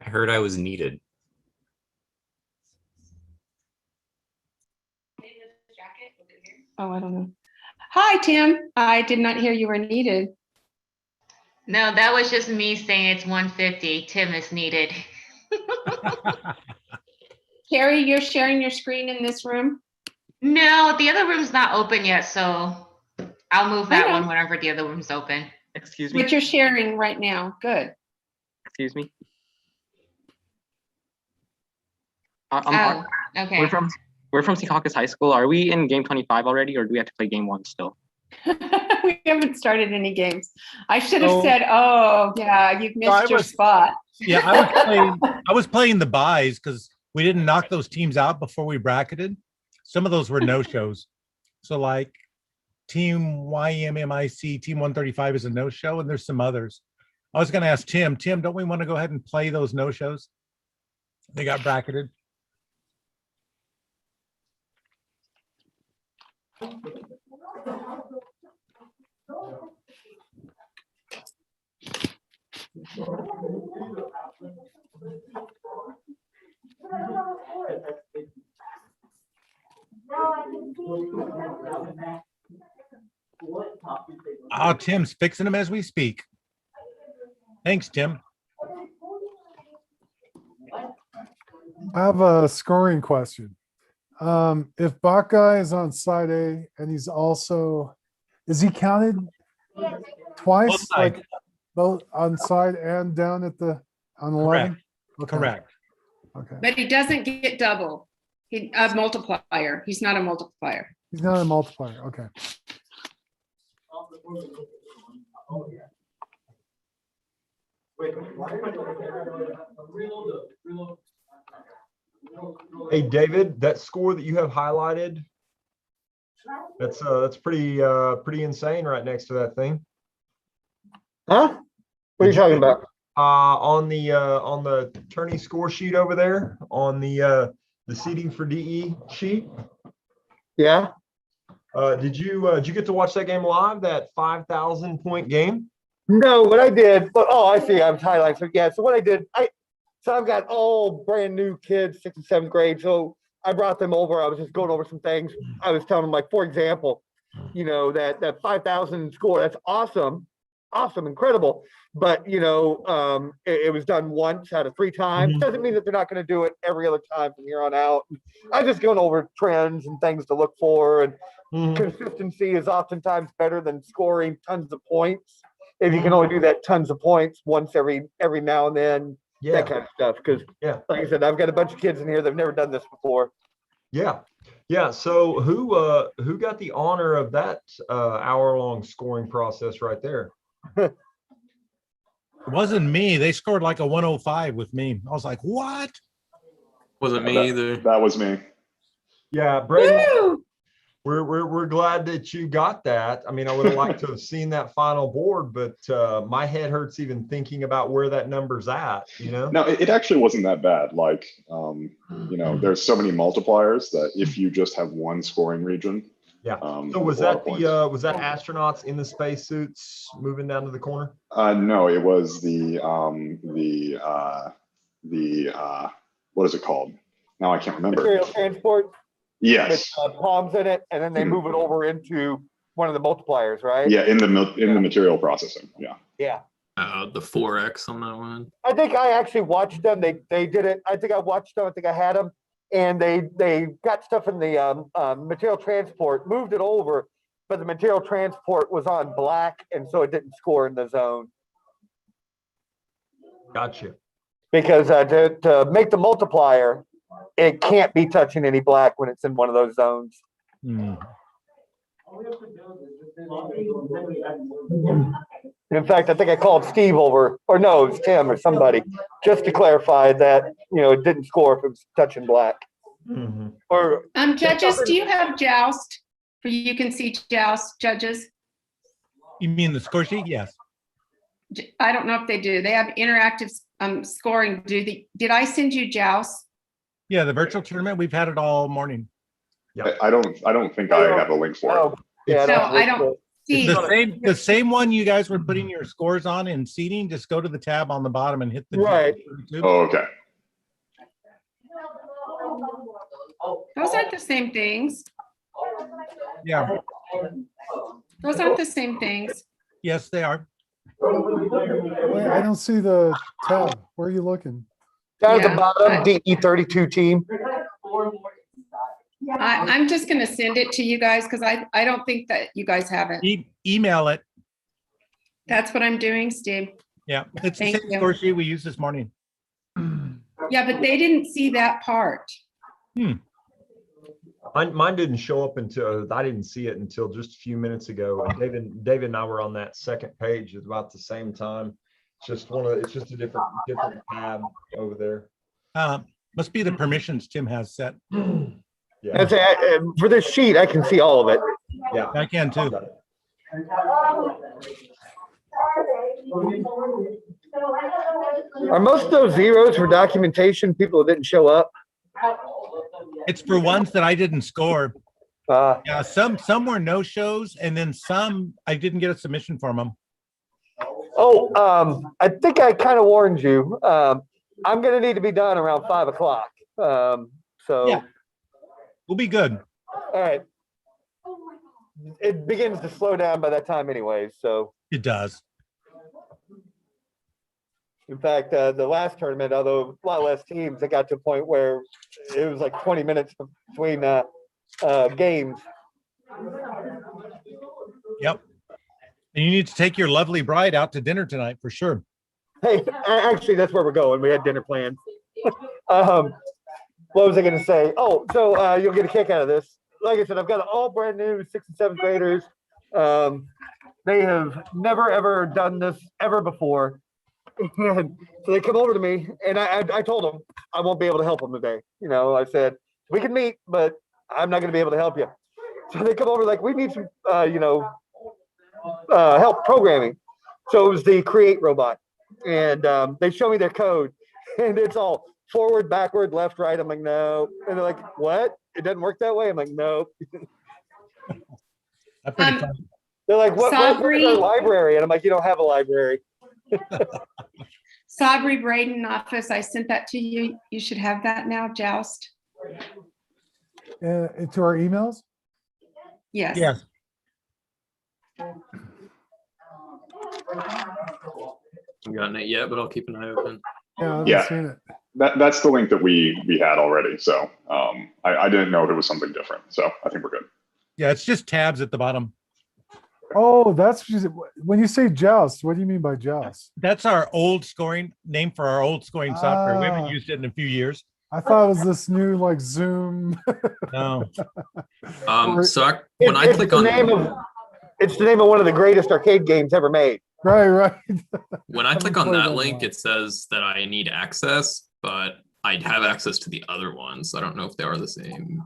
I heard I was needed. Oh, I don't know. Hi, Tim. I did not hear you were needed. No, that was just me saying it's 150. Tim is needed. Carrie, you're sharing your screen in this room? No, the other room's not open yet, so I'll move I that know. one whenever the other room's open. Excuse me. But you're sharing right now. Good. Excuse me. Oh, okay. We're from Secaucus High School. Are we in game 25 already, or do we have to play game 1 still? We haven't started any games. I should have So- said, oh, yeah, you've missed I your was- spot. Yeah, I was playing the buys because we didn't knock those teams out before we bracketed. Some of those were no-shows. So like Team YMMIC, Team 135 is a no-show, and there's some others. I was going to ask Tim, don't we want to go ahead and play those no-shows? They got bracketed. Oh, Tim's fixing them as we speak. Thanks, Tim. I have a scoring question. If Buckeye is on side A and he's also, is he counted twice? Both sides. Like both on side and down at the, on 11? Okay. Correct. Okay. But he doesn't get double. A multiplier. He's not a multiplier. He's not a multiplier. Okay. Hey, David, that score that you have highlighted, that's pretty insane right next to that thing. Huh? What are you talking about? On the tourney score sheet over there on the seating for DE sheet. Yeah. Did you get to watch that game live? That 5,000 point game? No, what I did, but oh, I see. I was highlighting. So yeah, so what I did, so I've got all brand new kids, 6th and 7th grade. So I brought them over. I was just going over some things. I was telling them, like, for example, you know, that 5,000 score, that's awesome, incredible. But you know, it was done once out of 3 times. Doesn't mean that they're not going to do it every other time from here on out. I'm just going over trends and things to look for, and consistency is oftentimes better than scoring tons of points. If you can only do that tons of points once every now and then, that kind of stuff. Because like I said, I've got a bunch of kids in here that've never done this before. Yeah. So who got the honor of that hour-long scoring process right there? It wasn't me. They scored like a 105 with me. I was like, what? Wasn't me either. That was me. Yeah, Brandon, Woo! we're glad that you got that. I mean, I would have liked to have seen that final board, but my head hurts even thinking about where that number's at, you know? No, it actually wasn't that bad. Like, you know, there's so many multipliers that if you just have one scoring region. Yeah. So was that was that astronauts in the spacesuits moving down to the corner? No, it was the what is it called? Now I can't remember. Material transport. Yes. With palms in it, and then they move it over into one of the multipliers, right? Yeah, in the material processing. Yeah. Yeah. The 4X on that one. I think I actually watched them. They did it. I think I watched them. I think I had them, and they got stuff in the material transport, moved it over, but the material transport was on black, and so it didn't score in the zone. Gotcha. Because to make the multiplier, it can't be touching any black when it's in one of those zones. Hmm. In fact, I think I called Steve over, or no, it was Tim or somebody, just to clarify that, you know, it didn't score if it was touching black. Or Judges, do you have Joust? For you can see Joust, judges? You mean the score sheet? Yes. I don't know if they do. They have interactive scoring. Did I send you Joust? Yeah, the virtual tournament, we've had it all morning. Yeah. I don't think I have a link for it. oh, yeah, No, I don't. Steve, The same one you guys were putting your scores on in seating, just go to the tab on the bottom and hit the. Right. Oh, okay. those aren't the same things. Yeah, Those aren't the same things. yes, they are. Wait, I don't see the tab. Where are you looking? Down at Yeah, the bottom, but- DE32 team. I'm just gonna send it to you guys because I don't think that you guys have it. Email it. That's what I'm doing, Steve. Yeah, it's the Thank same you. score sheet we used this morning. Yeah, but they didn't see that part. Mine didn't show up until, I didn't see it until just a few minutes ago. And David and I were on that second page at about the same time. It's just a different tab over there. Must be the permissions Tim has set. Yeah, And for this sheet, I can see all of it. yeah. I can too. Are most of those zeros for documentation people that didn't show up? It's for ones that I didn't score. Uh, Yeah, some were no shows, and then some I didn't get a submission from them. I think I kind of warned you. I'm gonna need to be done around 5 o'clock. So, Yeah. We'll be good. all right. It begins to slow down by that time anyway, so. It does. In fact, the last tournament, although a lot less teams, it got to a point where it was like 20 minutes between games. Yep. And you need to take your lovely bride out to dinner tonight for sure. Hey, actually, that's where we're going. We had dinner plans. What was I going to say? Oh, so you'll get a kick out of this. Like I said, I've got all brand new 6th and 7th graders. They have never, ever done this ever before. And so they come over to me and I told them I won't be able to help them today. You know, I said, we can meet, but I'm not going to be able to help you. So they come over like, we need some, help programming. So it was the Create robot. And they show me their code and it's all forward, backward, left, right. I'm like, no. And they're like, what? It doesn't work that way? I'm like, no. That's pretty fun. They're like, what is our Sabri- library? And I'm like, you don't have a library. Sabri Braden office, I sent that to you. You should have that now, Joust. To our emails? Yes. Yes. Haven't gotten it yet, but I'll keep an eye open. Yeah, I haven't Yeah. seen it. That's the link that we had already. So I didn't know if it was something different. So I think we're good. Yeah, it's just tabs at the bottom. Oh, that's when you say joust, what do you mean by joust? That's our old scoring name for our old scoring software. We haven't Ah. used it in a few years. I thought it was this new like Zoom. No. So when I click on It's the name of one of the greatest arcade games ever made. Right. when I click on played that that link, one. it says that I need access, but I'd have access to the other ones. I don't know if they are the same.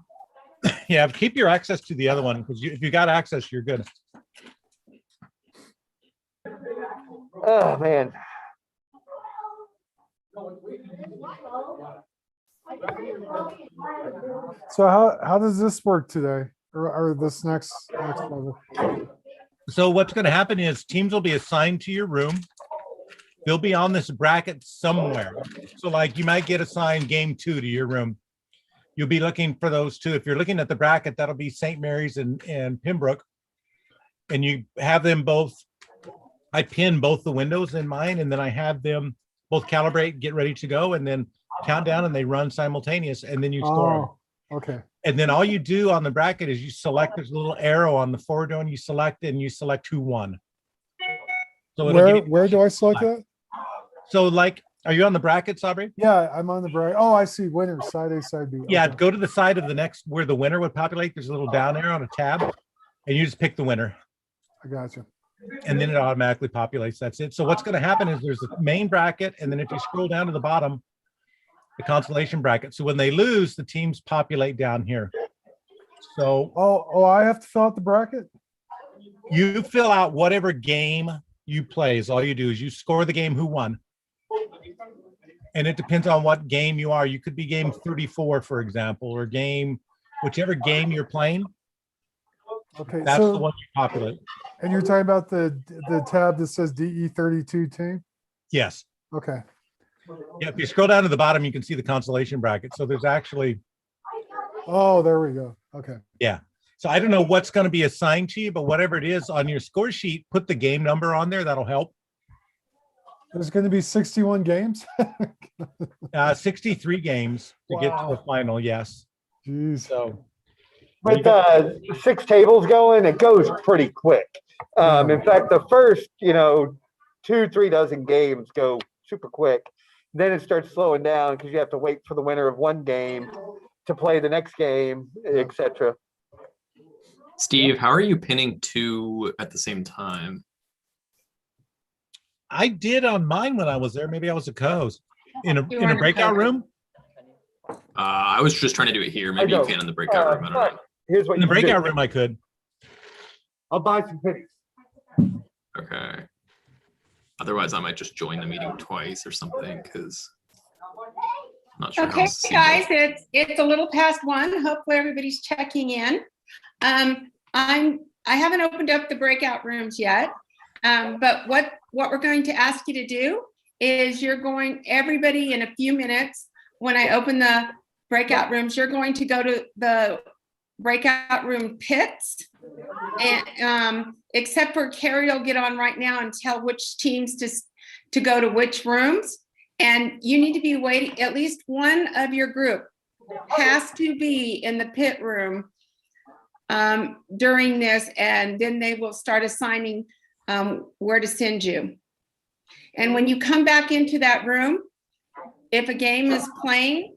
Yeah, keep your access to the other one because if you got access, you're good. Oh, man. So how does this work today or this next level? So what's going to happen is teams will be assigned to your room. They'll be on this bracket somewhere. So like you might get assigned game 2 to your room. You'll be looking for those two. If you're looking at the bracket, that'll be St. Mary's and Pembroke. And you have them both. I pin both the windows in mine, and then I have them both calibrate, get ready to go, and then count down, and they run simultaneous, and then you score 'em. Oh, okay. And then all you do on the bracket is you select, there's a little arrow on the forward one, you select and you select who won. So it'll give you- Where do I select that? So like, are you on the bracket, Sabri? Yeah, I'm on the bracket. Oh, I see. Winner, side A, side B. Yeah, Okay. go to the side of the next, where the winner would populate. There's a little down arrow on a tab and you just pick the winner I got you. and then it automatically populates. That's it. So what's going to happen is there's the main bracket. And then if you scroll down to the bottom, the consolation bracket. So when they lose, the teams populate down here. So Oh, I have to fill out the bracket? you fill out whatever game you play. Is all you do is you score the game who won. And it depends on what game you are. You could be game 34, for example, or whichever game you're playing. Okay, That's the so, one you populate. and you're talking about the tab that says DE32 team? Yes. Okay, Yeah, if you scroll down to the bottom, you can see the consolation bracket. So there's actually, oh, there we go. Okay. yeah. So I don't know what's going to be assigned to you, but whatever it is on your score sheet, put the game number on there. That'll help. There's going to be 61 games? 63 games to get to the Wow. final. Yes. Jeez. So With 6 tables going, it goes pretty quick. In fact, the first, 2-3 dozen games go super quick. Then it starts slowing down because you have to wait for the winner of one game to play the next game, etc. Steve, how are you pinning 2 at the same time? I did on mine when I was there. Maybe I was a co-host in You a weren't a breakout co-host. room. I was just trying to do it here. Maybe you know. can in the breakout room. I don't know. Here's what In the you can do. breakout room, I could. I'll buy some pennies. Okay. Otherwise, I might just join the meeting twice or something because I'm not sure how Okay, else to see guys, that. it's a little past 1. Hopefully everybody's checking in. I haven't opened up the breakout rooms yet. But what we're going to ask you to do is everybody in a few minutes, when I open the breakout rooms, you're going to go to the breakout room pits. And except for Carrie will get on right now and tell which teams to go to which rooms. And you need to be waiting, at least one of your group has to be in the pit room during this, and then they will start assigning where to send you. And when you come back into that room, if a game is playing,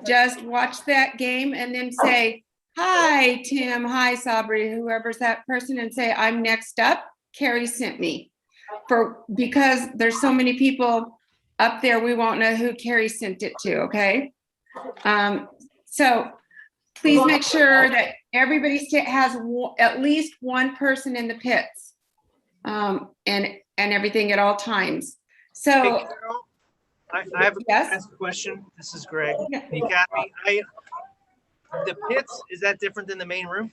just watch that game and then say, hi, Tim, hi, Sabri, whoever's that person, and say, I'm next up. Carrie sent me. Because there's so many people up there, we won't know who Carrie sent it to, okay? So please make sure that everybody has at least one person in the pits and everything at all times. Hey, So, Carol, I have yes, a question. This is Greg, Yeah. the Academy. The pits, is that different than the main room?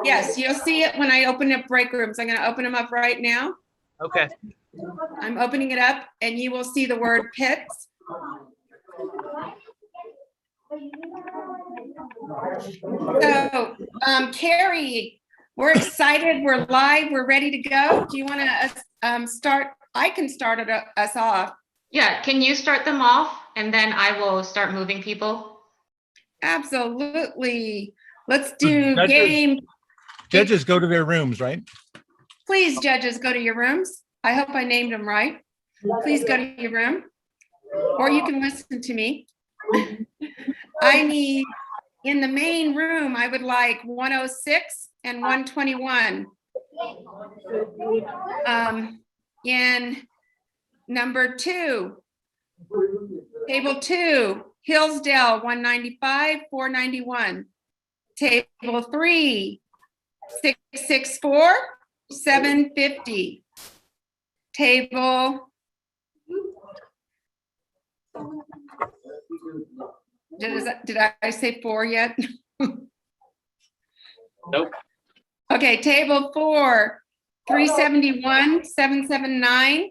yes, you'll see it when I open up break rooms. I'm going to open them up right now. Okay. I'm opening it up and you will see the word pits. So, Carrie, we're excited. We're live. We're ready to go. Do you want to start? I can start us off. Yeah, can you start them off and then I will start moving people? Absolutely. Let's do Judges- game. Judges go to their rooms, right? Please, judges, go to your rooms. I hope I named them right. Please go to your room, or you can listen to me. I need, in the main room, I would like 106 and 121. In number 2, table 2, Hillsdale, 195, 491. Table 3, 664, 750. Table. Did I say 4 yet? Nope. Okay, table 4, 371, 779.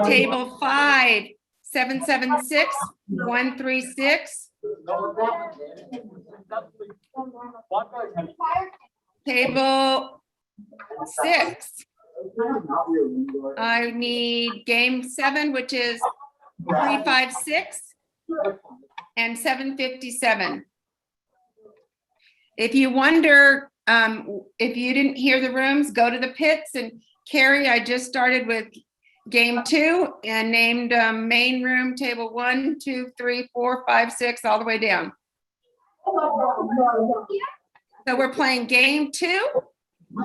Table 5, 776, 136. Table 6. I need game 7, which is 356 and 757. If you wonder, if you didn't hear the rooms, go to the pits. And Carrie, I just started with game 2 and named main room table 1, 2, 3, 4, 5, 6, all the way down. So we're playing game 2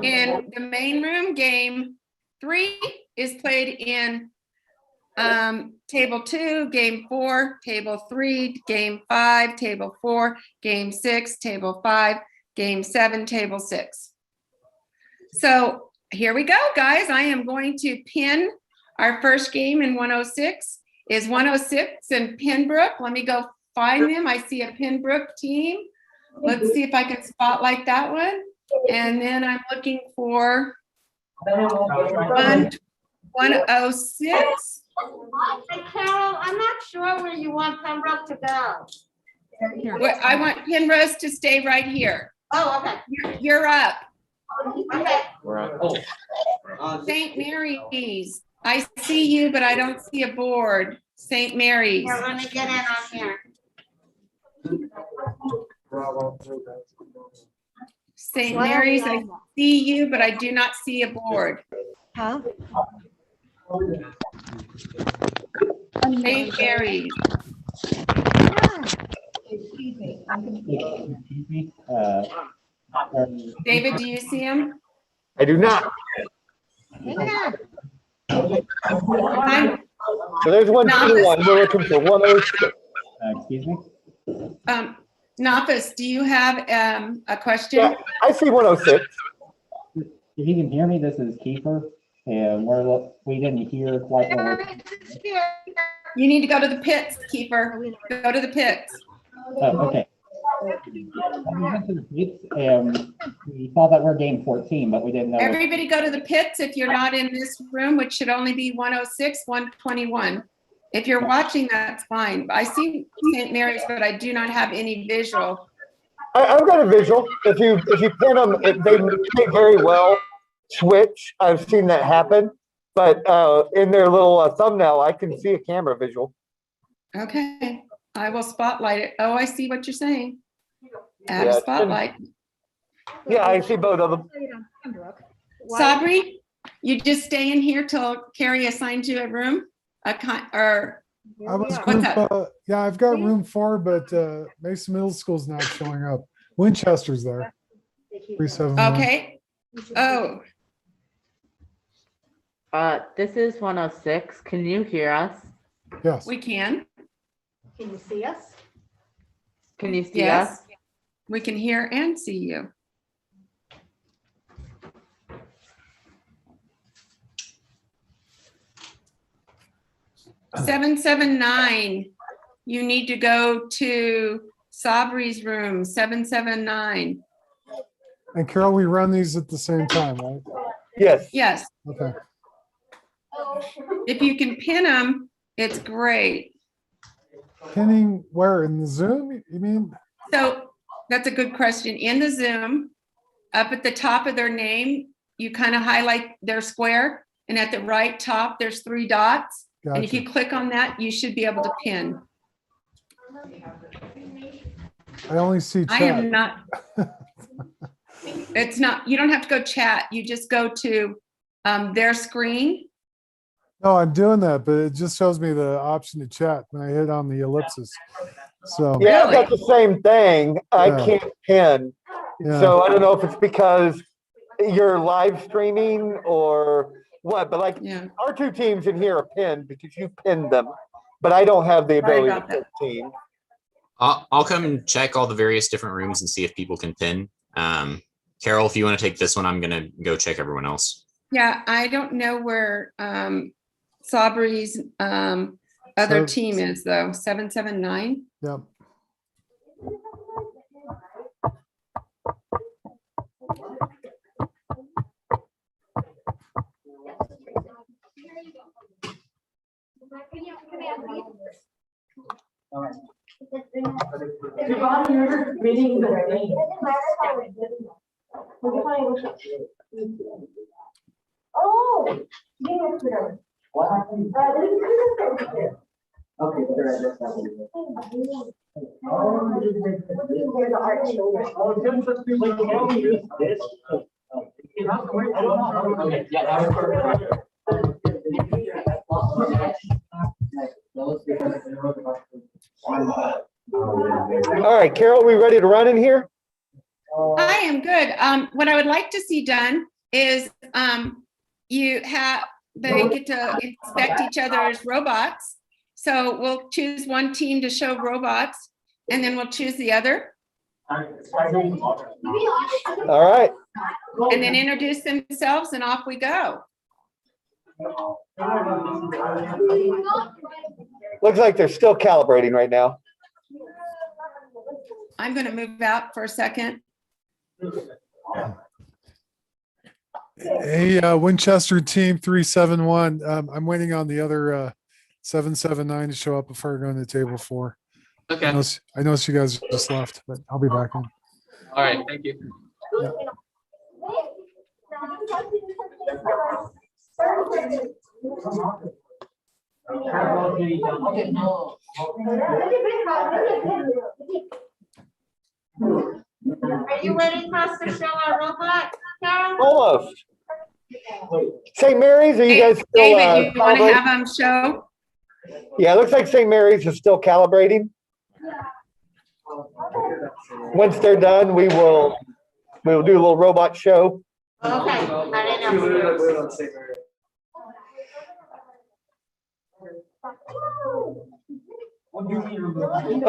in the main room. Game 3 is played in table 2, game 4, table 3, game 5, table 4, game 6, table 5, game 7, table 6. So here we go, guys. I am going to pin our first game in 106 is 106 in Pembroke. Let me go find them. I see a Pembroke team. Let's see if I can spotlight that one. And then I'm looking for 106. Hey, Carol, I'm not sure where you want Pembroke to go. I want Penrose to stay right here. Oh, okay. You're up. Okay. St. Mary's. I see you, but I don't see a board. St. Mary's. Here, let me get in on here. St. Mary's, I see you, but I do not see a board. Huh? St. Mary's. Excuse me. David, do you see him? I do not. Hang on. I'm, So there's 121. We're looking for 106. Excuse me? Nafis, do you have a question? Yeah, I see 106. If you can hear me, this is Kiefer, and we didn't hear quite what You need to go to the pits, Kiefer. Go to the pits. okay. We went to the pits, and we saw that we're game 14, but we didn't know. Everybody go to the pits if you're not in this room, which should only be 106, 121. If you're watching, that's fine. I see St. Mary's, but I do not have any visual. I've got a visual. If you pin them, they may very well switch. I've seen that happen. But in their little thumbnail, I can see a camera visual. Okay, I will spotlight it. Oh, I see what you're saying. Add Yeah, a spotlight. Yeah, I see both of them. Sabri, you just stay in here till Carrie assigns you a room? Or I was what's group, up? yeah, I've got room 4, but Mason Middle School's not showing up. Winchester's there. 371. Okay. Oh, This is 106. Can you hear us? Yes. we can. Can you see us? Can you see us? Yes. We can hear and see you. Seven, 9. You need to go to Sabri's room, 779. And Carol, we run these at the same time, right? Yes. Yes, Okay. if you can pin them, it's great. Pinning where? In the Zoom, you mean? So that's a good question. In the Zoom, up at the top of their name, you kind of highlight their square, and at the right top, there's 3 dots. And if Gotcha. you click on that, you should be able to pin. I only see I chat. am not. It's not, you don't have to go chat. You just go to their screen. No, I'm doing that, but it just shows me the option to chat when I hit on the ellipsis. So Yeah, I've got the same thing. I Yeah. can't pin. Yeah. So I don't know if it's because you're live streaming or what, but like Yeah. our 2 teams in here are pinned because you pinned them, but I don't have the Sorry ability about to pin team. I'll come and check all the various different rooms and see if people can pin. Carol, if you want to take this one, I'm gonna go check everyone else. Yeah, I don't know where Sabri's other So- team is though. 779. Yep. Oh. All right, Carol, we ready to run in here? I am good. What I would like to see done is they get to inspect each other's robots. So we'll choose one team to show robots and then we'll choose the other. All right. And then introduce themselves and off we go. Looks like they're still calibrating right now. I'm going to move out for a second. Hey, Winchester team 371. I'm waiting on the other 779 to show up before going to table 4. Okay. I noticed you guys just left, but I'll be back in. All right. Thank you. Yeah. Are you ready for us to show our robot, Carol? Almost. St. Mary's, are you guys still? David, you want to calibrating? have them show? Yeah, it looks like St. Mary's is still calibrating. Once they're done, we'll do a little robot show. Okay, I didn't know.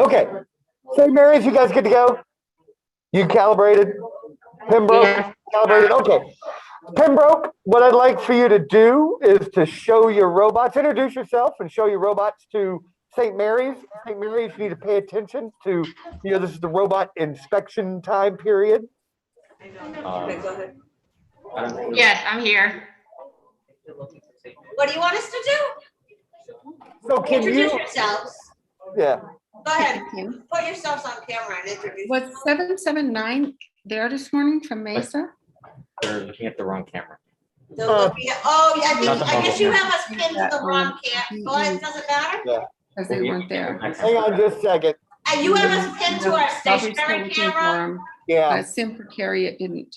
Okay. St. Mary's, you guys good to go? You calibrated? Pembroke Yeah. calibrated? Okay. Pembroke, what I'd like for you to do is to show your robots, introduce yourself and show your robots to St. Mary's. St. Mary's, you need to pay attention to, this is the robot inspection time period. Yes, I'm here. What do you want us to do? So can Introduce you, yourselves. yeah, Go ahead. Put yourselves on camera and introduce. Was 779 there this morning from Mesa? They're looking at the wrong camera. They're looking at- Oh, yeah, Not the I guess you bubble. have us pinned to the wrong camp. Go ahead, does it matter? yeah. Because they weren't there. Hang on just a second. And you have us pinned to our Bobby's still stationary looking for camera? 'em. Yeah, Sim for Carrie, it didn't.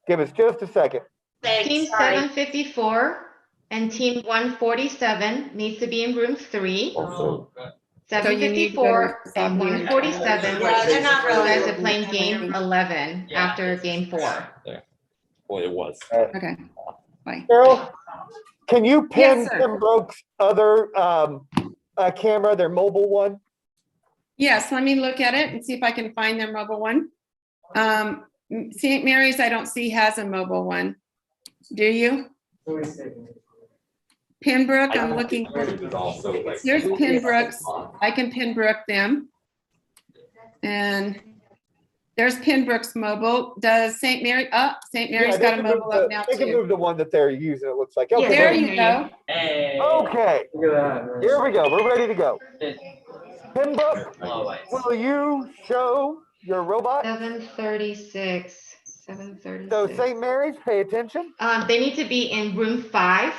give us just a second. Thanks, Team sorry. 754 and team 147 needs to be in room 3. So you need to go 754 to and Zombie. 147. Yeah, they're not You really. guys are playing game 11 after game 4. Well, it was. Okay, bye. Carol, can you pin Yes, sir. Pembroke's other camera, their mobile one? Yes, let me look at it and see if I can find their mobile one. St. Mary's, I don't see has a mobile one. Do you? Pembroke, I'm looking. Here's Pembroke's. I can Pembroke them. And there's Pembroke's mobile. Does St. Mary, St. Mary's Yeah, they got a can move mobile the- up now They can too. move the one that they're using, it looks like. Yeah, Okay, There good. you go. Okay, here we go. We're ready to go. Pembroke, will you show your robot? 736. So 736. St. Mary's, pay attention. They need to be in room 5.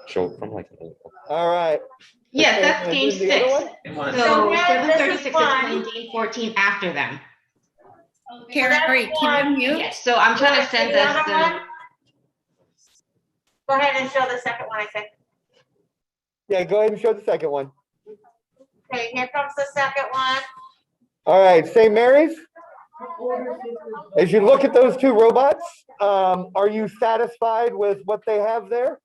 Show from like. All right. Yes, Okay, that's and game who's the other 6. one? So Yeah, 736 this is is fun. playing game 14 after them. Carrie, can you mute? Yes, so I'm trying to send The us other the. one? Go ahead and show the second one, I think. Yeah, go ahead and show the second one. Okay, here comes the second one. All right, St. Mary's. As you look at those two robots, are you satisfied with what they have there?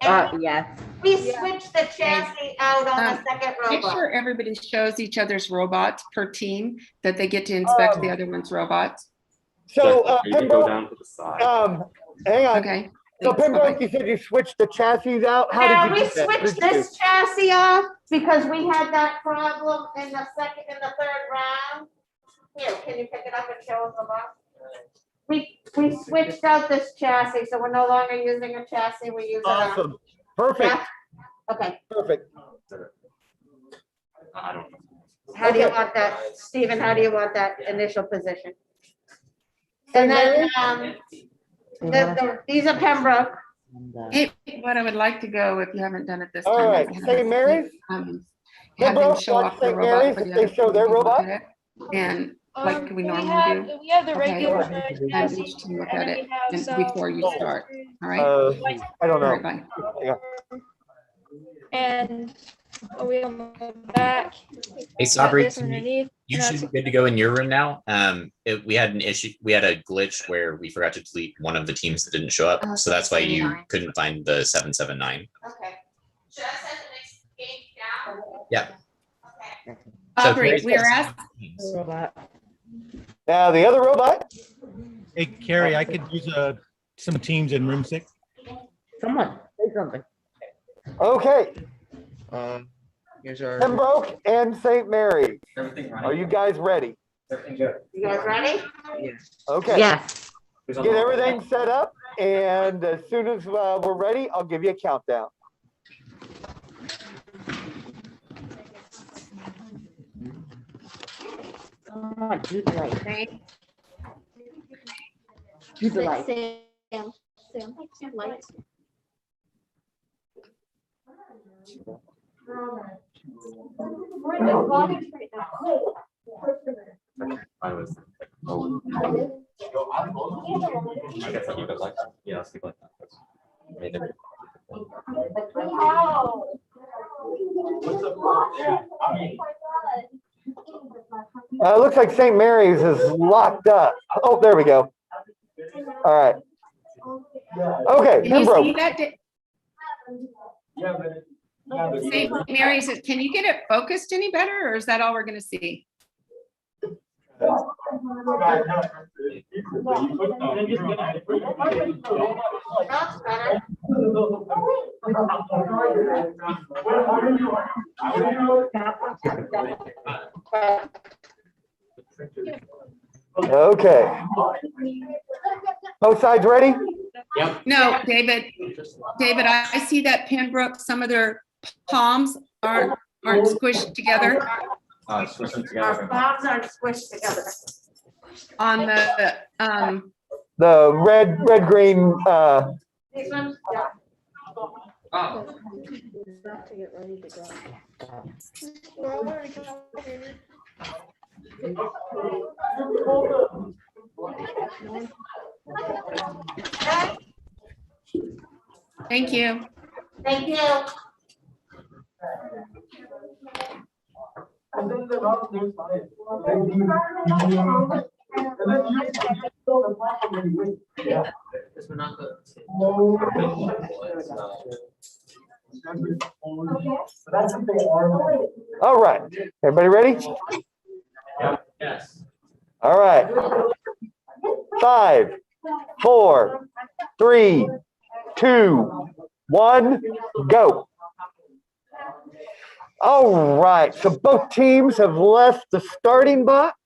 Yes. We switched the chassis out on the second Make robot. sure everybody shows each other's robots per team, that they get to inspect the other one's robots. So, You can go Pembroke, down to the side. hang on. Okay. So Thanks, Pembroke, bye-bye. you said you switched the chassis out? How Yeah, did you we do that? What switched did you do? this chassis off because we had that problem in the second and the third round. Here, can you pick it up and show us the box? We switched out this chassis, so we're no longer using a chassis, we use Awesome. Perfect, Okay, perfect. I don't know. how do you Okay. want that, Stephen, how do you want that initial position? And then, these are Pembroke. Hey, what I would like to go, if you haven't done it this time. All is right, have St. them- Mary's? Have them Pembroke, show watch off the St. robot. Mary's for if the they other show their team to look robot? at it. And like we We normally have, do. we have the Okay. regular And chassis, each team look and at then it we have and some. before you start. All right? I don't All right, know. bye. Yeah. And a wheel on the back. Hey, got Sabri, this underneath. you and should that's- be good to go in your room now. We had an issue. We had a glitch where we forgot to delete one of the teams that didn't show up. So that's why you couldn't find the 779. Okay. Should I send the next game down? Yeah. Okay. So Aubrey, Mary's we are got asked, teams. Robot. Now, the other robot? Hey, Carrie, I could use some teams in room 6. Someone say something. Okay. Here's our. Pembroke and St. Mary's. Are you guys ready? You guys ready? Yes. Okay. Yes. Get everything set up, and as soon as we're ready, I'll give you a countdown. Do the light. Do the light. Sam, lights. I was. I guess I'll keep it like that. Yeah, I'll keep it like that. I mean, Looks like St. Mary's is locked up. Oh, there we go. All right. Okay, Can you see Pembroke. that? St. Mary's, can you get it focused any better, or is that all we're gonna see? That's better. Okay. Both sides ready? Yep. No, David, I see that Pembroke, some of their palms aren't squished together Switch them Our together. palms are squished together. on The red, green, These ones, yeah. Oh. To get ready to go. thank you. Thank you. all right. Everybody ready? Yes. All right. 5, 4, 3, 2, 1, go. All right, so both teams have left the starting box.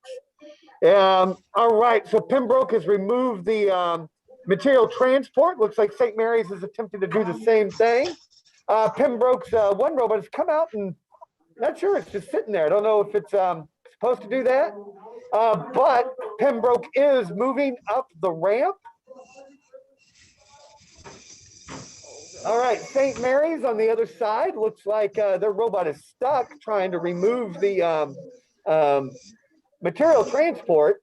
All right, so Pembroke has removed the material transport. Looks like St. Mary's is attempting to do the same thing. Pembroke's one robot has come out and not sure, it's just sitting there. I don't know if it's supposed to do that. But Pembroke is moving up the ramp. All right, St. Mary's on the other side. Looks like their robot is stuck trying to remove the material transport.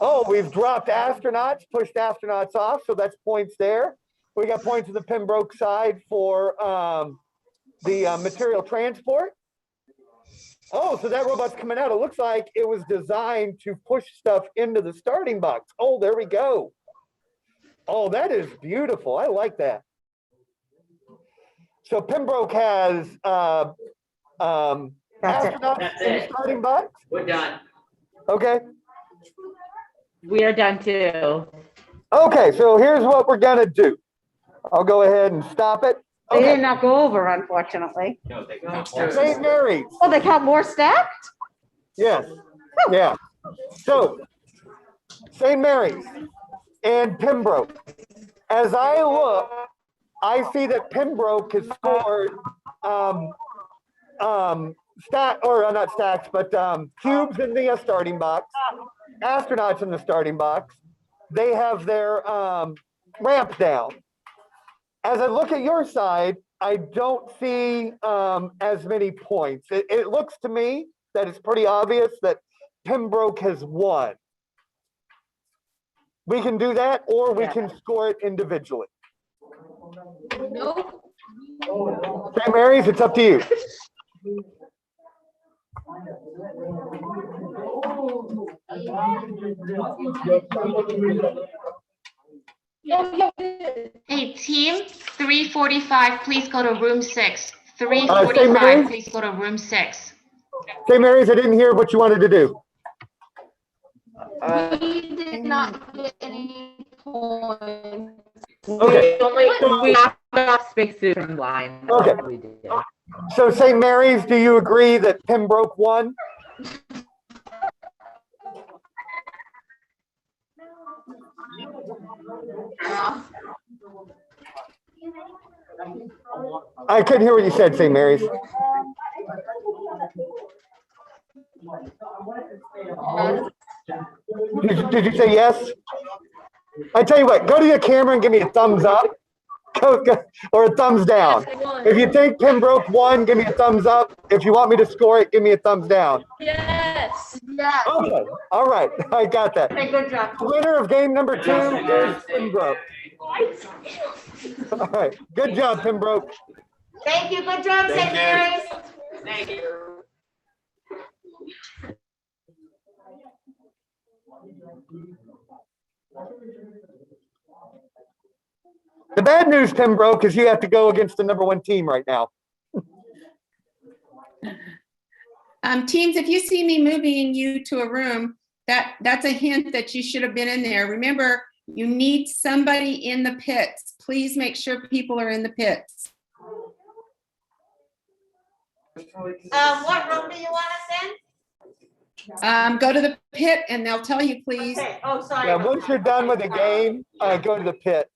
Oh, we've dropped astronauts, pushed astronauts off, so that's points there. We got points to the Pembroke side for the material transport. Oh, so that robot's coming out. It looks like it was designed to push stuff into the starting box. Oh, there we go. Oh, that is beautiful. I like that. So Pembroke has astronauts in the starting box. We're done. Okay. We are done too. Okay, so here's what we're gonna do. I'll go ahead and stop it. They Okay. did not go over, unfortunately. No, they St. Mary's. Oh, they got more stacked? Yes. Yeah. So St. Mary's and Pembroke. As I look, I see that Pembroke has scored not stacks, but cubes in the starting box, astronauts in the starting box. They have their ramp down. As I look at your side, I don't see as many points. It looks to me that it's pretty obvious that Pembroke has won. We can do that, or we can score it individually. Nope. St. Mary's, it's up to you. Hey, team 345, please go to room 6. St. 345, Mary's? please go to room 6. St. Mary's, I didn't hear what you wanted to do. We did not get any points. Okay. We knocked off spacesuit from line. Okay. We did. So St. Mary's, do you agree that Pembroke won? I couldn't hear what you said, St. Mary's. Did you say yes? I tell you what, go to your camera and give me a thumbs up or a thumbs down. If you think Pembroke won, give me a thumbs up. If you want me to score it, give me a thumbs down. Yes. Yes. Okay, all right, I got that. Okay, good job. The winner of game number 2 is Pembroke. All right, good job, Pembroke. Thank you. Good job, St. Mary's. Thank you. The bad news, Pembroke, is you have to go against the number 1 team right now. Teams, if you see me moving you to a room, that's a hint that you should have been in there. Remember, you need somebody in the pits. Please make sure people are in the pits. What room do you want us in? Go to the pit and they'll tell you, please. Okay. Oh, sorry. Yeah, once you're done with the game, go to the pits.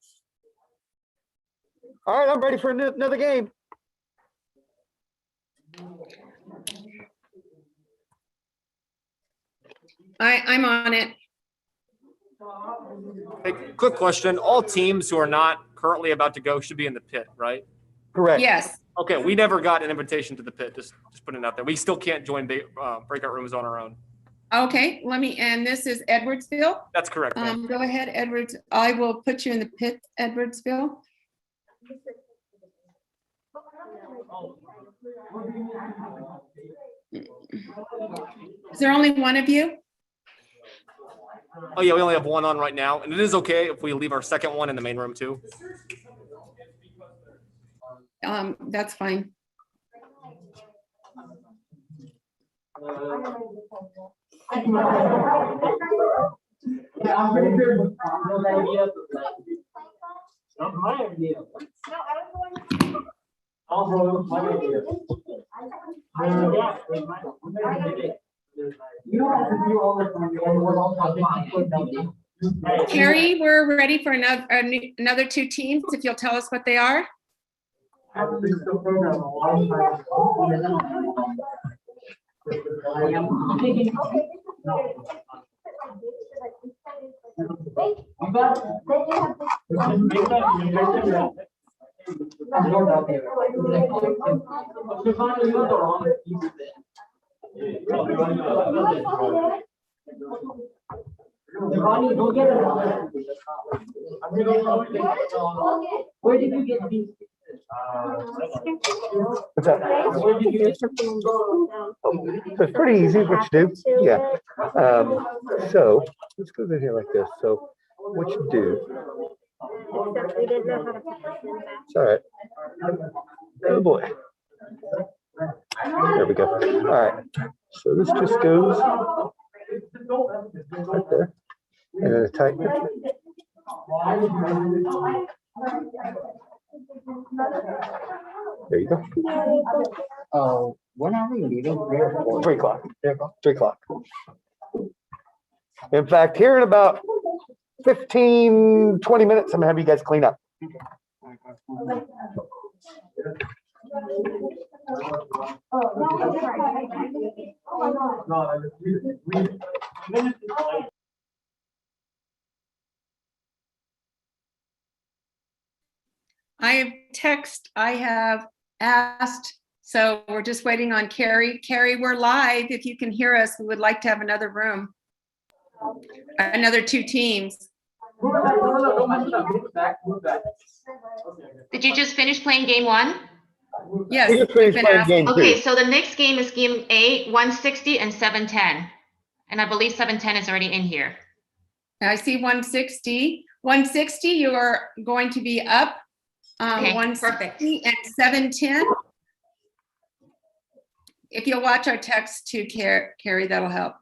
All right, I'm ready for another game. I'm on it. Hey, quick question. All teams who are not currently about to go should be in the pit, right? Correct. Yes. Okay, we never got an invitation to the pit. Just putting it out there. We still can't join breakout rooms on our own. Okay, and this is Edwardsville? That's correct. Ma'am. Go ahead, Edwards. I will put you in the pit, Edwardsville. Is there only one of you? Oh yeah, we only have one on right now, and it is okay if we leave our second one in the main room too. That's fine. Carrie, we're ready for another 2 teams, if you'll tell us what they are. Where did you get these? What's that? So it's pretty easy what you do. Yeah. So let's go in here like this. So what you do. It's all right. Oh boy. There we go. All right. So this just goes right there. And then tighten it. There you go. When are we leaving? 3 o'clock. 3 o'clock. In fact, here in about 15, 20 minutes, I'm gonna have you guys clean up. I have asked, so we're just waiting on Carrie. Carrie, we're live. If you can hear us, we would like to have another room. Another 2 teams. Did you just finish playing game 1? Yes. We just finished playing game 2. Okay, so the next game is game 8, 160 and 710. And I believe 710 is already in here. I see 160. 160, you are going to be up. Okay, 160 and 710. If you'll watch our text to Carrie, that'll help.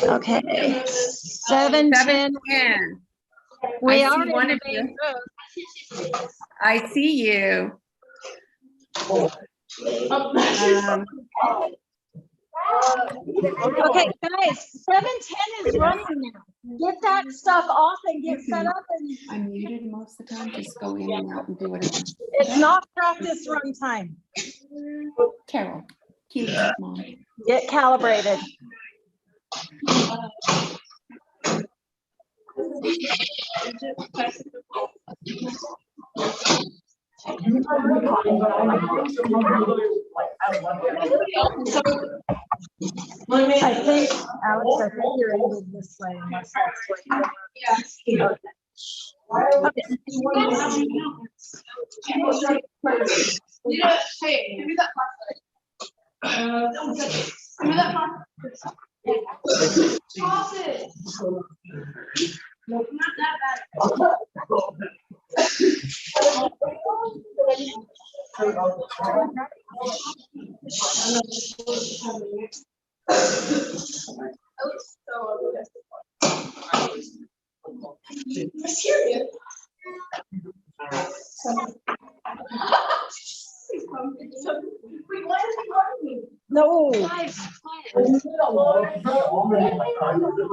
Okay. 710. We I are see one of you. I see you. Okay, guys, 7:10 is running now. Get that stuff off and get set up, and I'm muted most of the time. Just go in and out and do whatever. it's not practice run time. Carol, cute mom. Get calibrated. I think, Alex, I think you're ended this way. Unless that's what Hey, give me that give me that Toss it. No, not that No.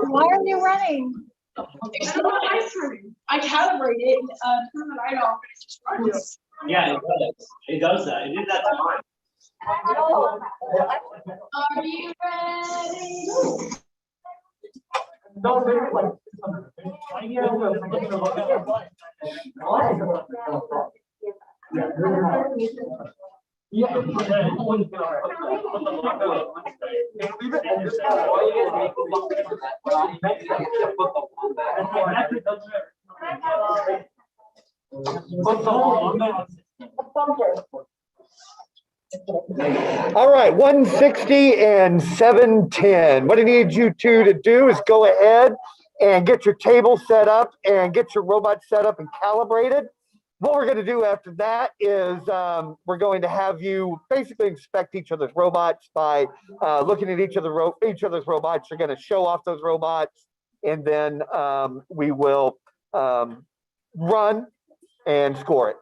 Why are you running? I calibrated it, turn the light off. Yeah, it does. It does that. It did that time. Are you ready? All right, 160 and 710. What I need you two to do is go ahead and get your table set up and get your robot set up and calibrated. What we're going to do after that is we're going to have you basically inspect each other's robots by looking at each other's robots. You're going to show off those robots, and then we will run and score it.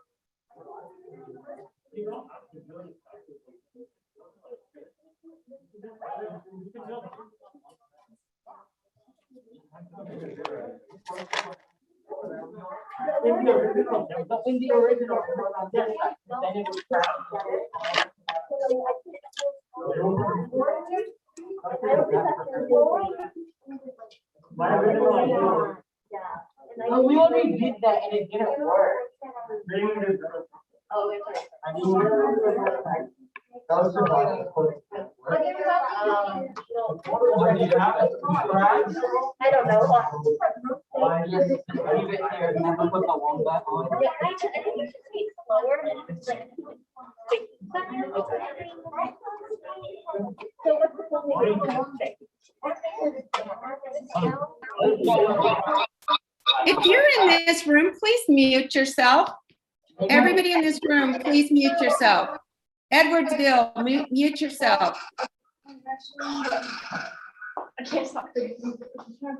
Oh, we already did that and it didn't work. I don't know. If you're in this room, please mute yourself. Everybody in this room, please mute yourself. Edwardsville, mute yourself.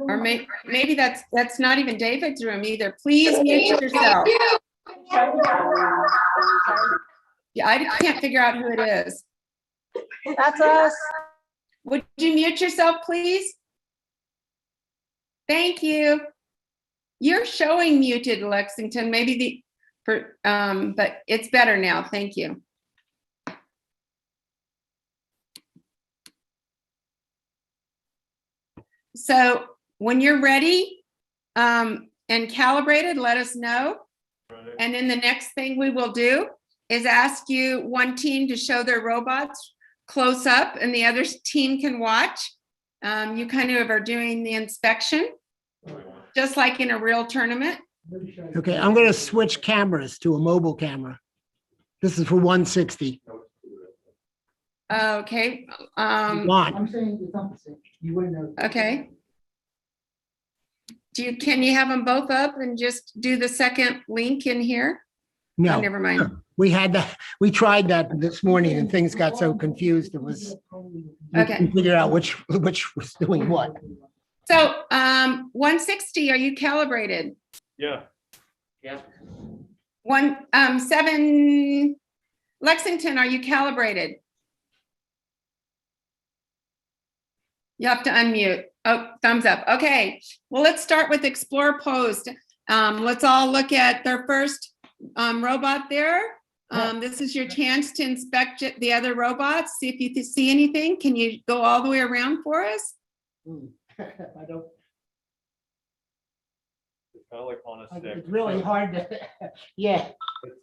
Or maybe that's not even David's room either. Please mute yourself. Yeah, I can't figure out who it is. That's us. Would you mute yourself, please? Thank you. You're showing muted, Lexington. Maybe but it's better now. Thank you. So when you're ready and calibrated, let us know. And then the next thing we will do is ask you one team to show their robots close up and the other team can watch. You kind of are doing the inspection, just like in a real tournament. Okay, I'm going to switch cameras to a mobile camera. This is for 160. Okay. I'm saying it's opposite. You wouldn't know. Okay. Can you have them both up and just do the second link in here? No, Oh, never mind. We had that. We tried that this morning, and things got so confused. It was Okay. Figure out which was doing what. So 160. Are you calibrated? Yeah. 7. Lexington, are you calibrated? You have to unmute. Oh, thumbs up. Okay. Well, let's start with Explore Post. Let's all look at their first robot there. This is your chance to inspect the other robots, see if you see anything. Can you go all the way around for us? I don't, It's kind of like on a stick. it's really hard to, yeah, It's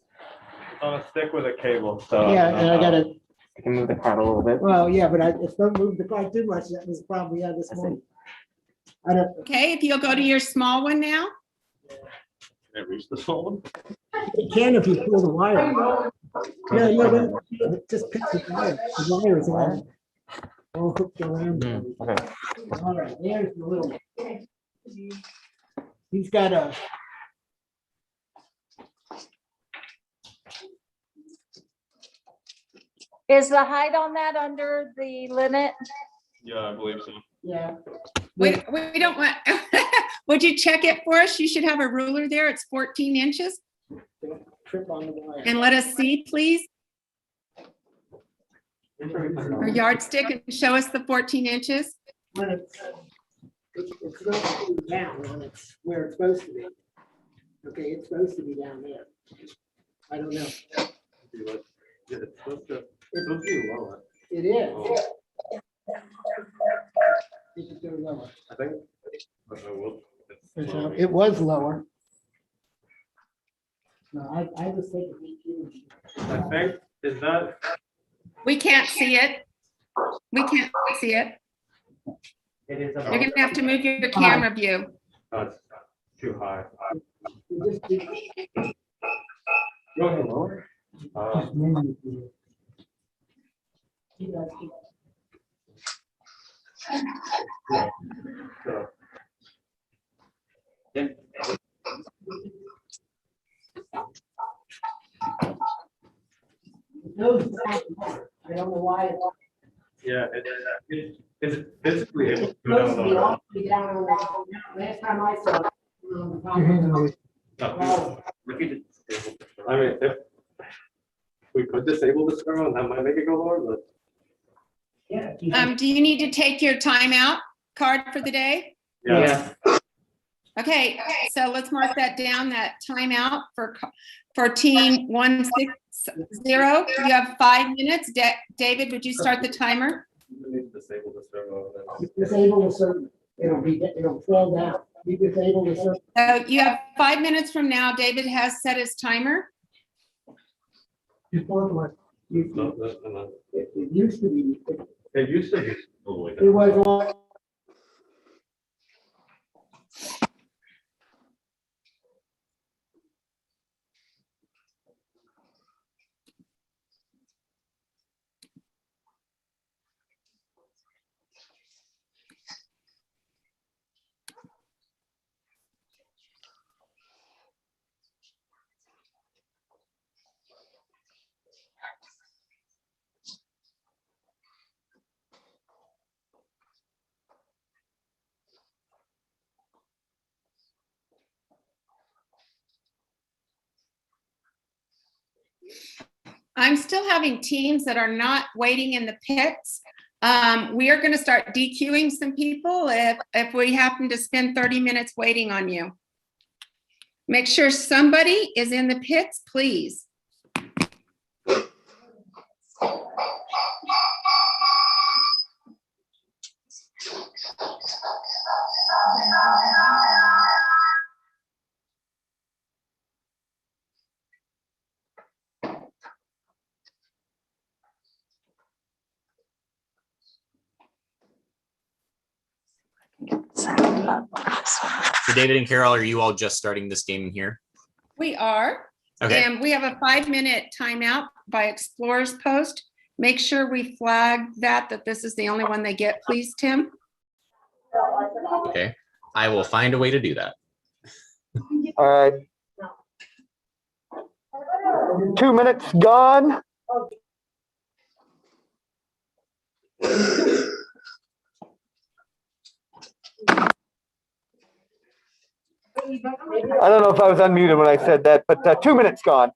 on a stick with a cable, so. yeah, and I gotta, I can move the card a little bit. well, yeah, but if don't move the card too much, that was probably, yeah, this morning. I don't, Okay, if you'll go to your small one now. Can I reach the small one? you can if you pull the wire. Yeah, no, just pick the wires all hooked around. Okay. All right, there's the little. He's got a. Is the height on that under the limit? Yeah, I believe so. Yeah. We don't want, would you check it for us? You should have a ruler there. It's 14 inches. Trip on the wire. And let us see, please. Or yardstick and show us the 14 inches. When it's not really down when it's where it's supposed to be. Okay, it's supposed to be down there. I don't know. It's supposed to be lower. It is. Oh, You could go lower. I think. It was lower. No, I was thinking. I think, is that, We can't see it. We can't see it. it is. You're gonna have to move your camera view. That's too high. You just- Go ahead, lower. So. Yeah. It goes down. I don't know why. Yeah, it's physically able to It's go supposed to down be lower. all the way down on that. Last time I saw it. No, we could disable this. I mean, if we could disable this arrow, that might make it go lower, but. Yeah. Do you need to take your timeout card for the day? Yeah. Okay, so let's mark that down, that timeout for team 160. You have 5 minutes. David, would you start the timer? We need to disable this arrow. Disable the server. It'll fall down. You disable the server. So you have 5 minutes from now. David has set his timer. It No, no. used to be. It used to be. all the way It down. was on. I'm still having teams that are not waiting in the pits. We are going to start DQing some people if we happen to spend 30 minutes waiting on you. Make sure somebody is in the pits, please. So David and Carol, are you all just starting this game here? We are. Okay. And we have a 5-minute timeout by Explorers Post. Make sure we flag that this is the only one they get, please, Tim. Okay. I will find a way to do that. All right. 2 minutes gone. I don't know if I was unmuted when I said that, but 2 minutes gone.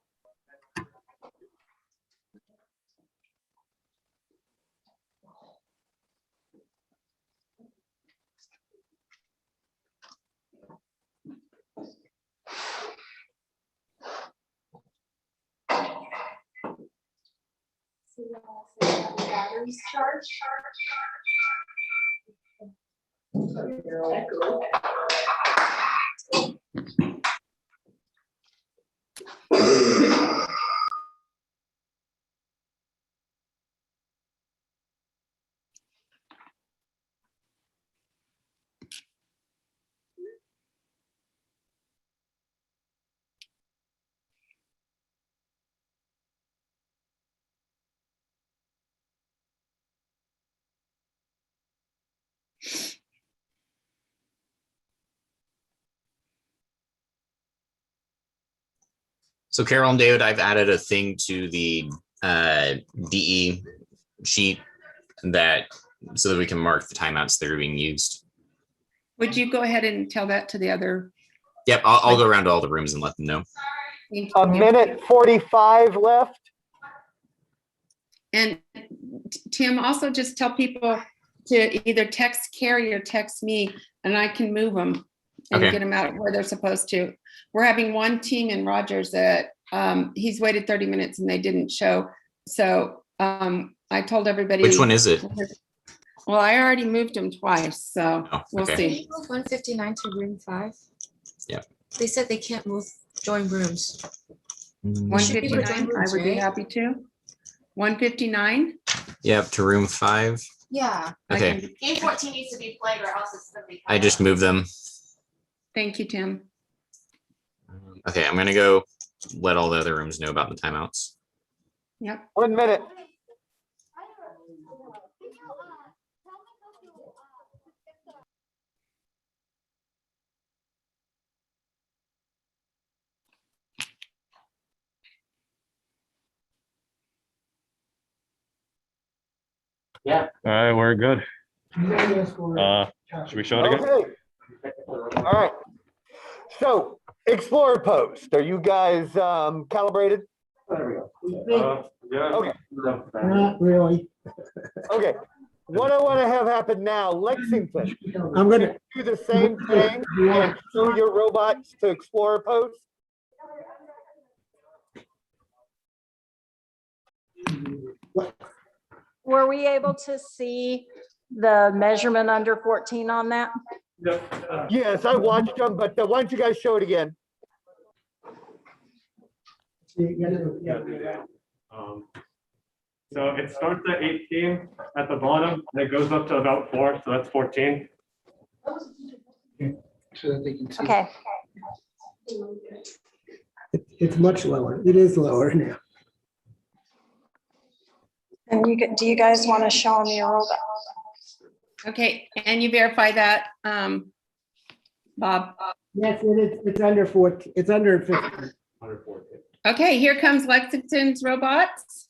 So Carol and David, I've added a thing to the DE sheet that so that we can mark the timeouts that are being used. Would you go ahead and tell that to the other? Yep, I'll go around to all the rooms and let them know. A minute 45 left. And Tim, also just tell people to either text Carrie or text me, and I can move them and Okay. get them out where they're supposed to. We're having one team in Rogers that he's waited 30 minutes and they didn't show. So I told everybody. Which one is it? Well, I already moved them twice, so we'll okay. see. 159 to room 5. Yeah. They said they can't move join rooms. 159, I would be happy to. 159? Yep, to room 5. Yeah. Okay. Game 14 needs to be played or else it's gonna be. I just moved them. Thank you, Tim. Okay, I'm gonna go let all the other rooms know about the timeouts. Yep. 1 minute. Yeah. All right, we're good. Should we show it again? Okay. All right. So, Explorer Post, are you guys calibrated? Yeah. Okay. Not really. Okay. What I want to have happen now, Lexington, I'm gonna. do the same thing and show your robots to Explorer Post. Were we able to see the measurement under 14 on that? Yes, I watched them, but why don't you guys show it again? So it starts at 18 at the bottom, and it goes up to about 4, so that's 14. So that they can see. Okay. It's much lower. It is lower now. And do you guys want to show them your robot? Okay, and you verify that, Bob? Yes, it is. It's under 14. It's under 15. Okay, here comes Lexington's robots.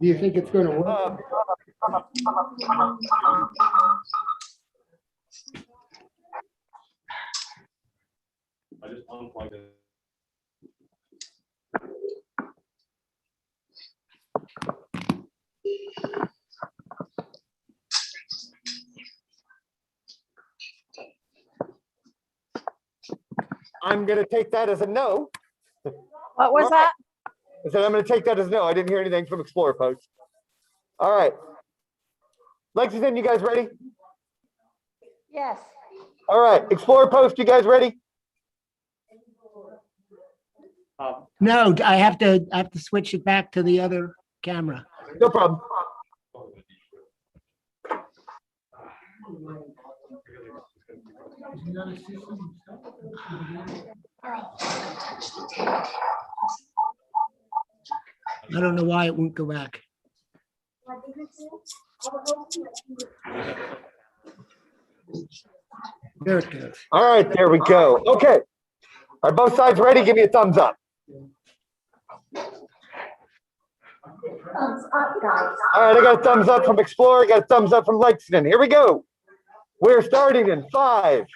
Do you think it's going to work? I just unplugged it. I'm going to take that as a no. What was that? I said, I'm going to take that as no. I didn't hear anything from Explorer Post. All right. Lexington, you guys ready? Yes. All right. Explorer Post, you guys ready? No, I have to switch it back to the other camera. No problem. I don't know why it won't go back. There it goes. All right, there we go. Okay. Are both sides ready? Give me a thumbs up. Thumbs up, guys. All right, I got a thumbs up from Explorer. I got a thumbs up from Lexington. Here we go. We're starting in 5,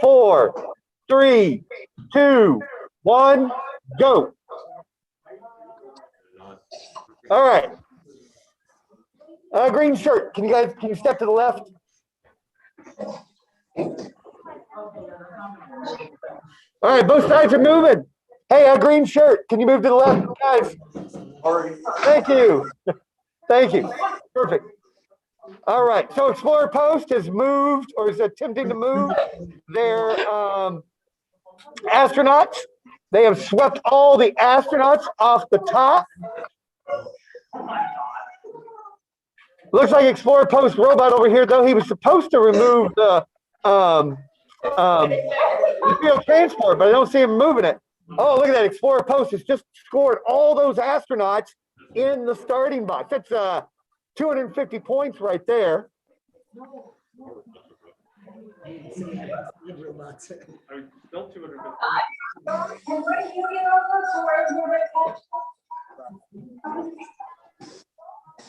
4, 3, 2, 1, go. All right. Green shirt, can you step to the left? All right, both sides are moving. Hey, green shirt, can you move to the left, guys? Thank you. Thank you. Perfect. All right, so Explorer Post has moved or is attempting to move their astronauts. They have swept all the astronauts off the top. Looks like Explorer Post robot over here, though he was supposed to remove the field transport, but I don't see him moving it. Oh, look at that. Explorer Post has just scored all those astronauts in the starting box. That's 250 points right there.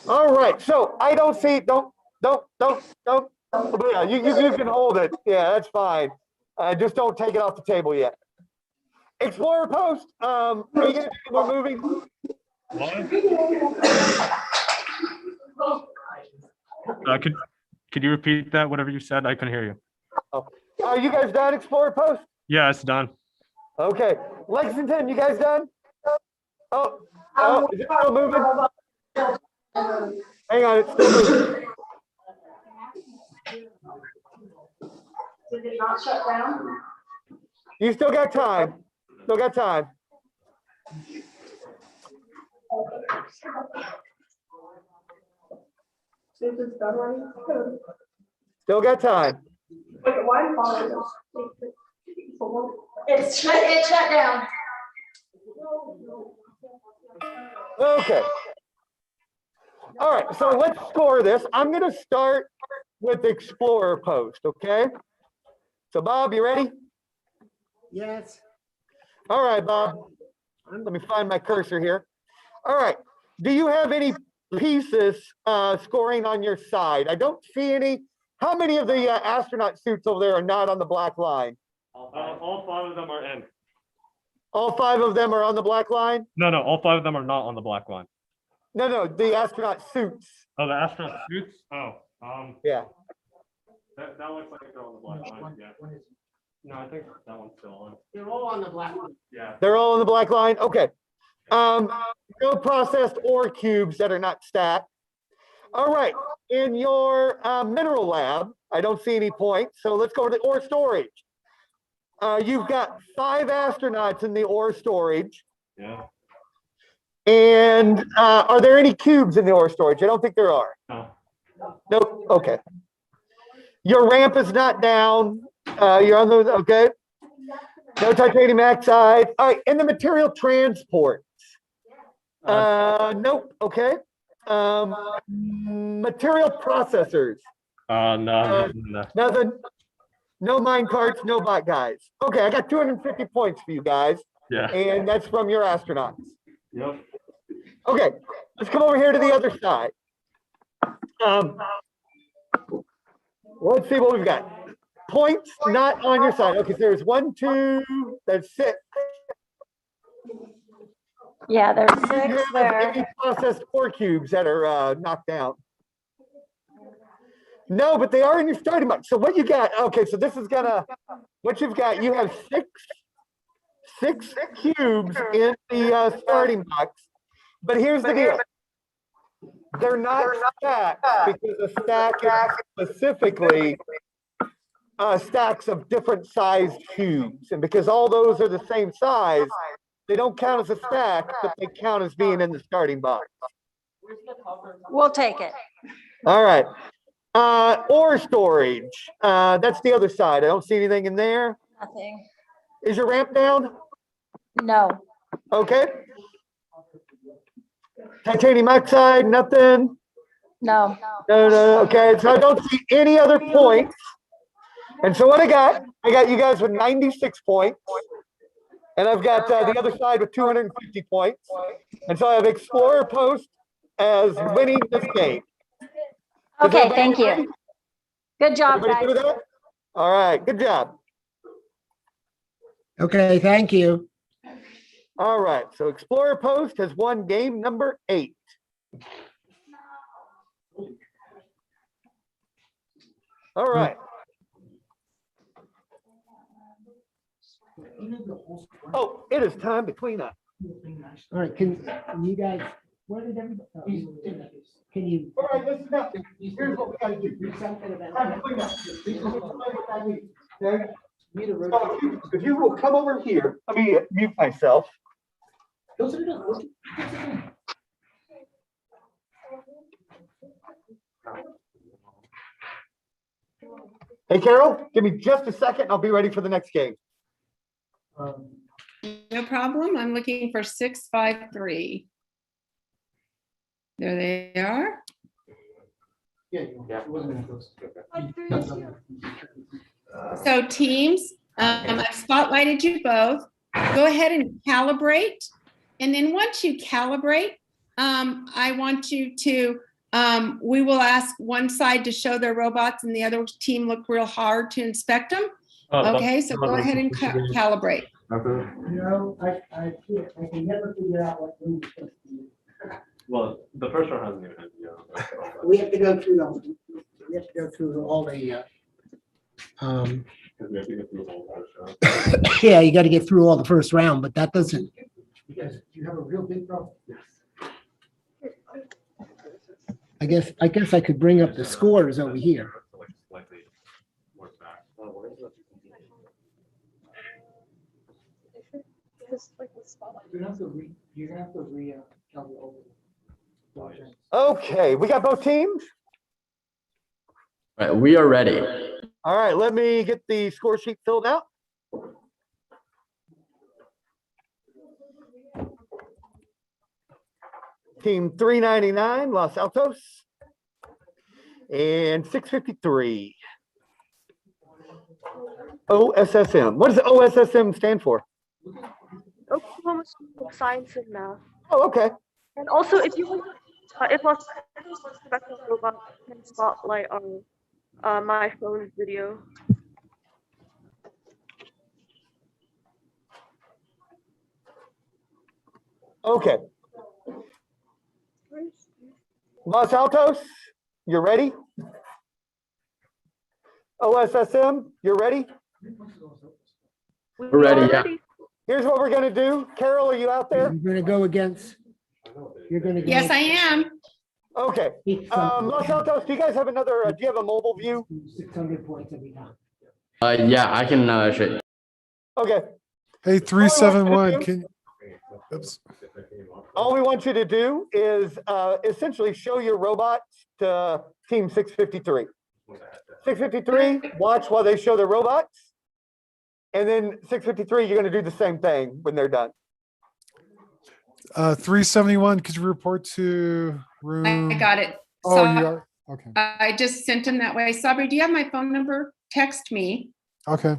All right, so I don't see, don't. Yeah, you can hold it. Yeah, that's fine. Just don't take it off the table yet. Explorer Post, are you going to do more moving? Could you repeat that? Whatever you said, I couldn't hear you. Oh. Are you guys done, Explorer Post? Yeah, it's done. Okay, Lexington, you guys done? Oh, is it still moving? Hang on, it's still moving. Did it not shut down? You still got time. Still got time. Still got time. It shut down. Okay. All right, so let's score this. I'm going to start with Explorer Post, okay? So Bob, you ready? Yes. All right, Bob. Let me find my cursor here. All right. Do you have any pieces scoring on your side? I don't see any. How many of the astronaut suits over there are not on the black line? All 5 of them are in. All 5 of them are on the black line? No, all 5 of them are not on the black line. No, the astronaut suits. Oh, the astronaut suits? Oh, yeah. That looks like they're on the black line. Yeah. No, I think that one's still on. They're all on the black one. Yeah. They're all on the black line? Okay. No processed ore cubes that are not stacked. All right. In your mineral lab, I don't see any points. So let's go to the ore storage. You've got 5 astronauts in the ore storage. Yeah. And are there any cubes in the ore storage? I don't think there are. No. Nope. Okay. Your ramp is not down. You're on the, okay. No titanium oxide. All right. In the material transport. Nope. Okay. Material processors. No. Nothing. No mine carts, no bot guys. Okay, I got 250 points for you guys. Yeah. And that's from your astronauts. Yep. Okay, let's come over here to the other side. Let's see what we've got. Points not on your side. Okay, so there's 1, 2, that's 6. Yeah, there's Do you 6 have there. any processed ore cubes that are knocked out? No, but they are in your starting box. So what you got? Okay, so this is gonna, what you've got, you have six cubes in the starting box. But here's the deal. They're not stacked because a stack is specifically stacks of different sized cubes. And because all those are the same size, they don't count as a stack, but they count as being in the starting box. We'll take it. All right. Ore storage. That's the other side. I don't see anything in there. Nothing. Is your ramp down? No. Okay. Titanium oxide, nothing. No. No. Okay, so I don't see any other points. And so what I got you guys with 96 points. And I've got the other side with 250 points. And so I have Explorer Post as winning this game. Okay, thank you. Good job, Everybody guys. good with that? All right, good job. Okay, thank you. All right, so Explorer Post has won game number 8. All right. Oh, it is time to clean up. All right, can you guys, where did everybody? Can you? All right, listen up. Here's what we gotta do. Do something about Time to clean up. Okay? So if you will come over here, let me mute myself. Hey, Carol, give me just a second. And I'll be ready for the next game. No problem. I'm looking for 653. There they are. So teams, I've spotlighted you both. Go ahead and calibrate. And then once you calibrate, I want you to, we will ask one side to show their robots and the other team look real hard to inspect them. Okay, so go ahead and calibrate. No, I can't, I can never figure out what room it's supposed to be. Well, the first one hasn't even had, We have to go through them, we have to go through all the, we have to get through the whole first round. yeah, you gotta get through all the first round, but that doesn't. Because you have a real big problem. I guess I could bring up the scores over here. You have to Okay, we got both teams. Right, we are ready. All right, let me get the score sheet filled out. Team 399, Los Altos. And 653. OSSM. What does OSSM stand for? Oklahoma School of Science and Math. Oh, okay. And also, if you want, if a spectral robot can spotlight on my phone's video. Okay. Los Altos, you're ready? OSSM, you're ready? We're ready, yeah. Here's what we're gonna do. Carol, are you out there? You're gonna go against. You're gonna. Yes, I am. Okay. Los Altos, do you guys have another, do you have a mobile view? 600 points every time. Yeah, I can show you. Okay. Hey, 371, can, oops. All we want you to do is essentially show your robot to team 653. 653, watch while they show their robots. And then 653, you're gonna do the same thing when they're done. 371, could you report to room? I got it. Oh, you are, okay, I just sent them that way. Sabri, do you have my phone number? Text me. okay.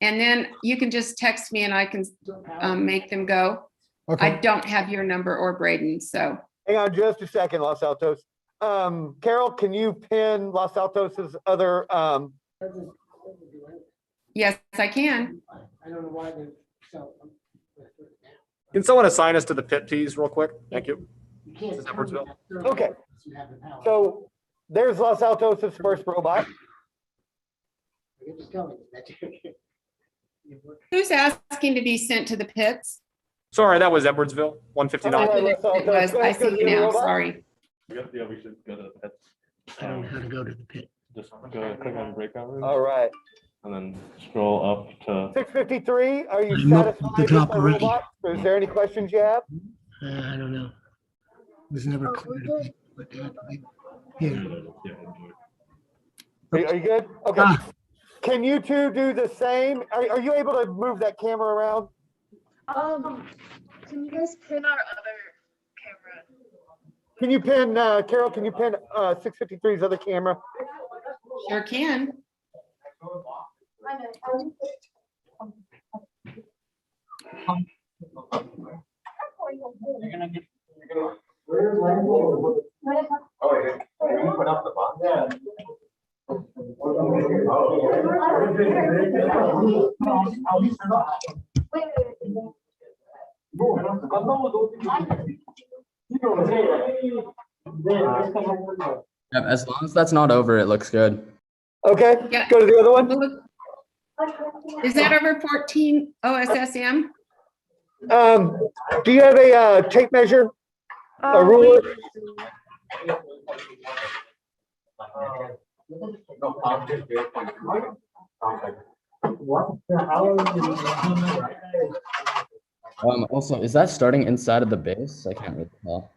And then you can just text me and I can make them go. Okay. I don't have your number or Braden, so. Hang on just a second, Los Altos. Carol, can you pin Los Altos's other, Yes, I can. I don't know why they, so. Can someone assign us to the pit, please, real quick? Thank you. You can't. This is Edwardsville. okay. So there's Los Altos's first robot. Who's asking to be sent to the pits? Sorry, that was Edwardsville, 159. It was, I see you now, sorry. Yeah, we should go to the pit. I don't know how to go to the pit. Just go click on breakout room. All right. And then scroll up to. 653, are you I'm up satisfied the with top the already. robot? Or is there any questions you have? I don't know. It was never clear to me. But, yeah. Are you good? Okay. Can you two do the same? Are you able to move that camera around? Can you guys pin our other camera? Can you pin, Carol, can you pin 653's other camera? Sure can. Yeah, as long as that's not over, it looks good. Okay, Yeah. go to the other one. Is that over 14 OSSM? Do you have a tape measure? A We ruler? Also, is that starting inside of the base? I can't really tell.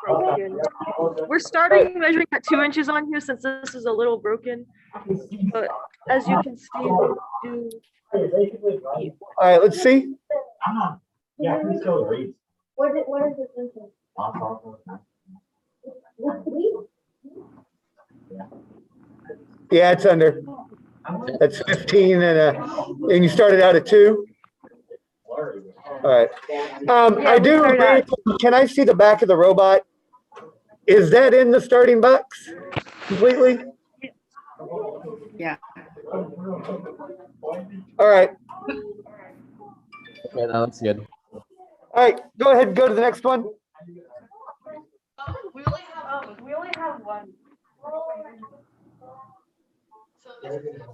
broken. We're starting measuring at 2 inches on here since this is a little broken. But as you can see, we do. All right, let's see. What is this inches? Yeah, it's under. That's 15 and you started out at 2? All right. I do, very quick, can I see the back of the robot? Is that in the starting box completely? Yeah. All right. Okay, that looks good. All right, go ahead and go to the next one. We only have one.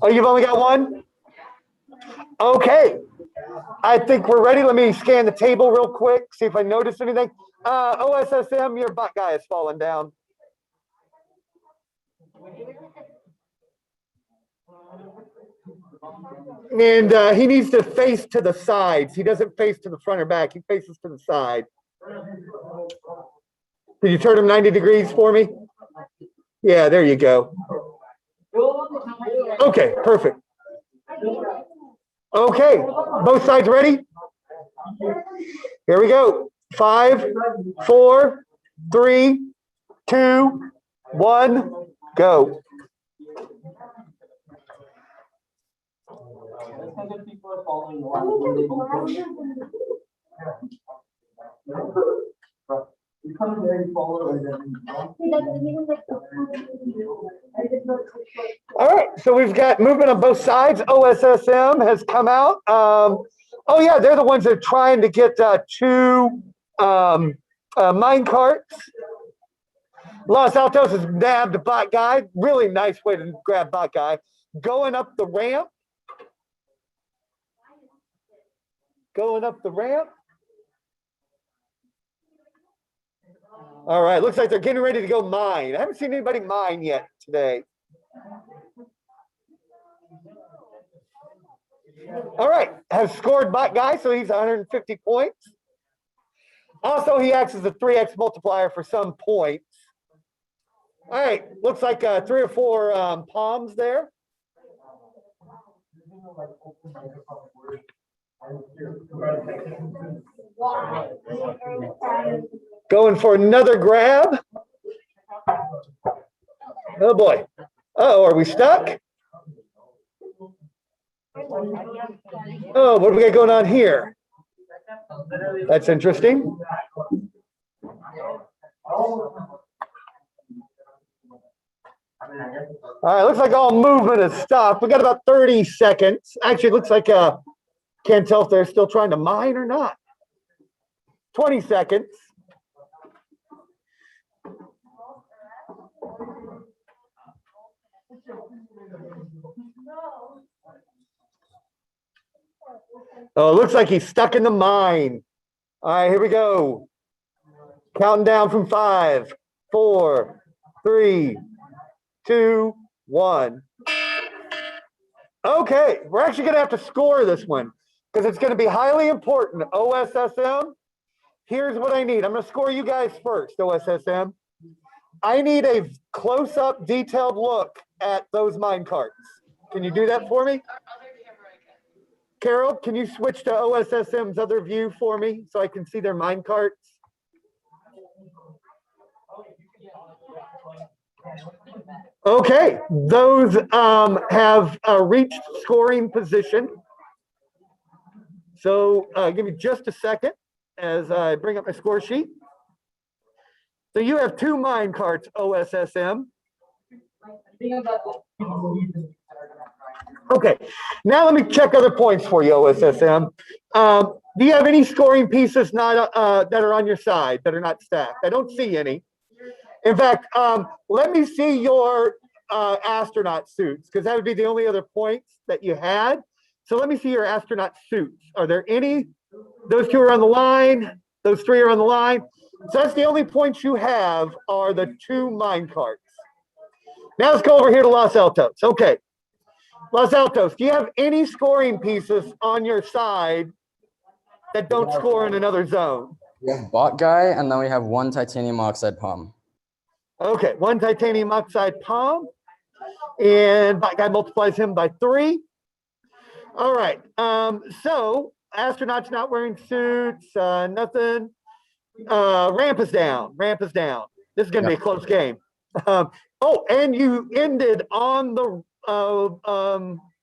Oh, you've only got one? Okay. I think we're ready. Let me scan the table real quick, see if I notice anything. OSSM, your bot guy has fallen down. And he needs to face to the sides. He doesn't face to the front or back. He faces to the side. Can you turn him 90 degrees for me? Yeah, there you go. Okay, perfect. Okay, both sides ready? Here we go. 5, 4, 3, 2, 1, go. All right, so we've got movement on both sides. OSSM has come out. Oh yeah, they're the ones that are trying to get 2 mine carts. Los Altos has nabbed bot guy. Really nice way to grab bot guy. Going up the ramp. Going up the ramp. All right, looks like they're getting ready to go mine. I haven't seen anybody mine yet today. All right, has scored bot guy, so he's 150 points. Also, he acts as a 3x multiplier for some points. All right, looks like 3 or 4 palms there. Going for another grab. Oh boy. Uh-oh, are we stuck? Oh, what do we got going on here? That's interesting. All right, looks like all movement is stopped. We got about 30 seconds. Actually, it looks like can't tell if they're still trying to mine or not. 20 seconds. Oh, it looks like he's stuck in the mine. All right, here we go. Counting down from 5, 4, 3, 2, 1. Okay, we're actually going to have to score this one because it's going to be highly important. OSSM, here's what I need. I'm going to score you guys first, OSSM. I need a close-up, detailed look at those mine carts. Can you do that for me? Carol, can you switch to OSSM's other view for me so I can see their mine carts? Okay, those have reached scoring position. So give me just a second as I bring up my score sheet. So you have 2 mine carts, OSSM. Okay, now let me check other points for you, OSSM. Do you have any scoring pieces not that are on your side that are not stacked? I don't see any. In fact, let me see your astronaut suits, because that would be the only other points that you had. So let me see your astronaut suits. Are there any? Those two are on the line. Those three are on the line. So that's the only points you have are the 2 mine carts. Now let's go over here to Los Altos. Okay. Los Altos, do you have any scoring pieces on your side that don't score in another zone? We have bot guy, and then we have 1 titanium oxide palm. Okay, 1 titanium oxide palm, and bot guy multiplies him by 3. All right, so astronauts not wearing suits, nothing. Ramp is down, ramp is down. This is gonna be a close game. Oh, and you ended on the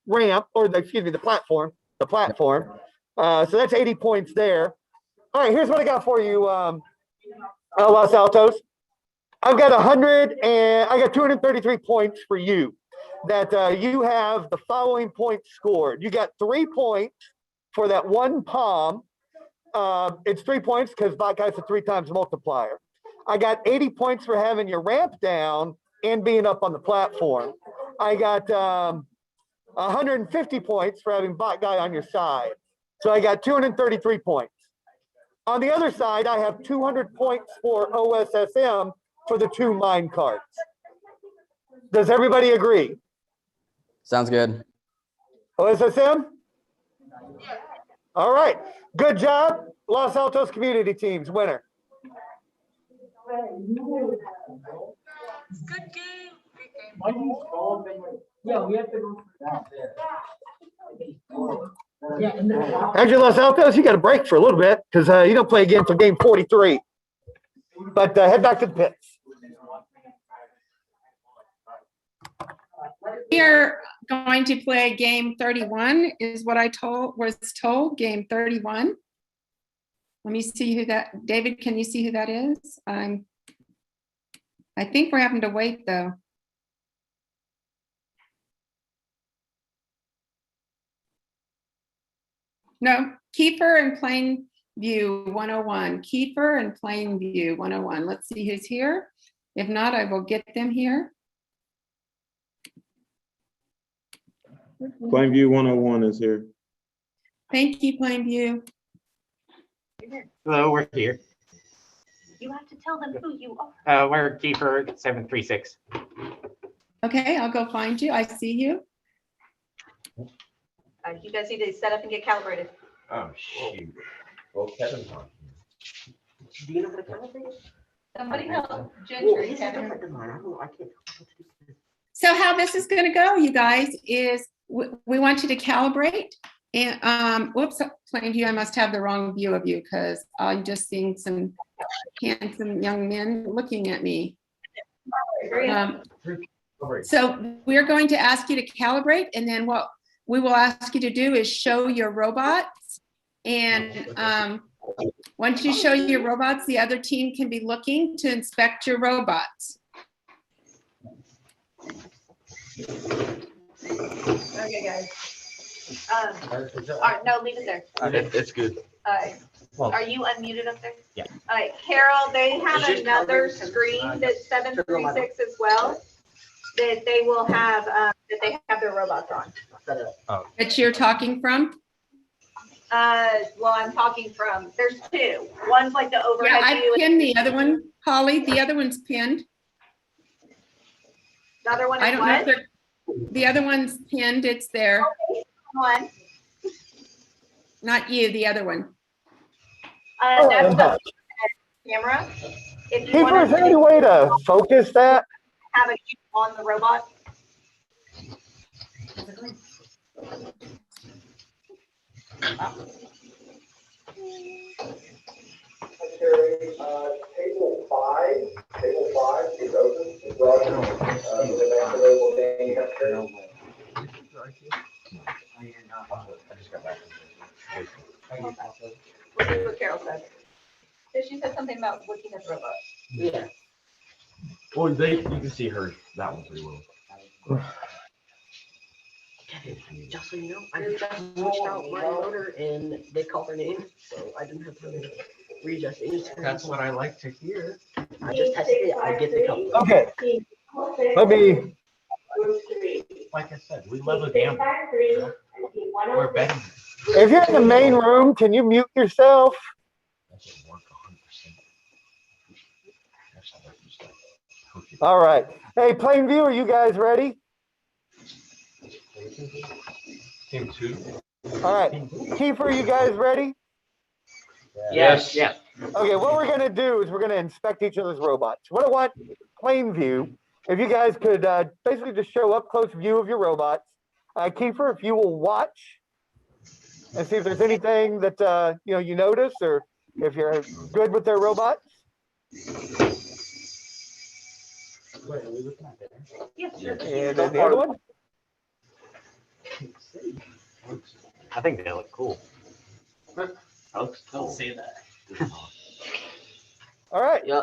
ramp, or excuse me, the platform. So that's 80 points there. All right, here's what I got for you, Los Altos. I've got 233 points for you. That you have the following points scored. You got 3 points for that 1 palm. It's 3 points because bot guy's a 3 times multiplier. I got 80 points for having your ramp down and being up on the platform. I got 150 points for having bot guy on your side. So I got 233 points. On the other side, I have 200 points for OSSM for the 2 mine carts. Does everybody agree? Sounds good. OSSM? All right, good job. Los Altos community teams, winner. Good game. Yeah, we have to go for that. Yeah, Actually, Los Altos, you got a break for a little bit because you don't play again until game 43. But head back to the pits. We are going to play game 31 is what I was told, game 31. Let me see who that, David, can you see who that is? I think we're having to wait though. No, Kiefer and Plainview 101. Kiefer and Plainview 101. Let's see who's here. If not, I will get them here. Plainview 101 is here. Thank you, Plainview. Hello, we're here. You have to tell them who you are. We're Kiefer 736. Okay, I'll go find you. I see you. You guys need to set up and get calibrated. Oh, shoot. Well, Kevin's on. Do you know how to calibrate? Somebody help Gentry. So how this is going to go, you guys, is we want you to calibrate. And whoops, Plainview, I must have the wrong view of you because I'm just seeing some handsome young men looking at me. So we're going to ask you to calibrate, and then what we will ask you to do is show your robots. And once you show your robots, the other team can be looking to inspect your robots. Okay, guys. All right, no, leave it there. It's good. Are you unmuted up there? Yeah. All right, Carol, they have another screen that's 736 as well, that they will have, that they have their robots on. Oh. That you're talking from? Well, I'm talking from, there's 2. One's like the Yeah, overhead I view. pinned the other one, Holly. The other one's pinned. The other one I is don't know if what? they're, the other one's pinned. It's there. One. Not you, the other one. That's the camera. If you Kiefer, want is there any way to focus that? have it on the robot. Table 5 is open. It's brought in. The available game cafeteria. We'll see what Carol said. She said something about looking at the robot. Yeah. Well, you can see her, that one pretty well. Just so you know, I just switched out my motor and they called their name, so I didn't have to readjust anything. That's what I like to hear. I just tested it, I get the code. Okay. Let me, Like I said, we love a gamble. We're betting. if you're in the main room, can you mute yourself? All right. Hey, Plainview, are you guys ready? Team 2. All right. Kiefer, are you guys ready? Yes. Yes. Okay, what we're gonna do is we're gonna inspect each other's robots. What I want, Plainview, if you guys could basically just show up close view of your robots. Kiefer, if you will watch and see if there's anything that you notice or if you're good with their robots. Wait, are we looking at there? Yes. And then the other one. I think they look cool. That looks cool. Don't say that. All right. Yeah,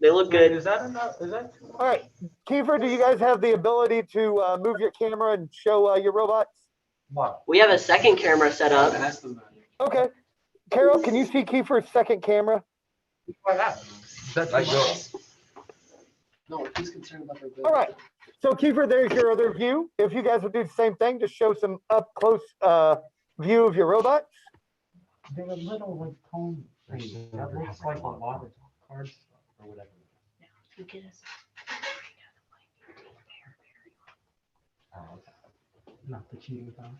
they look good. Is that enough? Is that? All right. Kiefer, do you guys have the ability to move your camera and show your robots? What? We have a second camera set up. Okay. Carol, can you see Kiefer's second camera? That's like No, he's concerned about their. All right. So Kiefer, there's your other view. If you guys would do the same thing, just show some up close view of your robots. They're a little like cone. That looks like a lot of cards or whatever. You get us. Oh, okay. Not the cheating phone.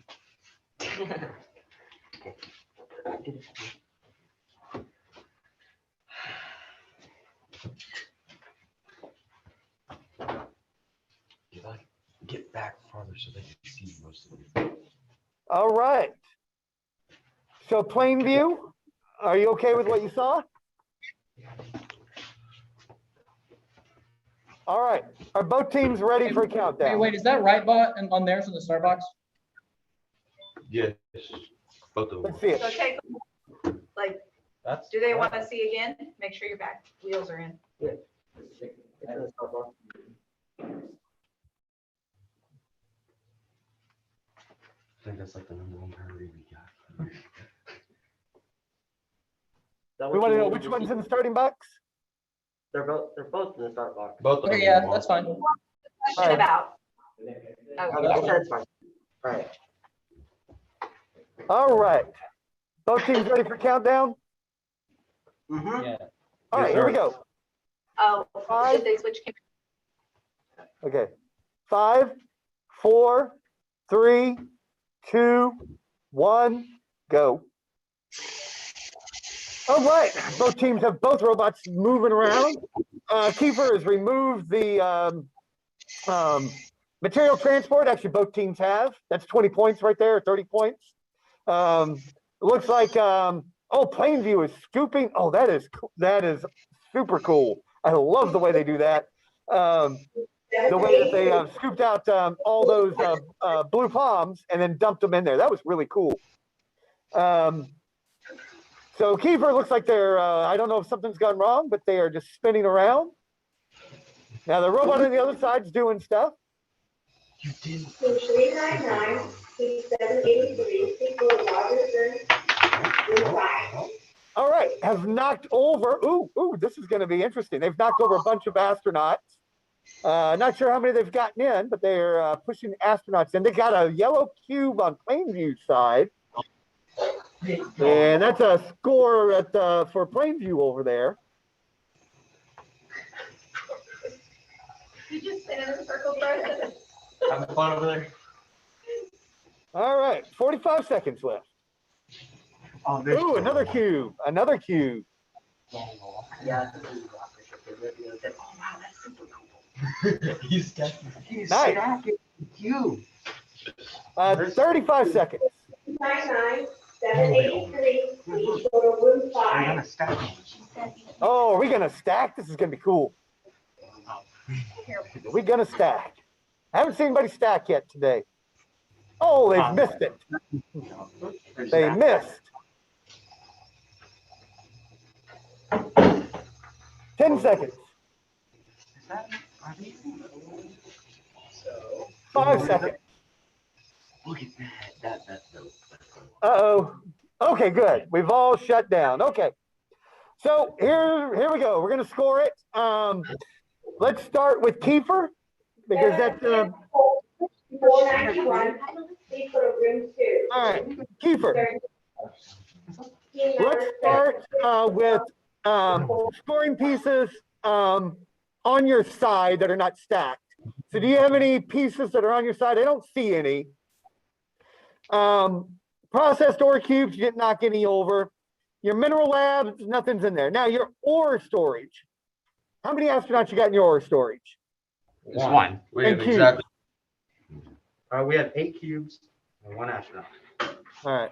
Get back farther so they can see most of it. All right. So Plainview, are you okay with what you saw? All right. Are both teams ready for a countdown? Wait, is that right bot and on there from the start box? Yes. Both of them. Let's see it. So take, like, That's. do they want to see again? Make sure your back wheels are in. I think that's like the #1 priority we got. We want to know which one's in the starting box? They're both in the start box. Both of them. Okay, yeah, that's fine. Question about. Okay, that's fine. All right. All right. Both teams ready for countdown? Mm-hmm. Yeah. All right, here we go. Oh, did they switch cameras? Okay. 5, 4, 3, 2, 1, go. All right, both teams have both robots moving around. Kiefer has removed the material transport. Actually, both teams have. That's 20 points right there, 30 points. It looks like, Plainview is scooping. Oh, that is super cool. I love the way they do that. The way that they scooped out all those blue palms and then dumped them in there. That was really cool. So Kiefer looks like they're, I don't know if something's gone wrong, but they are just spinning around. Now the robot on the other side's doing stuff. You did. 399, 783, All right, have knocked over, ooh, this is gonna be interesting. They've knocked over a bunch of astronauts. Not sure how many they've gotten in, but they're pushing astronauts in. They got a yellow cube on Plainview's side. And that's a score at for Plainview over there. You just spin in a circle, Brian. Having fun over there. All right, 45 seconds left. Oh, Ooh, another cube, another cube. Yeah. Oh wow, that's super cool. He's Nice. stacking you. 35 seconds. 399, 783, please go to room We're 5. gonna stack them. Oh, are we gonna stack? This is gonna be cool. Are we gonna stack? I haven't seen anybody stack yet today. Oh, they've missed it. They missed. 10 seconds. 5 seconds. Look at that. That's dope. Uh-oh. Okay, good. We've all shut down. Okay. So here we go. We're gonna score it. Let's start with Kiefer because that's All right. Kiefer. Let's start with scoring pieces on your side that are not stacked. So do you have any pieces that are on your side? I don't see any. Processed ore cubes, you didn't knock any over. Your mineral labs, nothing's in there. Now your ore storage. How many astronauts you got in your ore storage? Just one. We And have cubes. exactly. We have 8 cubes and 1 astronaut. All right.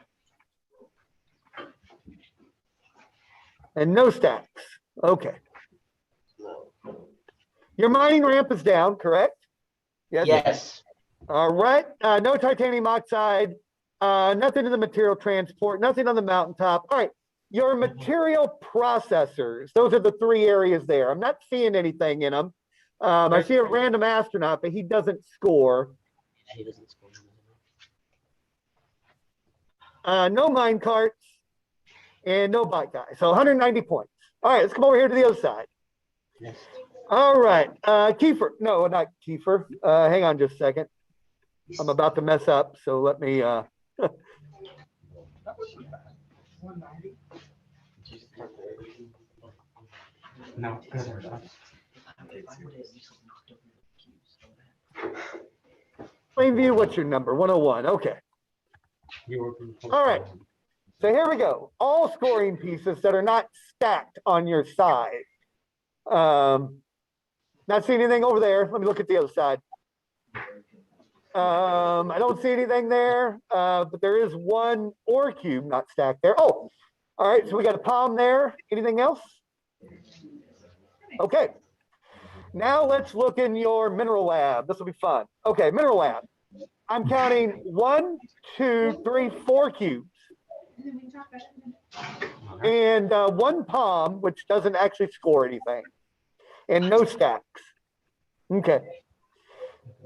And no stacks. Okay. Your mining ramp is down, correct? Yes. Yes. All right. No titanium oxide. Nothing in the material transport. Nothing on the mountaintop. All right. Your material processors. Those are the 3 areas there. I'm not seeing anything in them. I see a random astronaut, but he doesn't score. He doesn't score. No mine carts and no bot guy. So 190 points. All right, let's come over here to the other side. Yes. All right, Kiefer. No, not Kiefer. Hang on just a second. I'm about to mess up, so let me. No. Plainview, what's your number? 101. Okay. All right. So here we go. All scoring pieces that are not stacked on your side. Not seeing anything over there. Let me look at the other side. I don't see anything there, but there is 1 ore cube not stacked there. Oh, all right. So we got a palm there. Anything else? Okay. Now let's look in your mineral lab. This will be fun. Okay, mineral lab. I'm counting 1, 2, 3, 4 cubes. And 1 palm, which doesn't actually score anything. And no stacks. Okay.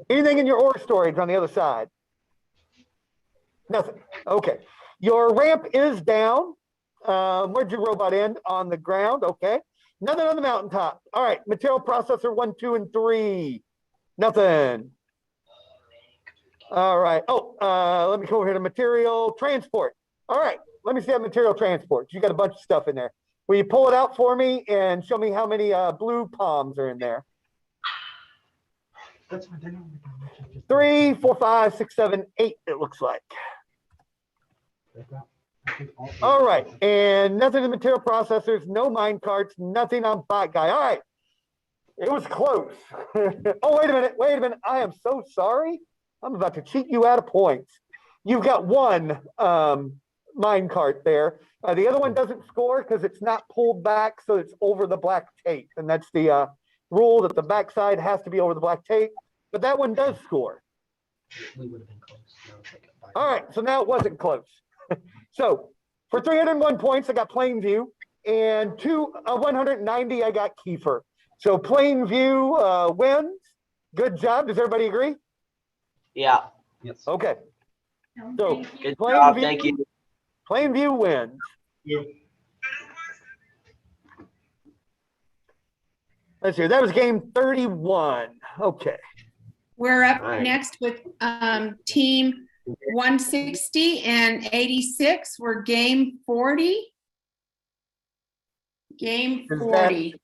Anything in your ore storage on the other side? Nothing. Okay. Your ramp is down. Where'd your robot end? On the ground. Okay. Nothing on the mountaintop. All right. Material processor 1, 2, and 3. Nothing. All right. Oh, let me go over here to material transport. All right. Let me see that material transport. You got a bunch of stuff in there. Will you pull it out for me and show me how many blue palms are in there? 3, 4, 5, 6, 7, 8, it looks like. All right. And nothing in material processors, no mine carts, nothing on bot guy. All right. It was close. Oh, wait a minute. Wait a minute. I am so sorry. I'm about to cheat you out of points. You've got 1 mine cart there. The other one doesn't score because it's not pulled back, so it's over the black tape. And that's the rule that the backside has to be over the black tape. But that one does score. All right, so now it wasn't close. So for 301 points, I got Plainview, and 190, I got Kiefer. So Plainview wins. Good job. Does everybody agree? Yeah. Yes. Okay. So Good job. Thank you. Plainview wins. Let's see. That was game 31. Okay. We're up Right. next with team 160 and 86. We're game 40. Game 40.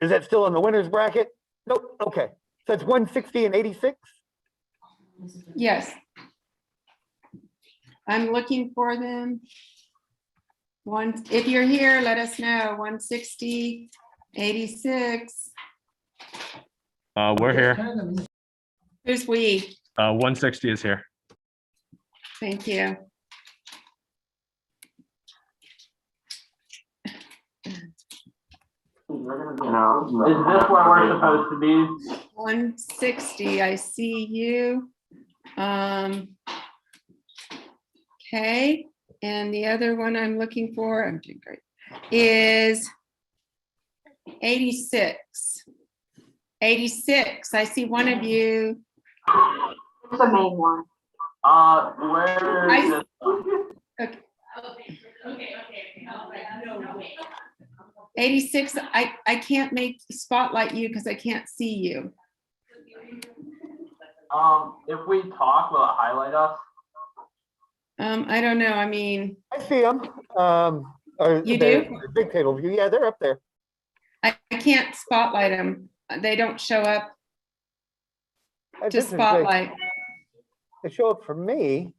Is that still in the winner's bracket? Nope. Okay. So it's 160 and 86? Yes. I'm looking for them. If you're here, let us know. 160, 86. We're here. Who's we? 160 is here. Thank you. Is this where we're supposed to be? 160, I see you. Okay, and the other one I'm looking for, I'm doing great, is 86. 86, I see one of you. It's the main one. Where I- is this? Okay. 86, I can't make spotlight you because I can't see you. If we talk, will it highlight us? I don't know, I mean, I see them. You do? Big table view. Yeah, they're up there. I can't spotlight them. They don't show up That's to interesting. spotlight. They show up for me.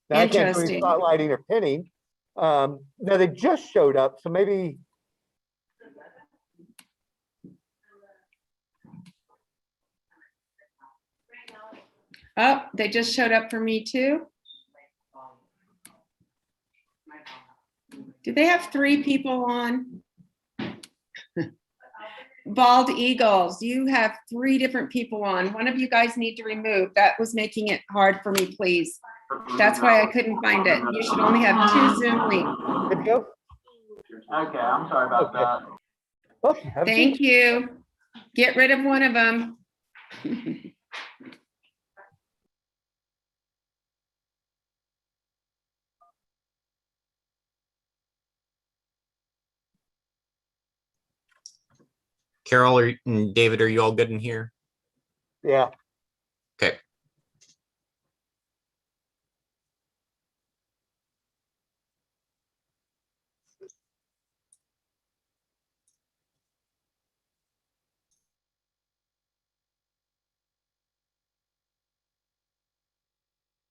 Now, I can't do any Interesting. spotlighting or pinning. No, they just showed up, so maybe. Oh, they just showed up for me too. Do they have 3 people on? Bald Eagles, you have 3 different people on. One of you guys need to remove. That was making it hard for me, please. That's why I couldn't find it. You should only have 2 Zoom links. Okay, I'm sorry about that. Okay, Thank you. Get rid of one of them. Carol and David, are you all good in here? Yeah. Okay.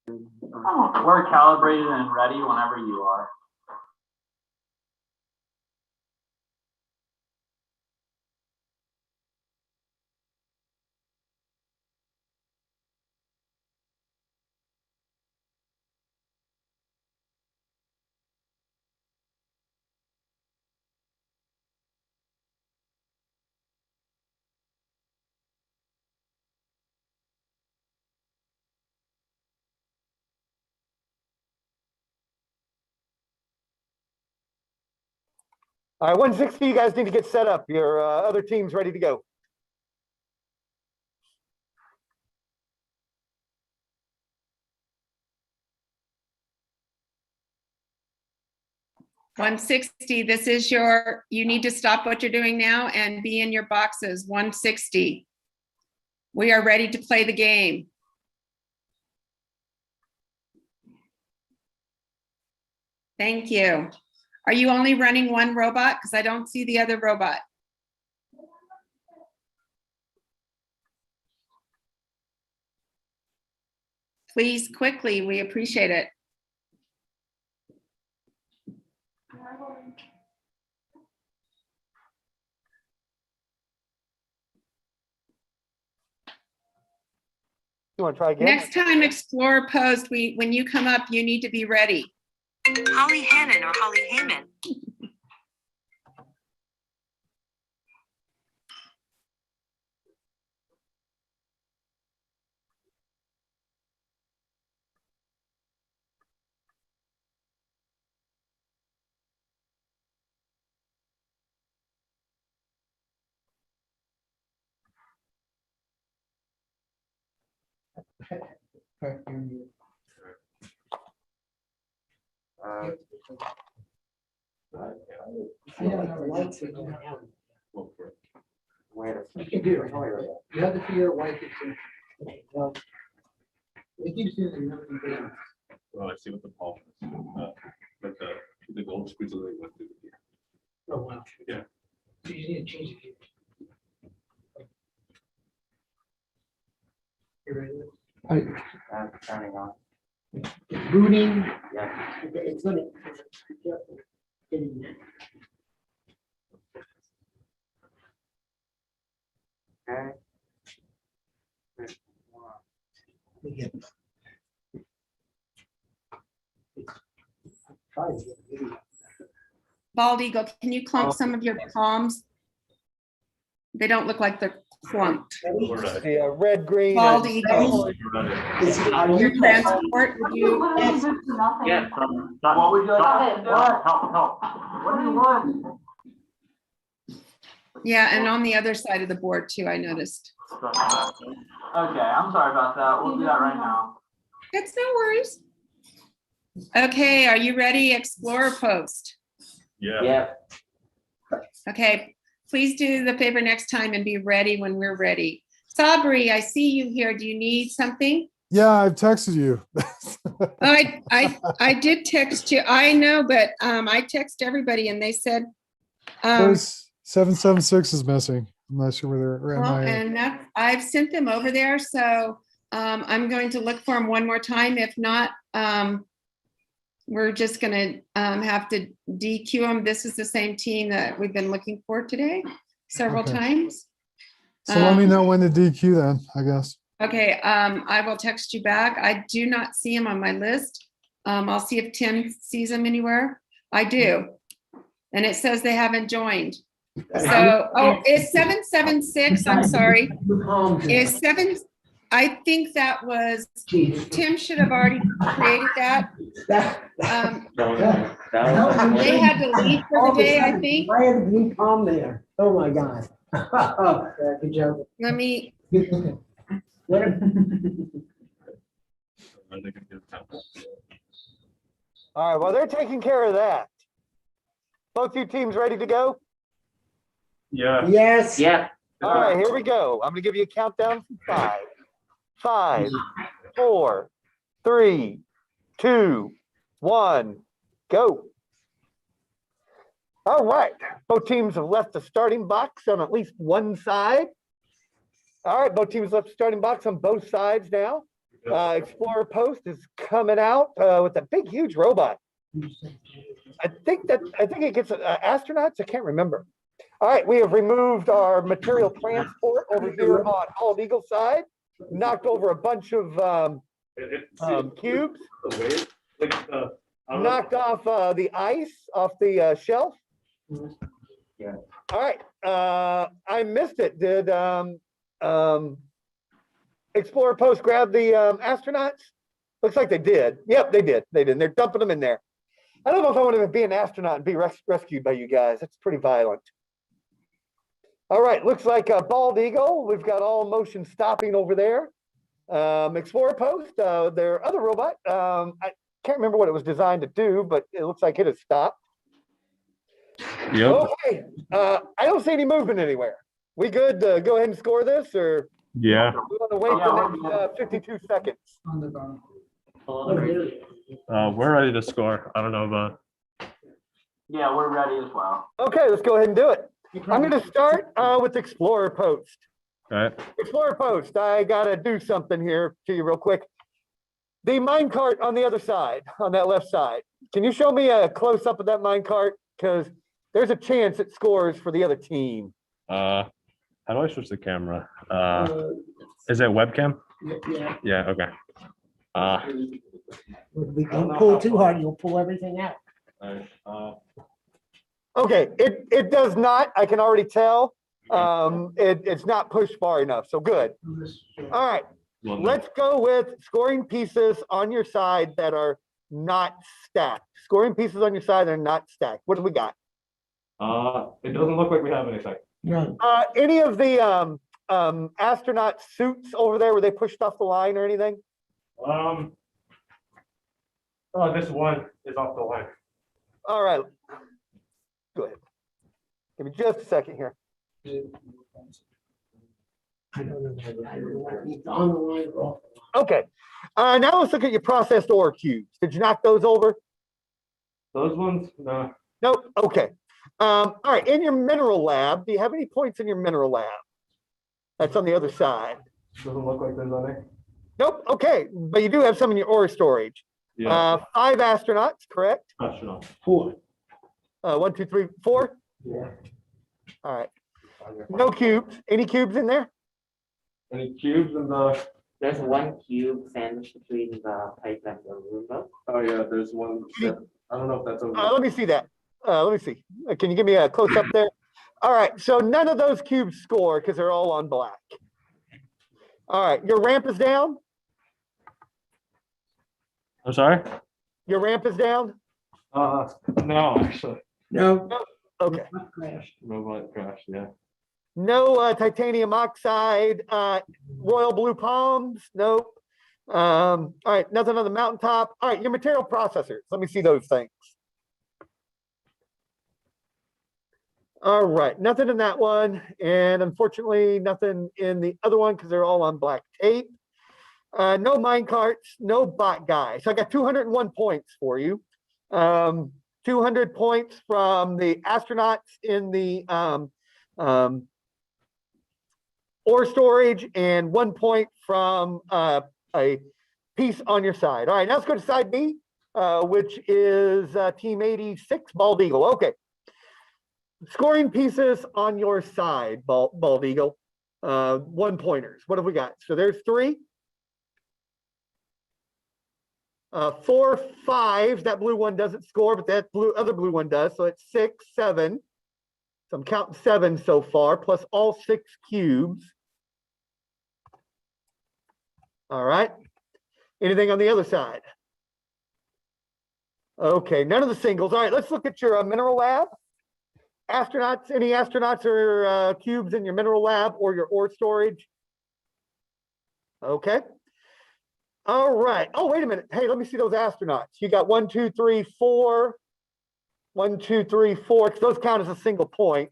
We're calibrated and ready whenever you are. All right, 160, you guys need to get set up. Your other team's ready to go. $160, this is you need to stop what you're doing now and be in your boxes. $160. We are ready to play the game. Thank you. Are you only running 1 robot? Because I don't see the other robot. Please, quickly, we appreciate it. You want to try again? Next time Explorer Post, when you come up, you need to be ready. Holly Hannon or Holly Heyman. I don't know the lights that go down. You can do it. You have to figure out why it keeps doing it. Well, it keeps doing nothing down. Well, I see what the problem is. But the gold squeeze really went through here. Oh, wow. Yeah. So you need to change it. You ready? Turning on. It's booting. Yeah. It's gonna. Be careful getting that. Okay. Bald Eagle, can you clump some of your palms? They don't look like they're clumped. The red, green. Bald and- Eagle. Your transport, would you? Yes. What would you like? Help. What do you want? Yeah, and on the other side of the board too, I noticed. Okay, I'm sorry about that. We'll do that right now. It's no worries. Okay, are you ready, Explorer Post? Yeah. Okay, please do the favor next time and be ready when we're ready. Sabri, I see you here. Do you need something? Yeah, I've texted you. I did text you. I know, but I text everybody and they said, There's 776 is missing. I'm not sure where they're well, MIA. and I've sent them over there, so I'm going to look for them one more time. If not, we're just gonna have to DQ them. This is the same team that we've been looking for today several Okay. times. So let me know when to DQ then, I guess. Okay, I will text you back. I do not see him on my list. I'll see if Tim sees him anywhere. I do. And it says they haven't joined. So, oh, is 776, I'm sorry, is I think that was, Tim should have already created that. They had to leave for the day, I think. I had a blue palm there. Oh, my God. Good job. Let me, All right, well, they're taking care of that. Both you teams ready to go? Yeah. Yes. Yeah. All right, here we go. I'm gonna give you a countdown from 5, 5, 4, 3, 2, 1, go. All right, both teams have left the starting box on at least one side. All right, both teams left the starting box on both sides now. Explorer Post is coming out with a big, huge robot. I think it gets astronauts. I can't remember. All right, we have removed our material transport over here on Bald Eagle side, knocked over a bunch of cubes, knocked off the ice off the shelf. Yeah. All right, I missed it. Did Explorer Post grab the astronauts? Looks like they did. Yep, they did. They did. They're dumping them in there. I don't know if I want to be an astronaut and be rescued by you guys. That's pretty violent. All right, looks like a Bald Eagle. We've got all motion stopping over there. Explorer Post, their other robot. I can't remember what it was designed to do, but it looks like it has stopped. Yep. Okay, I don't see any movement anywhere. We good to go ahead and score this, or Yeah. we want to wait the next 52 seconds? We're ready to score. I don't know about. Yeah, we're ready as well. Okay, let's go ahead and do it. I'm going to start with Explorer Post. All right. Explorer Post, I got to do something here to you real quick. The minecart on the other side, on that left side. Can you show me a close-up of that minecart? Because there's a chance it scores for the other team. How do I switch the camera? Is it webcam? Yeah. Yeah. Okay. We don't pull too hard, you'll pull everything out. Okay, it does not, I can already tell. It's not pushed far enough, so good. All right, let's go with scoring pieces on your side that are not stacked. Scoring pieces on your side that are not stacked. What do we got? It doesn't look like we have anything. Any of the astronaut suits over there, were they pushed off the line or anything? Oh, this one is off the line. All right. Go ahead. Give me just a second here. I don't know. I don't know whether it's on the line or off. Okay. Now let's look at your processed ore cubes. Did you knock those over? Those ones? No. Nope. Okay. All right. In your mineral lab, do you have any points in your mineral lab? That's on the other side. Doesn't look like there's any. Nope. Okay. But you do have some in your ore storage. Yeah. 5 astronauts, correct? Astronaut. 4. 1, 2, 3, 4. Yeah. All right. No cubes. Any cubes in there? Any cubes in the? There's one cube sandwiched between the pipe and the room. Oh yeah, there's one. I don't know if that's over. Let me see that. Let me see. Can you give me a close up there? All right. So none of those cubes score because they're all on black. All right. Your ramp is down. I'm sorry? Your ramp is down. No, actually. No. Okay. Robot crash. Yeah. No titanium oxide, royal blue palms. Nope. All right, nothing on the mountaintop. All right, your material processors. Let me see those things. All right, nothing in that one. And unfortunately, nothing in the other one because they're all on black tape. No mine carts, no bot guy. So I got 201 points for you. 200 points from the astronauts in the ore storage and 1 point from a piece on your side. All right, now let's go to side B, which is team 86, Bald Eagle. Okay. Scoring pieces on your side, Bald Eagle. 1 pointers. What have we got? So there's 3. 4, 5. That blue one doesn't score, but that other blue one does. So it's 6, 7. So I'm counting 7 so far, plus all 6 cubes. All right. Anything on the other side? Okay, none of the singles. All right, let's look at your mineral lab. Astronauts, any astronauts or cubes in your mineral lab or your ore storage? Okay. All right. Oh, wait a minute. Hey, let me see those astronauts. You got 1, 2, 3, 4. 1, 2, 3, 4. Those count as a single point.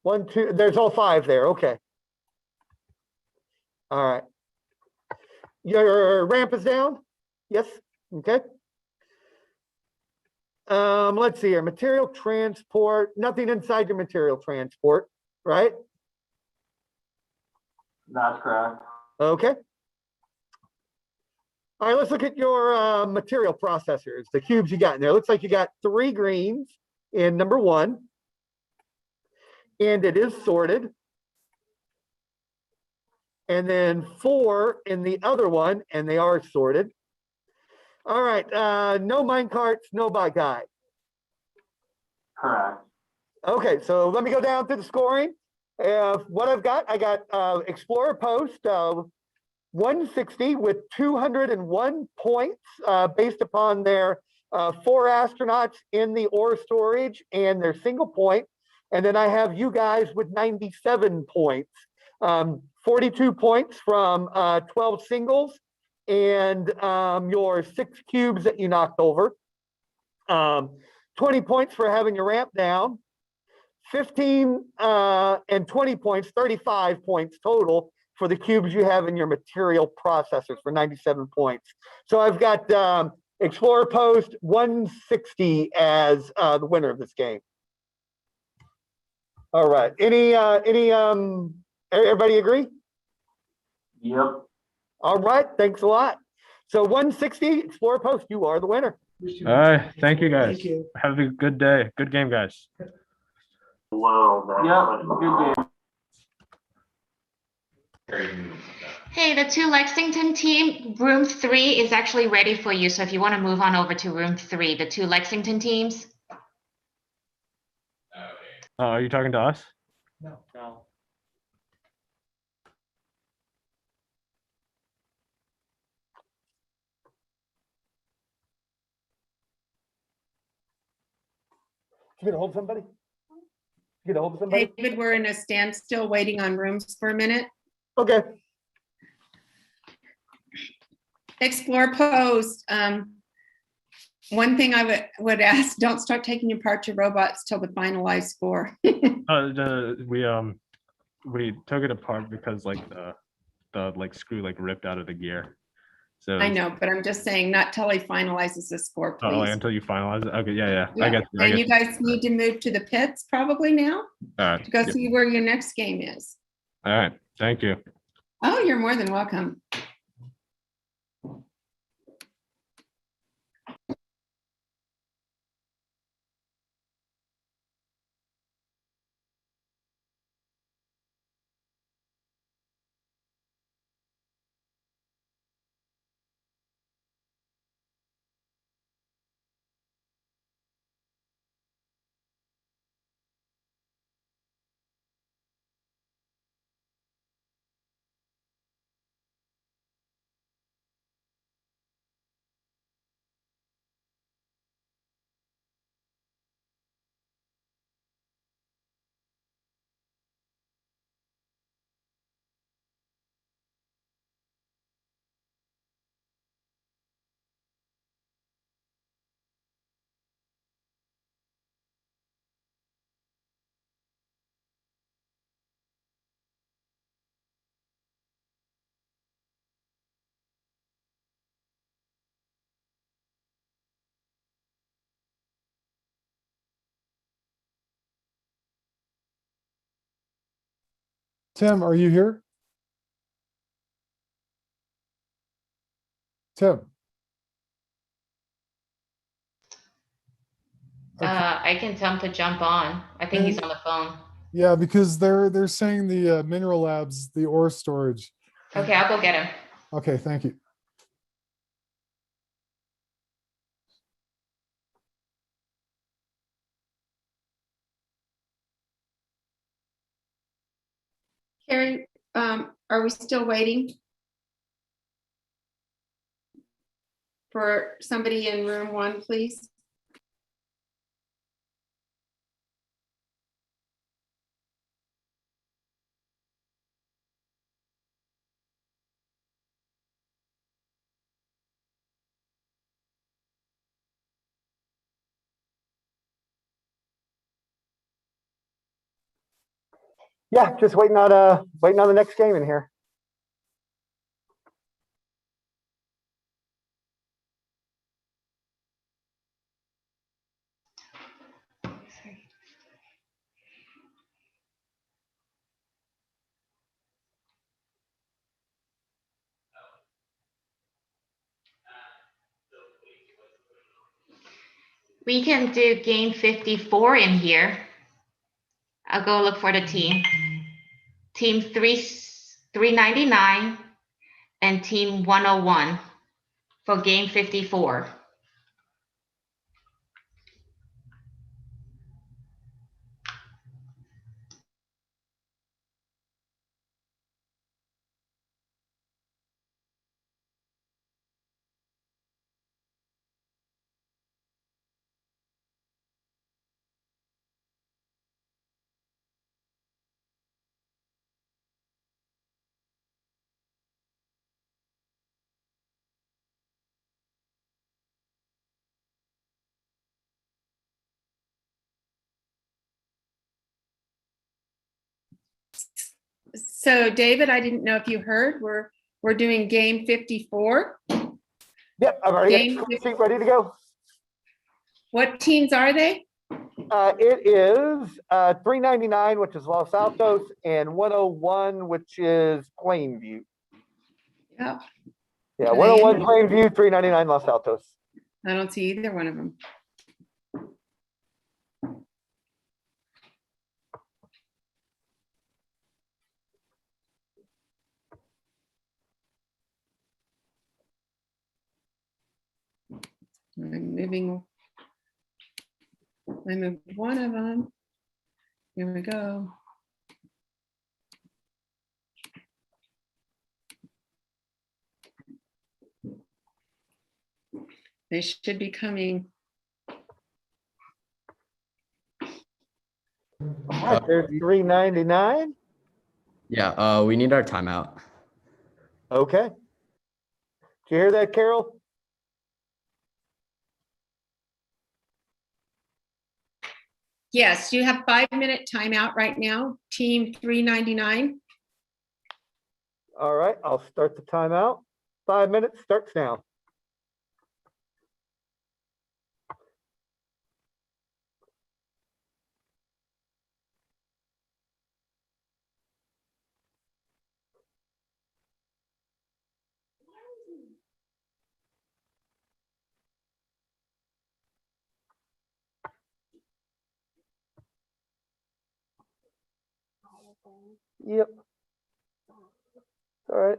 1, 2. There's all 5 there. Okay. All right. Your ramp is down? Yes. Okay. Let's see here. Material transport. Nothing inside your material transport, right? That's correct. Okay. All right, let's look at your material processors, the cubes you got in there. Looks like you got 3 greens in number 1. And it is sorted. And then 4 in the other one, and they are sorted. All right, no mine carts, no bot guy. Correct. Okay, so let me go down to the scoring. What I got Explorer Post 160 with 201 points based upon their 4 astronauts in the ore storage and their single point. And then I have you guys with 97 points. 42 points from 12 singles and your 6 cubes that you knocked over. 20 points for having your ramp down. 15 and 20 points, 35 points total for the cubes you have in your material processors for 97 points. So I've got Explorer Post 160 as the winner of this game. All right. Everybody agree? Yep. All right. Thanks a lot. So 160 Explorer Post, you are the winner. All right. Thank you guys. Thank you. Have a good day. Good game, guys. Whoa. Yep. Good game. Hey, the 2 Lexington team, room 3 is actually ready for you. So if you want to move on over to room 3, the 2 Lexington teams. Oh, are you talking to us? No. No. You gonna hold somebody? You gonna hold somebody? David, we're in a standstill waiting on rooms for a minute. Okay. Explore Post. One thing I would ask, don't start taking apart your robots till the finalized score. We took it apart because like the like screw like ripped out of the gear. So I know, but I'm just saying not till he finalizes the score, Oh, please. until you finalize it. Okay, yeah. I Yeah. get you. I And get you guys need to move to the pits probably now All right. to go Yep. see where your next game is. All right. Thank you. Oh, you're more than welcome. Tim, are you here? Tim? I can tell him to jump on. I think he's on the phone. Yeah, because they're saying the mineral labs, the ore storage. Okay, I'll go get him. Okay, thank you. Carrie, are we still waiting for somebody in room 1, please? Yeah, just waiting on the next game in here. We can do game 54 in here. I'll go look for the team. Team 399 and team 101 for game 54. So David, I didn't know if you heard, we're doing game 54. Yep, I've already Game got the sheet ready to go. What teams are they? It is 399, which is Los Altos, and 101, which is Plainview. Yeah. Yeah, Are they 101 in? Plainview, 399 Los Altos. I don't see either one of them. I'm moving. I moved one of them. Here we go. They should be coming. There's 399. Yeah, we need our timeout. Okay. Did you hear that, Carol? Yes, you have 5-minute timeout right now, team 399. All right, I'll start the timeout. 5 minutes starts now. Yep. All right.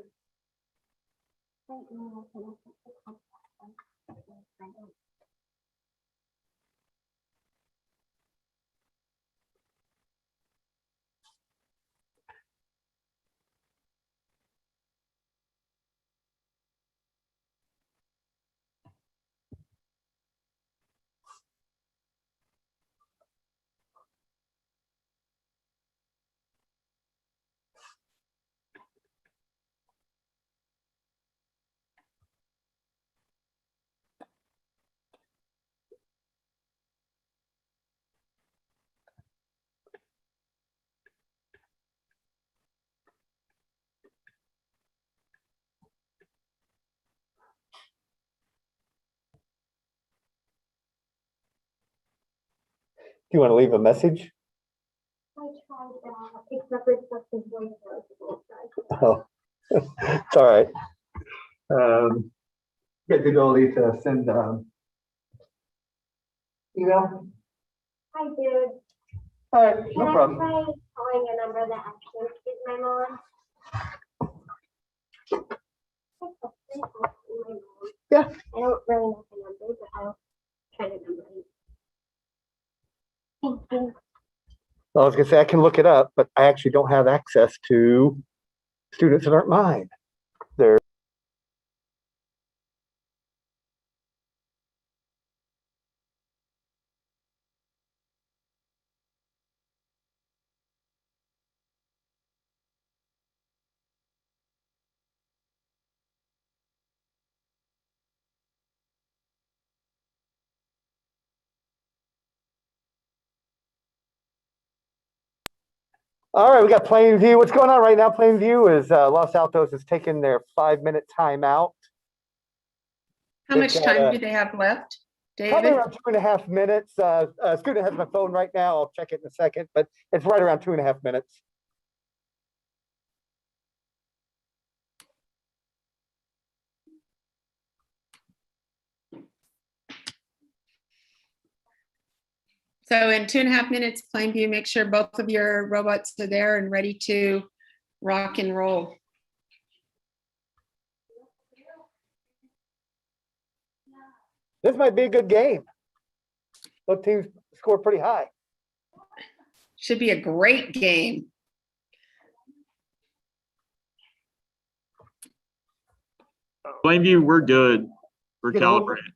Do you want to leave a message? I tried that. Oh, it's all right. Get the goalie to send email. I did. All right, no Can I problem. try calling a number that actually is my mom? Yeah. I don't really know the number, but I'll try the number. Thank you. I was gonna say I can look it up, but I actually don't have access to students that aren't mine. They're all right. We got Plainview. What's going on right now? Plainview is Los Altos is taking their 5-minute timeout. How They've much got, time do they have left, Probably David? around 2.5 minutes. Student has my phone right now. I'll check it in a second, but it's right around 2.5 minutes. So in 2.5 minutes, Plainview, make sure both of your robots are there and ready to rock and roll. This might be a good game. Both teams score pretty high. Should be a great game. Plainview, we're good. We're Get over. calibrated.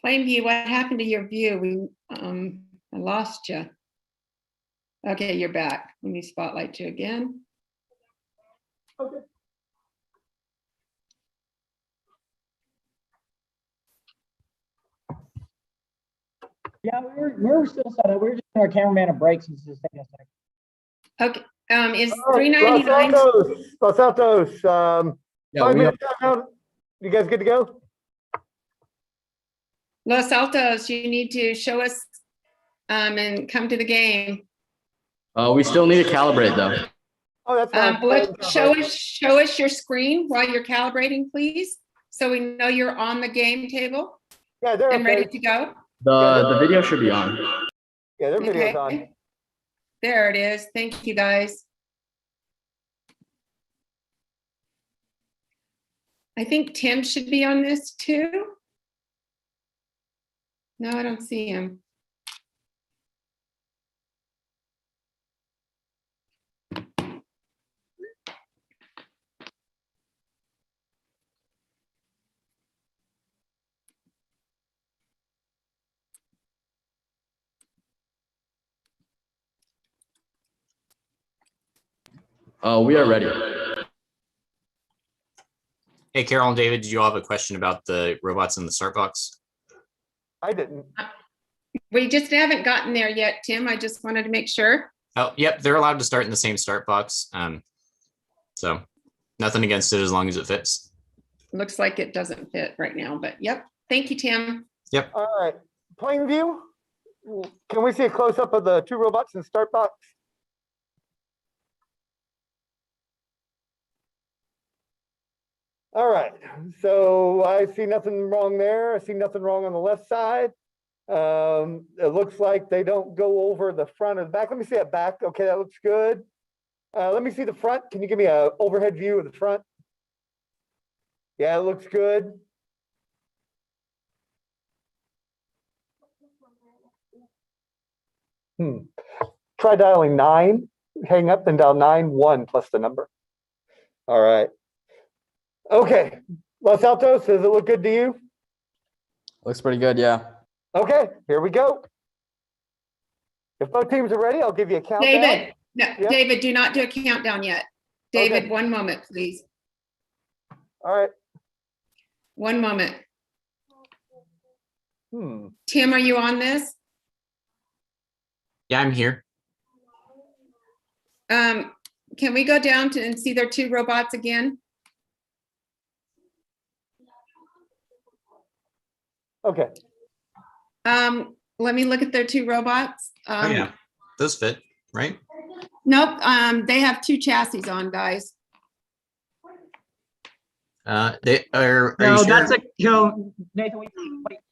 Plainview, what happened to your view? I lost you. Okay, you're back. Let me spotlight you again. Okay. Yeah, we're still set up. We're just giving our cameraman a break since it's taking a second. Okay, is All right, $3.99? Los Altos. Yeah, 5 we minutes timeout. You guys good to go? Los Altos, you need to show us and come to the game. We still need to calibrate though. Oh, that's fine. Show us your screen while you're calibrating, please, so we know you're on the game table. Yeah, they're and okay. ready to go. The video should be on. Yeah, their video's on. There it is. Thank you, guys. I think Tim should be on this too. No, I don't see him. We are ready. Hey, Carol and David, did you all have a question about the robots in the start box? I didn't. We just haven't gotten there yet, Tim. I just wanted to make sure. Oh, yep, they're allowed to start in the same start box. So nothing against it as long as it fits. Looks like it doesn't fit right now, but yep. Thank you, Tim. Yep. All right. Plainview, can we see a close up of the two robots in the start box? All right, so I see nothing wrong there. I see nothing wrong on the left side. It looks like they don't go over the front or the back. Let me see that back. Okay, that looks good. Let me see the front. Can you give me a overhead view of the front? Yeah, it looks good. Try dialing 9, hang up and dial 9-1 plus the number. All right. Okay, Los Altos, does it look good to you? Looks pretty good, yeah. Okay, here we go. If both teams are ready, I'll give you a countdown. David, no, Yep. David, do not do a countdown yet. David, Okay. 1 moment, please. All right. 1 moment. Tim, are you on this? Yeah, I'm here. Can we go down to and see their 2 robots again? Okay. Let me look at their 2 robots. Oh yeah, those fit, right? Nope, they have 2 chassis on, guys. They are. No, you sure? that's Nathan,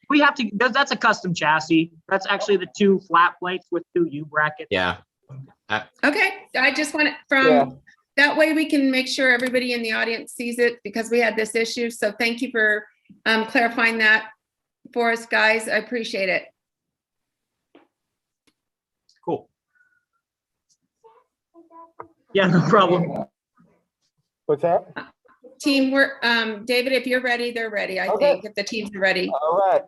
we have to, that's a custom chassis. That's actually the 2 flat plates with 2 U brackets. Yeah. Okay, I just want it from, that way we can make sure everybody in the audience sees it because we had this issue. So thank you for clarifying that for us, guys. I appreciate it. Cool. Yeah, no problem. What's that? Team, we're, David, if you're ready, they're ready, I think, if the teams are ready. All right.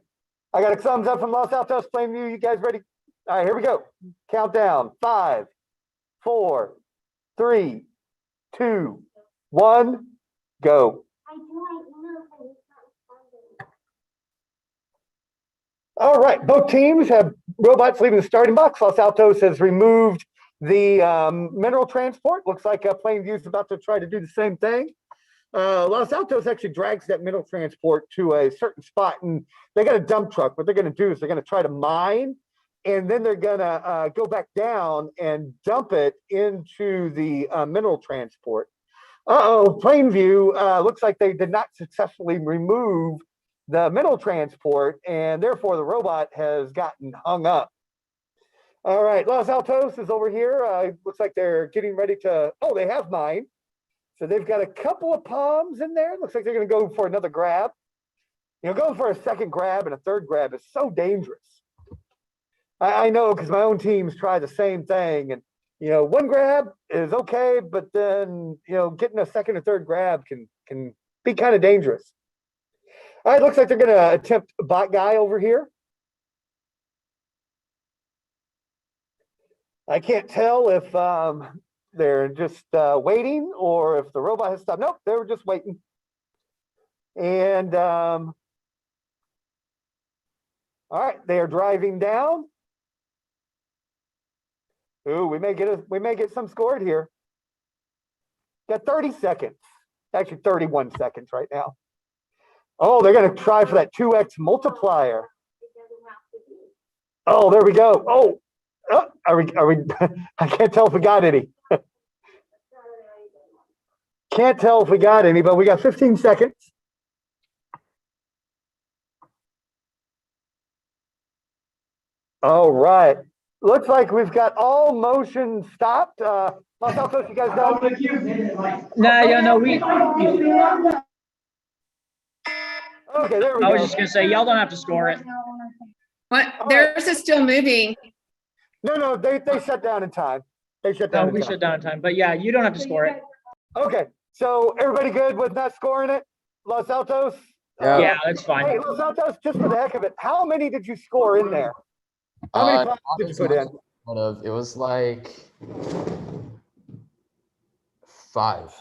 I got a thumbs up from Los Altos, Plainview. You guys ready? All right, here we go. Countdown. 5, 4, 3, 2, 1, go. All right, both teams have robots leaving the starting box. Los Altos has removed the mineral transport. Looks like Plainview is about to try to do the same thing. Los Altos actually drags that mineral transport to a certain spot, and they got a dump truck. What they're going to do is they're going to try to mine, and then they're going to go back down and dump it into the mineral transport. Plainview looks like they did not successfully remove the mineral transport, and therefore the robot has gotten hung up. All right, Los Altos is over here. Looks like they're getting ready to, they have mine. So they've got a couple of palms in there. Looks like they're going to go for another grab. You know, going for a second grab and a third grab is so dangerous. I know because my own teams try the same thing. And, you know, one grab is okay, but then, you know, getting a second or third grab can be kind of dangerous. All right, looks like they're going to attempt bot guy over here. I can't tell if they're just waiting or if the robot has stopped. Nope, they were just waiting. And all right, they are driving down. Ooh, we may get some scored here. Got 30 seconds. Actually 31 seconds right now. Oh, they're gonna try for that 2x multiplier. Oh, there we go. Oh, are we I can't tell if we got any. Can't tell if we got any, but we got 15 seconds. All right. Looks like we've got all motion stopped. Los Altos, you guys done? No, Okay, there we go. I was just gonna say, y'all don't have to score it. What? Theirs is still moving. No, they shut down in time. They shut down. No, we shut down in time, but yeah, you don't have to score it. Okay, so everybody good with not scoring it? Los Altos? Yeah, that's fine. Hey, Los Altos, just for the heck of it, how many did you score in there? How many points did you put in? It was like 5.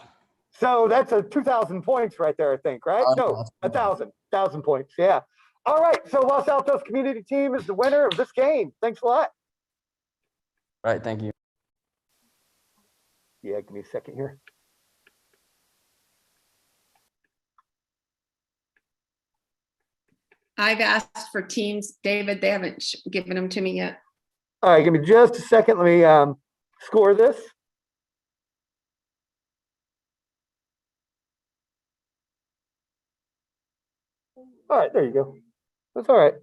So that's a 2,000 points right there, I think, right? No, 1,000 points. Yeah. All right. So Los Altos community team is the winner of this game. Thanks a lot. All right. Thank you. Yeah. Give me a second here. I've asked for teams, David. They haven't given them to me yet. All right. Give me just a second. Let me score this. All right, there you go. That's all right.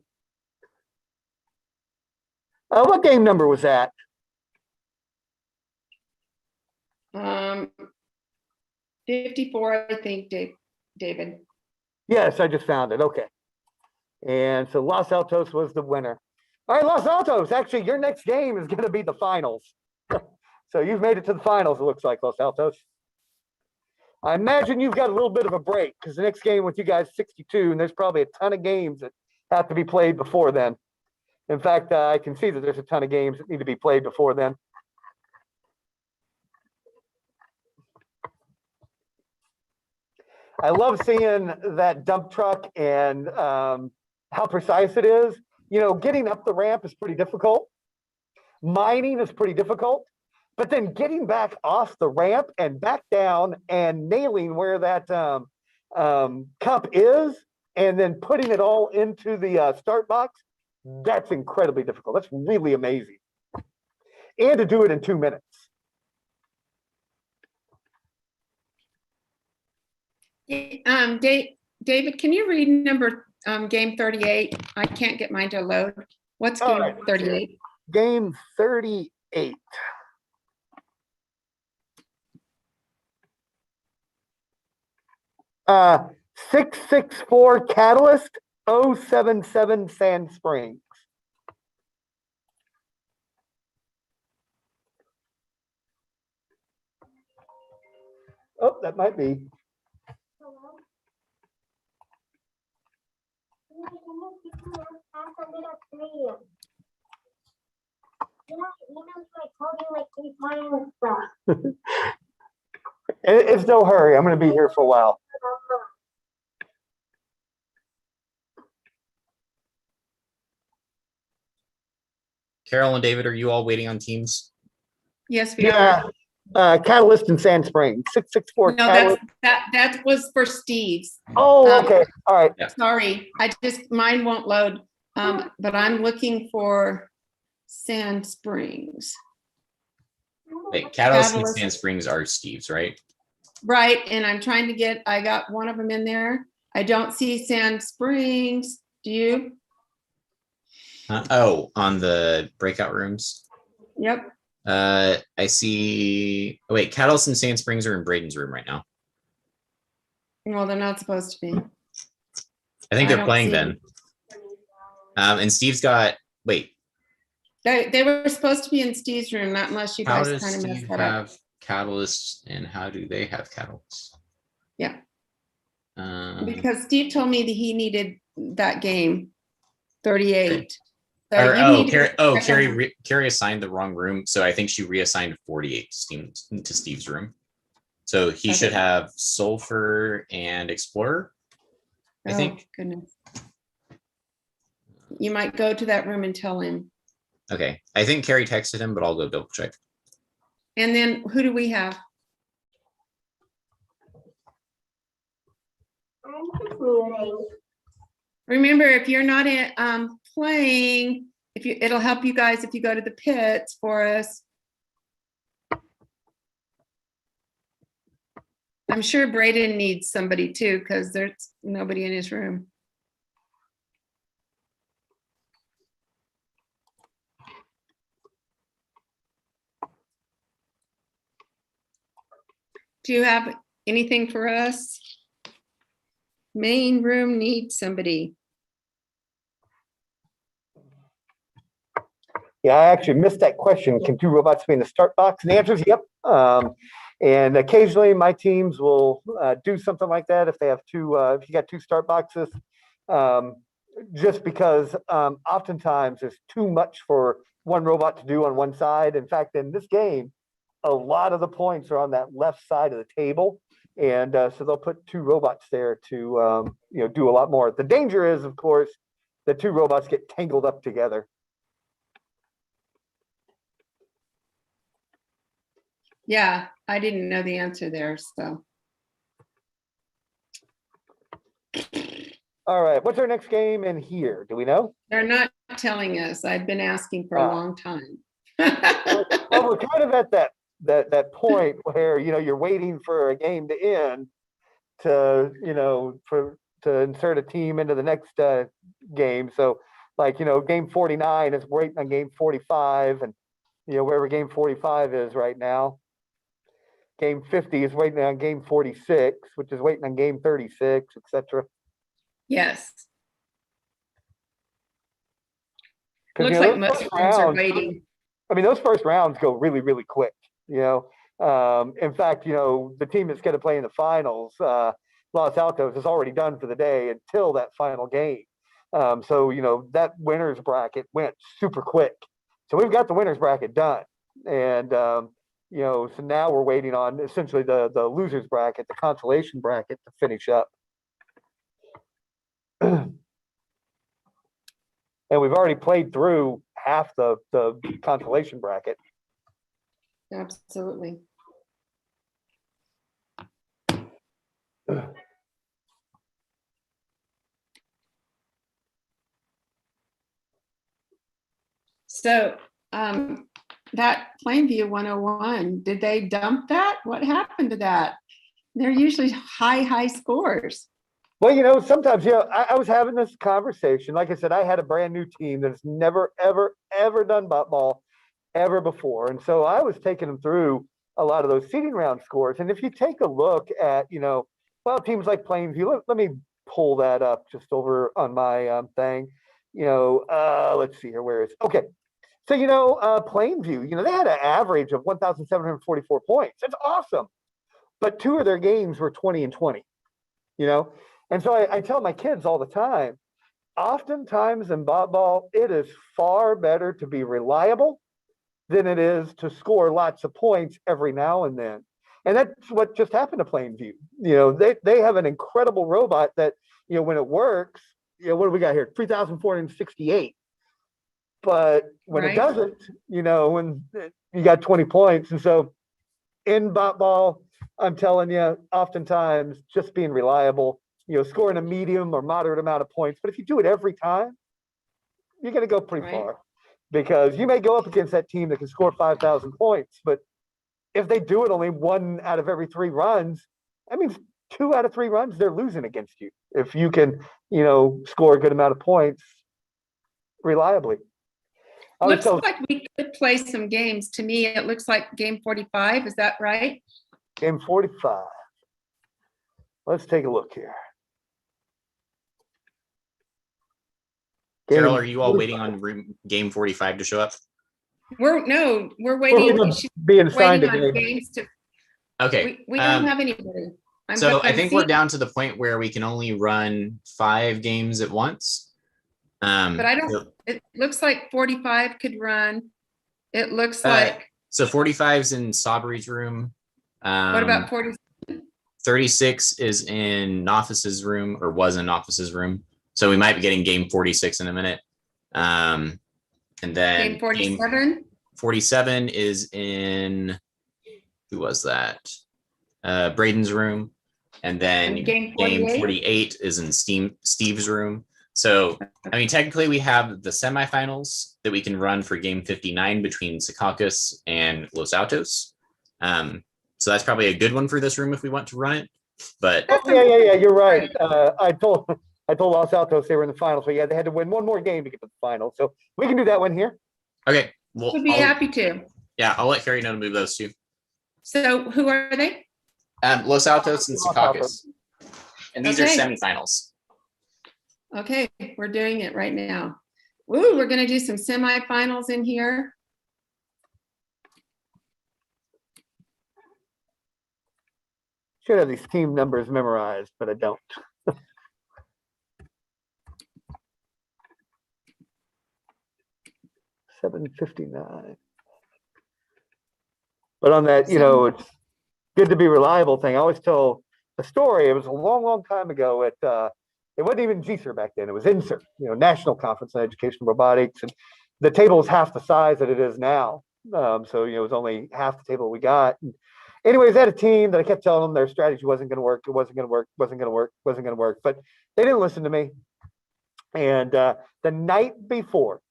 What game number was that? 54, I think, David. Yes, I just found it. Okay. And so Los Altos was the winner. All right, Los Altos, actually, your next game is going to be the finals. So you've made it to the finals, it looks like, Los Altos. I imagine you've got a little bit of a break because the next game with you guys 62, and there's probably a ton of games that have to be played before then. In fact, I can see that there's a ton of games that need to be played before then. I love seeing that dump truck and how precise it is. You know, getting up the ramp is pretty difficult. Mining is pretty difficult. But then getting back off the ramp and back down and nailing where that cup is and then putting it all into the start box, that's incredibly difficult. That's really amazing. And to do it in 2 minutes. David, can you read number game 38? I can't get mine to load. What's game 38? Game 38. Uh, 664 Catalyst, 077 Sand Springs. Oh, that might be. It's no hurry. I'm going to be here for a while. Carol and David, are you all waiting on Teams? Yes, we are. Catalyst in Sand Springs, 664. No, that was for Steve's. Oh, okay. All right. Sorry, mine won't load. But I'm looking for Sand Springs. Wait, Catalyst and Sand Springs are Steve's, right? Right, and I'm trying to get, I got one of them in there. I don't see Sand Springs. Do you? Oh, on the breakout rooms? Yep. I see. Oh, wait, Catalyst and Sand Springs are in Braden's room right now. Well, they're not supposed to be. I think they're playing then. And Steve's got, wait. They were supposed to be in Steve's room, not unless you guys kind of messed that up. Have Catalyst and how do they have Catalyst? Yeah. Because Steve told me that he needed that game, 38. So Carrie assigned the wrong room, so I think she reassigned 48 to Steve's room. So he should have Sulfur and Explorer, I think. Goodness. You might go to that room and tell him. Okay, I think Carrie texted him, but I'll go double check. And then who do we have? Remember, if you're not playing, it'll help you guys if you go to the pits for us. I'm sure Braden needs somebody too, because there's nobody in his room. Do you have anything for us? Main room needs somebody. Yeah, I actually missed that question. Can two robots be in the start box? And the answer is yep. And occasionally my teams will do something like that if they have two, if you got two start boxes, just because oftentimes there's too much for one robot to do on one side. In fact, in this game, a lot of the points are on that left side of the table. And so they'll put two robots there to do a lot more. The danger is, of course, the two robots get tangled up together. Yeah, I didn't know the answer there, so. All right, what's our next game in here? Do we know? They're not telling us. I've been asking for a long time. Well, we're kind of at that point where you're waiting for a game to end to for to insert a team into the next game. So like, game 49 is waiting on game 45 and, wherever game 45 is right now. Game 50 is waiting on game 46, which is waiting on game 36, etc. Yes. 'Cause, Looks those like most first rooms are rounds- waiting. I mean, those first rounds go really, really quick, In fact, the team that's going to play in the finals, Los Altos, is already done for the day until that final game. So, that winner's bracket went super quick. So we've got the winner's bracket done. And, so now we're waiting on essentially the loser's bracket, the consolation bracket to finish up. And we've already played through half the consolation bracket. Absolutely. So, that Plainview 101, did they dump that? What happened to that? They're usually high scores. Well, sometimes, I was having this conversation. Like I said, I had a brand new team that's never, ever, ever done Botball ever before. And so I was taking them through a lot of those seeding round scores. And if you take a look at, teams like Plainview, let me pull that up just over on my thing. Let's see here. Where is, okay. So, Plainview, they had an average of 1,744 points. That's awesome. But 2 of their games were 20 and 20, And so I tell my kids all the time, oftentimes in Botball, it is far better to be reliable than it is to score lots of points every now and then. And that's what just happened to Plainview. They have an incredible robot that, when it works, what do we got here? 3,468. But when it doesn't, when you got 20 points. And so in Botball, I'm telling you, oftentimes just being reliable, scoring a medium or moderate amount of points. But if you do it every time, you're going to go pretty far, because you may go up against that team that can score 5,000 points. But if they do it only 1 out of every 3 runs, that means 2 out of 3 runs, they're losing against you. If you can, score a good amount of points reliably. Looks like we could play some games. To me, it looks like game 45. Is that right? Game 45. Let's take a look here. Carol, are you all waiting on game 45 to show up? We're waiting. Being assigned waiting a on game. games to. Okay. We don't have anybody. So I think we're down to the point where we can only run 5 games at once. But I don't. It looks like 45 could run. It looks like. So 45's in Sabri's room. What about 40? 36 is in Nofis's room, or was in Nofis's room. So we might be getting game 46 in a minute. And then Game 47? 47 is in, who was that? Braden's room. And then And game game 48? 48 is in Steve's room. So, I mean, technically we have the semifinals that we can run for game 59 between Secaucus and Los Altos. So that's probably a good one for this room if we want to run it. But Yeah, you're right. I told Los Altos they were in the finals, so yeah, they had to win 1 more game to get to the final. So we can do that one here. Okay. Well, Would be happy to. Yeah, I'll let Carrie know to move those 2. So who are they? Los Altos and Secaucus. And these are semifinals. Okay, we're doing it right now. Ooh, we're going to do some semifinals in here. Should have these team numbers memorized, but I don't. $7.59. But on that, it's good to be reliable thing. I always tell a story. It was a long, long time ago at it wasn't even GSER back then. It was INSER, National Conference on Educational Robotics. And the table was half the size that it is now. So, it was only half the table we got. And anyways, I had a team that I kept telling them their strategy wasn't going to work. It wasn't going to work, wasn't going to work, wasn't going to work. But they didn't listen to me. And the night before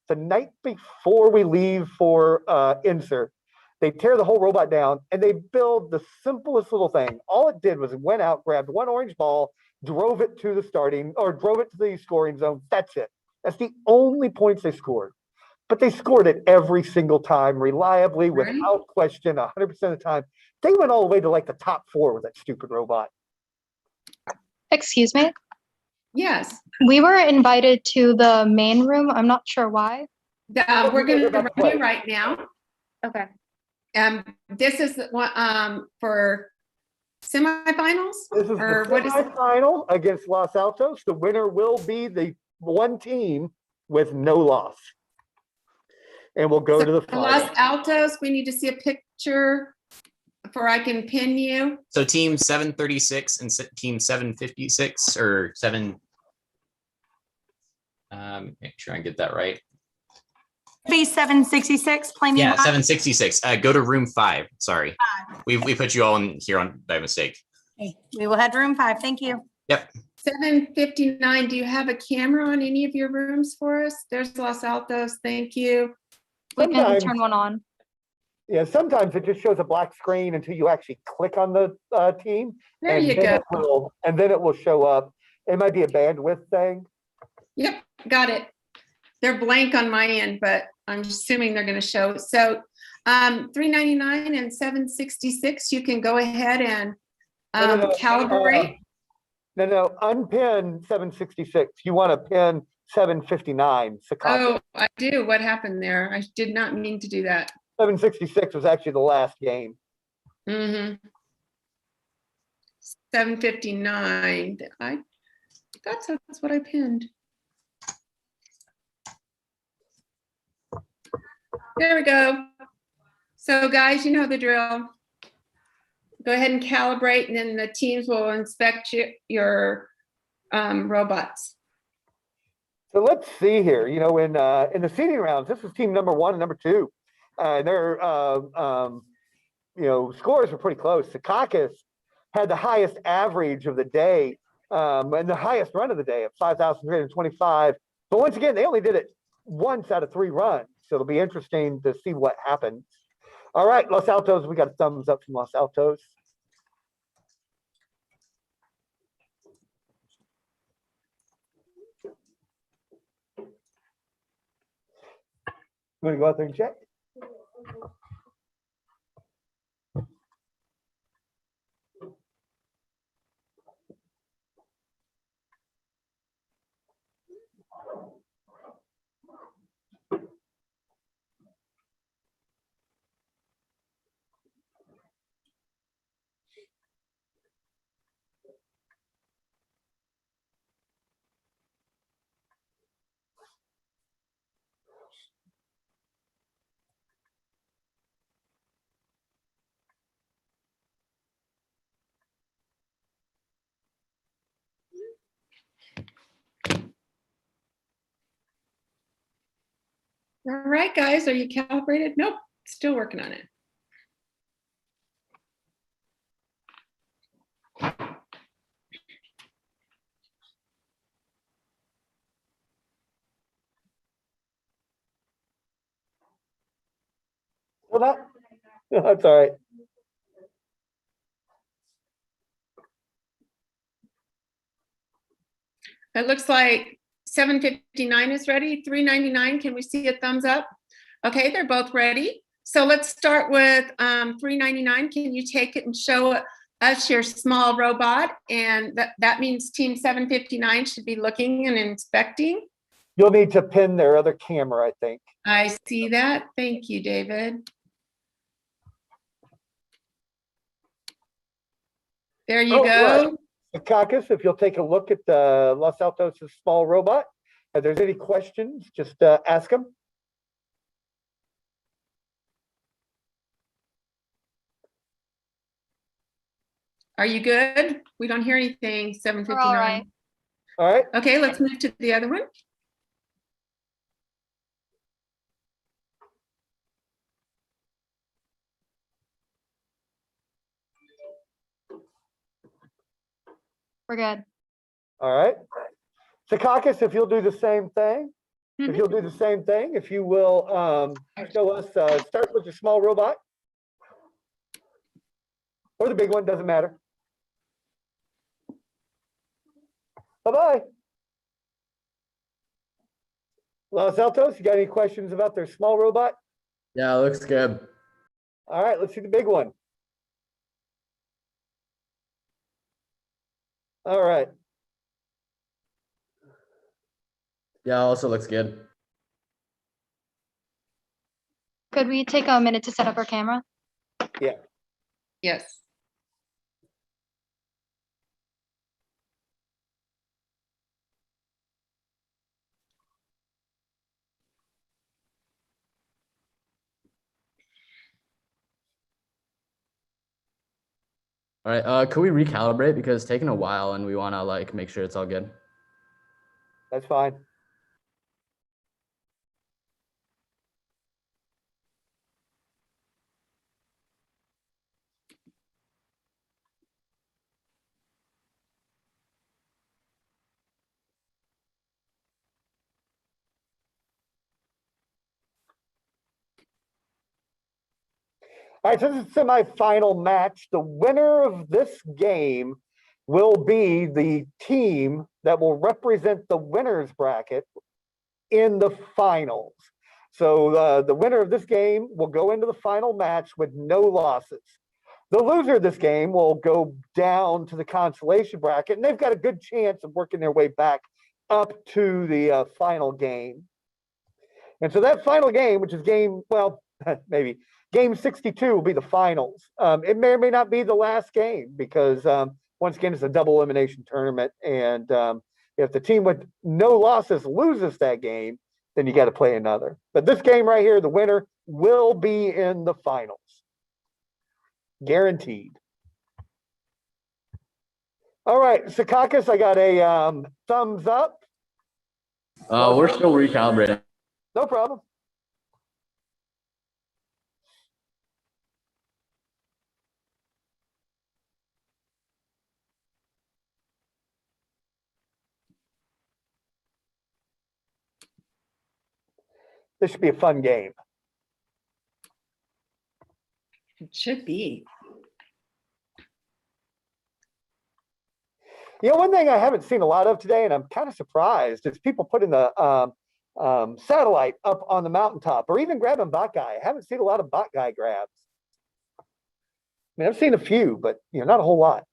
we leave for INSER, they tear the whole robot down and they build the simplest little thing. All it did was it went out, grabbed 1 orange ball drove it to the starting or drove it to the scoring zone. That's it. That's the only points they scored. But they scored it every single time, reliably, without question, 100% of the time. They went all the way to like the top 4 with that stupid robot. Excuse me? Yes. We were invited to the main room. I'm not sure why. We're going to run you right now. Okay. This is one for semifinals? This is Or the what is it? semifinal against Los Altos. The winner will be the one team with no loss. And we'll go to the final. Los Altos, we need to see a picture for I can pin you. So team 736 and team 756 or 7. Make sure I get that right. Be 766, plain Yeah, and white. 766. Go to room 5. Sorry. We put you all in here by mistake. Okay, we will head to room 5. Thank you. Yep. 759, do you have a camera on any of your rooms for us? There's Los Altos, thank you. We can turn one on. Yeah, sometimes it just shows a black screen until you actually click on the team. There and you then go. then it will show up. It might be a bandwidth thing. Yep, got it. They're blank on my end, but I'm assuming they're going to show. So 399 and 766, you can go ahead and calibrate. No, unpin 766. You want to pin 759. Oh, I do. What happened there? I did not mean to do that. 766 was actually the last game. 759. That's what I pinned. There we go. So guys, you know the drill. Go ahead and calibrate, and then the teams will inspect your robots. So let's see here. You know, in the seeding rounds, this was team number 1 and number 2. Their scores were pretty close. Secaucus had the highest average of the day and the highest run of the day at 5,325. But once again, they only did it once out of 3 runs. So it'll be interesting to see what happens. All right, Los Altos, we got a thumbs up from Los Altos. You want to go out there and check? All right, guys, are you calibrated? Nope, still working on it. Well, that's all right. It looks like 759 is ready. 399, can we see a thumbs up? Okay, they're both ready. So let's start with 399. Can you take it and show us your small robot? And that means team 759 should be looking and inspecting. You'll need to pin their other camera, I think. I see that. Thank you, David. There you go. Secaucus, if you'll take a look at the Los Altos' small robot, if there's any questions, just ask them. Are you good? We don't hear anything, 759. We're all right. All right. Okay, let's move to the other one. We're good. All right. Secaucus, if you'll do the same thing, if you will show us, start with your small robot. Or the big one, doesn't matter. Bye-bye. Los Altos, you got any questions about their small robot? Yeah, looks good. All right, let's see the big one. All right. Yeah, also looks good. Could we take a minute to set up our camera? Yeah. Yes. All right, could we recalibrate because it's taking a while and we want to like make sure it's all good. That's fine. All right, so this is the semifinal match. The winner of this game will be the team that will represent the winner's bracket in the finals. So the winner of this game will go into the final match with no losses. The loser of this game will go down to the consolation bracket, and they've got a good chance of working their way back up to the final game. And so that final game, which is game, well, maybe game 62 will be the finals. It may or may not be the last game because once again, it's a double elimination tournament. And if the team with no losses loses that game, then you got to play another. But this game right here, the winner will be in the finals. Guaranteed. All right, Secaucus, I got a thumbs up. We're still recalibrating. No problem. This should be a fun game. It should be. You know, one thing I haven't seen a lot of today, and I'm kind of surprised, is people putting the satellite up on the mountaintop or even grabbing bot guy. I haven't seen a lot of bot guy grabs. I mean, I've seen a few, but not a whole lot.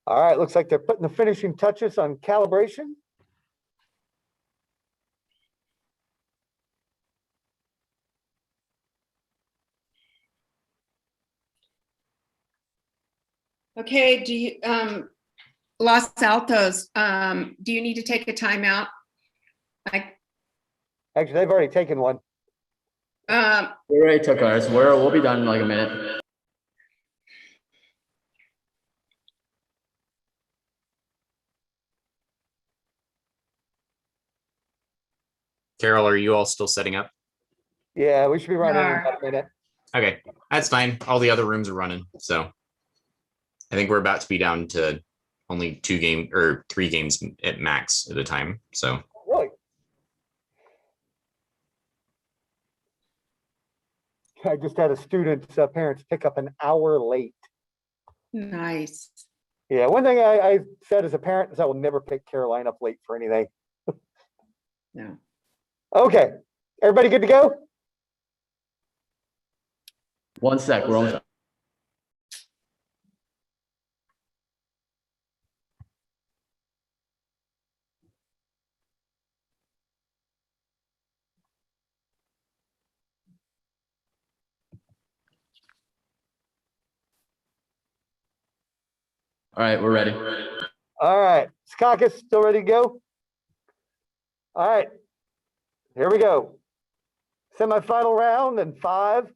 All right, looks like they're putting the finishing touches on calibration. Okay, do you, Los Altos, do you need to take a timeout? Actually, they've already taken one. We already took ours. We'll be done in like a minute. Carol, are you all still setting up? Yeah, we should be running in about a minute. Okay, that's fine. All the other rooms are running, so I think we're about to be down to only 3 games at max at a time. So Really? I just had a student's parents pick up an hour late. Nice. Yeah, one thing I said as a parent is I will never pick Caroline up late for anything. No. Okay, everybody good to go? One sec, we're almost. All right, we're ready. All right, Secaucus, still ready to go? All right, here we go. Semifinal round in 5,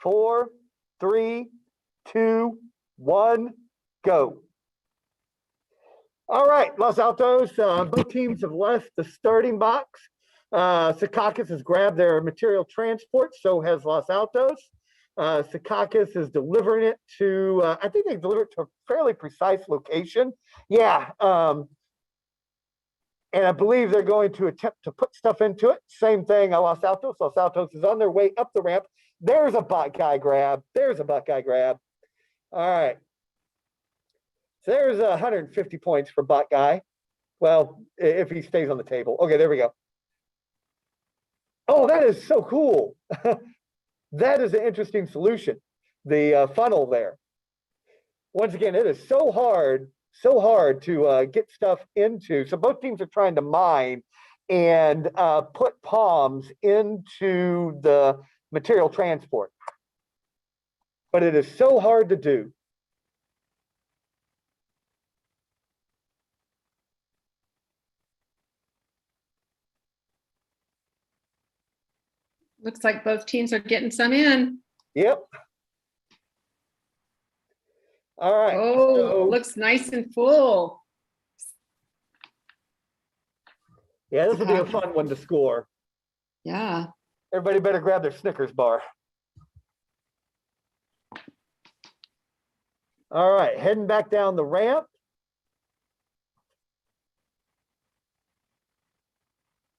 4, 3, 2, 1, go. All right, Los Altos, both teams have left the starting box. Secaucus has grabbed their material transport, so has Los Altos. Secaucus is delivering it to, I think they delivered it to a fairly precise location. Yeah, and I believe they're going to attempt to put stuff into it. Same thing at Los Altos. Los Altos is on their way up the ramp. There's a Buckeye grab. There's a Buckeye grab. All right. So there's 150 points for Buckeye. Well, if he stays on the table. Okay, there we go. Oh, that is so cool. That is an interesting solution. The funnel there. Once again, it is so hard to get stuff into. So both teams are trying to mine and put palms into the material transport. But it is so hard to do. Looks like both teams are getting some in. Yep. All right. Oh, so, looks nice and full. yeah, this will be a fun one to score. Yeah. Everybody better grab their Snickers bar. All right, heading back down the ramp.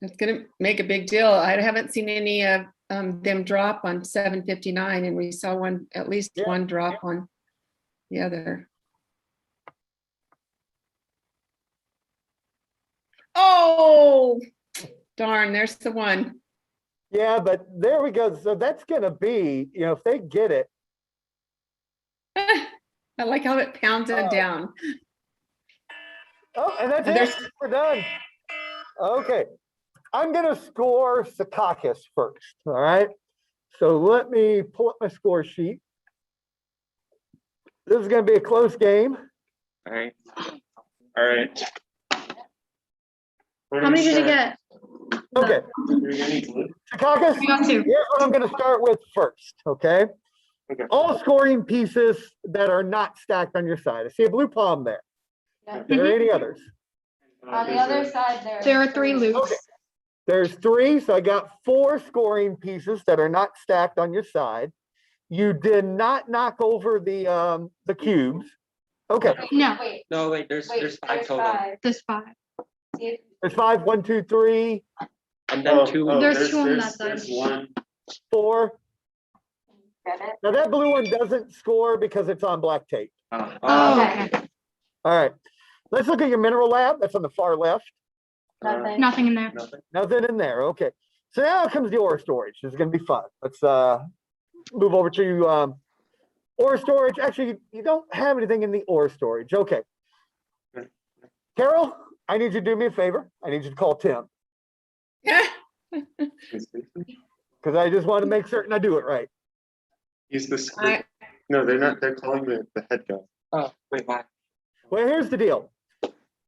It's gonna make a big deal. I haven't seen any of them drop on 759, and we saw one, at least one drop on the other. Oh, darn, there's the one. Yeah, but there we go. So that's gonna be, if they get it. I like how it pounds it down. Oh, and that's And it. We're done. Okay. I'm going to score Secaucus first. All right. So let me pull up my score sheet. This is going to be a close game. All right. All right. How many did you get? Okay. Secaucus, You got 2. here's what I'm going to start with first. Okay. All scoring pieces that are not stacked on your side. I see a blue palm there. Are there any others? On the other side There are 3 loops. Okay. There's 3, so I got 4 scoring pieces that are not stacked on your side. You did not knock over the cubes. Okay. No. No, wait, there's 5 total. There's 5. There's 5, 1, 2, 3. And then 2. There's 2 on that side. There's 1. 4. Now that blue one doesn't score because it's on black tape. Oh, okay. All right. Let's look at your mineral lab. That's on the far left. Nothing in there. Nothing in there. Okay. So now comes the ore storage. This is going to be fun. Let's move over to ore storage. Actually, you don't have anything in the ore storage. Okay. Carol, I need you to do me a favor. I need you to call Tim. Yeah. Because I just want to make certain I do it right. He's the script. No, they're not. They're calling the head guy. Oh, wait, why? Well, here's the deal.